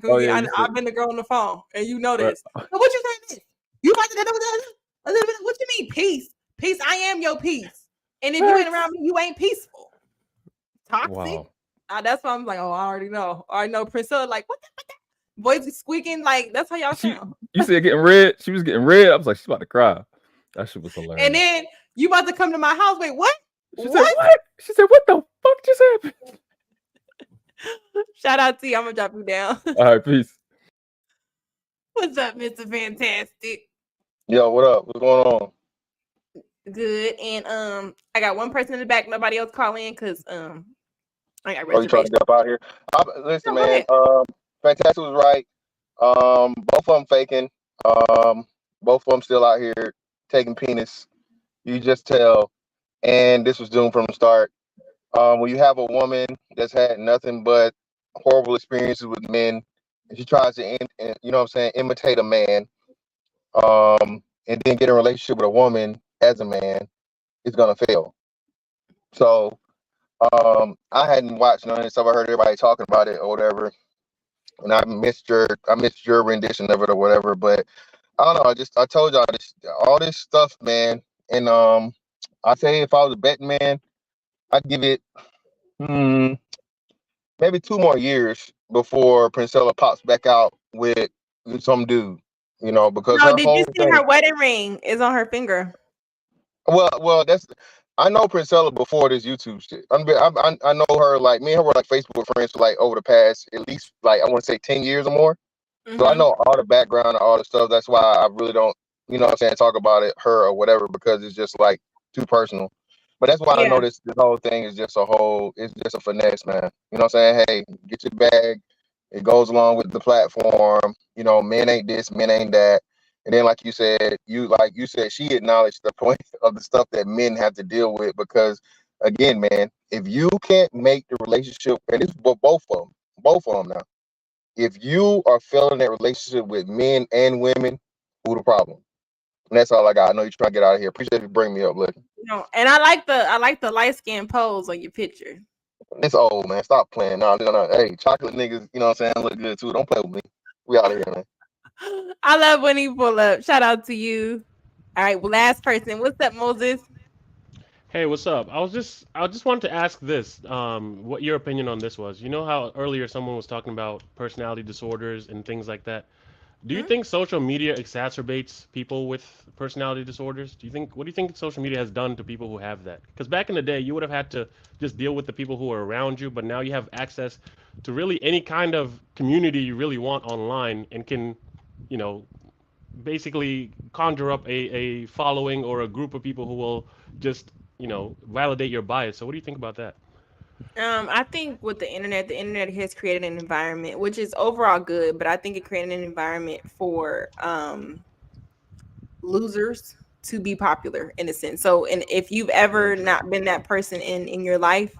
I've been the girl on the phone, and you know this. So what you saying? You about to what you mean peace? Peace. I am your peace. And if you ain't around me, you ain't peaceful. Toxic. Wow. That's why I'm like, oh, I already know. I know Princella like what the voice is squeaking, like that's how y'all sound. You said getting red. She was getting red. I was like, she's about to cry. That shit was hilarious. And then you about to come to my house. Wait, what? She said, what? She said, what the fuck just happened? Shout out to you. I'm gonna drop you down. All right, peace. What's up, Mr. Fantastic? Yo, what up? What's going on? Good. And I got one person in the back. Nobody else call in because I got Oh, you trying to reservations. get up out here? Listen, No, go man. ahead. Fantastic was right. Both of them faking. Both of them still out here taking penis. You just tell. And this was doomed from the start. When you have a woman that's had nothing but horrible experiences with men, and she tries to, you know what I'm saying, imitate a man, and then get in a relationship with a woman as a man, it's gonna fail. So, I hadn't watched none of this stuff. I heard everybody talking about it or whatever, and I missed your rendition of it or whatever. But I don't know. I told y'all all this stuff, man. And I say if I was a betting man, I'd give it maybe 2 more years before Princella pops back out with some dude. You know, because No, her did you whole see thing. her wedding ring is on her finger? Well, I know Princella before this YouTube shit. I know her, like, me and her were like Facebook friends for like over the past at least, like, I want to say 10 years or more. So I know all the background and all the stuff. That's why I really don't, you know what I'm saying, talk about it, her or whatever, because it's just like too personal. But that's why I know this whole thing is just it's just a finesse, man. You know what I'm saying? Hey, get your bag. It goes along with the platform. You know, men ain't this, men ain't that. And then, like you said, she acknowledged the point of the stuff that men have to deal with. Because, again, man, if you can't make the relationship, and it's both of them now. If you are failing that relationship with men and women, who the problem? And that's all I got. I know you're trying to get out of here. Appreciate you bringing me up, Lucki. No, and I like the light skin pose on your picture. It's old, man. Stop playing. No. Hey, chocolate niggas, you know what I'm saying, look good too. Don't play with me. We out of here, man. I love when he pull up. Shout out to you. All right, well, last person. What's up, Moses? Hey, what's up? I just wanted to ask this, what your opinion on this was. You know how earlier someone was talking about personality disorders and things like that. Do you think social media exacerbates people with personality disorders? What do you think social media has done to people who have that? Because back in the day, you would have had to just deal with the people who are around you, but now you have access to really any kind of community you really want online and can, you know, basically conjure up a following or a group of people who will just, validate your bias. So what do you think about that? I think with the internet has created an environment which is overall good, but I think it created an environment for losers to be popular in a sense. So, and if you've ever not been that person in your life,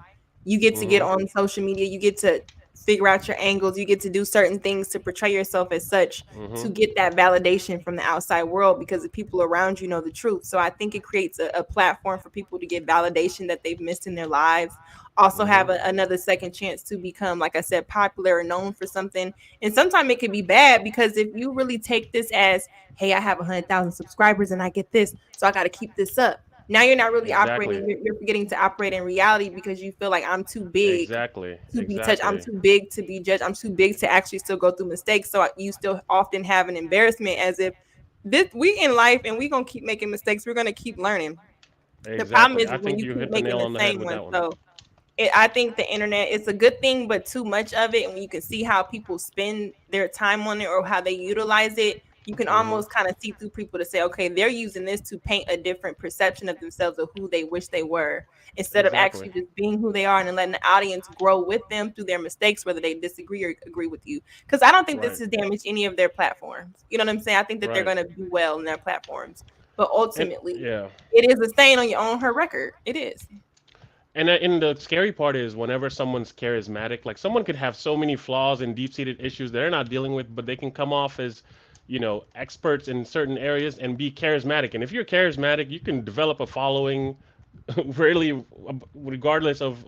you get to get on social media, you get to figure out your angles, you get to do certain things to portray yourself as such to get that validation from the outside world because the people around you know the truth. So I think it creates a platform for people to get validation that they've missed in their lives. Also have another second chance to become, like I said, popular or known for something. And sometimes it could be bad because if you really take this as, hey, I have 100,000 subscribers and I get this, so I got to keep this up. Now you're not really operating. You're forgetting to operate in reality because you feel like I'm too big to be touched. I'm too big to be judged. I'm too big to actually still go through mistakes. So you still often have an embarrassment as if we in life and we're going to keep making mistakes. We're going to keep learning. The problem is I when think you you keep hit the making nail the on the head same with one. that one. So I think the internet is a good thing, but too much of it, and when you can see how people spend their time on it or how they utilize it, you can almost kind of see through people to say, okay, they're using this to paint a different perception of themselves of who they wish they were, instead of actually just being who they are and letting the audience grow with them through their mistakes, whether they disagree or agree with you. Because I don't think this has damaged any of their platforms. You know what I'm saying? I think that they're going to do well in their platforms, but ultimately, it is a stain on your own her record. It is. And the scary part is whenever someone's charismatic, like someone could have so many flaws and deep-seated issues they're not dealing with, but they can come off as, experts in certain areas and be charismatic. And if you're charismatic, you can develop a following really regardless of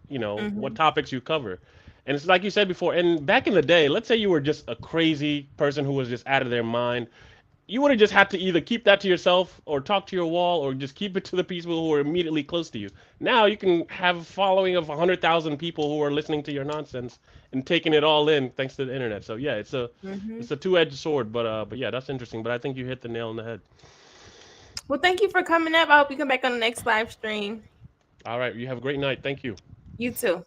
what topics you cover. And it's like you said before, and back in the day, let's say you were just a crazy person who was just out of their mind. You would have just had to either keep that to yourself or talk to your wall or just keep it to the people who are immediately close to you. Now you can have a following of 100,000 people who are listening to your nonsense and taking it all in thanks to the internet. So yeah, it's a two-edged sword, but yeah, that's interesting. But I think you hit the nail on the head. Well, thank you for coming up. I hope you come back on the next live stream. All right, you have a great night. Thank you. You too.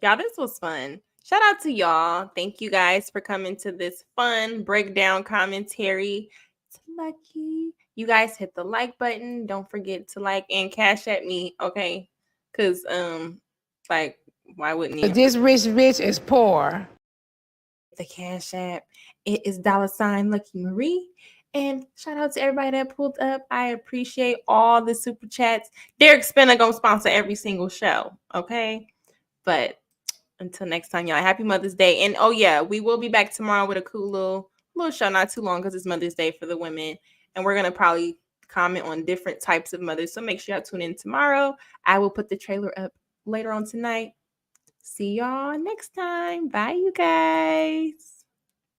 Y'all, this was fun. shout out to y'all. Thank you guys for coming to this fun breakdown commentary. It's Lucky. You guys hit the like button. Don't forget to like and cash at me, okay? Because like, why wouldn't you? This rich is poor. The Cash App. It is $LuckiMaree. And shout out to everybody that pulled up. I appreciate all the super chats. Derek Spinner gonna sponsor every single show, okay? But until next time, y'all, happy Mother's Day. And oh yeah, we will be back tomorrow with a cool little show, not too long because it's Mother's Day for the women. And we're gonna probably comment on different types of mothers. So make sure y'all tune in tomorrow. I will put the trailer up later on tonight. See y'all next time. Bye, you guys.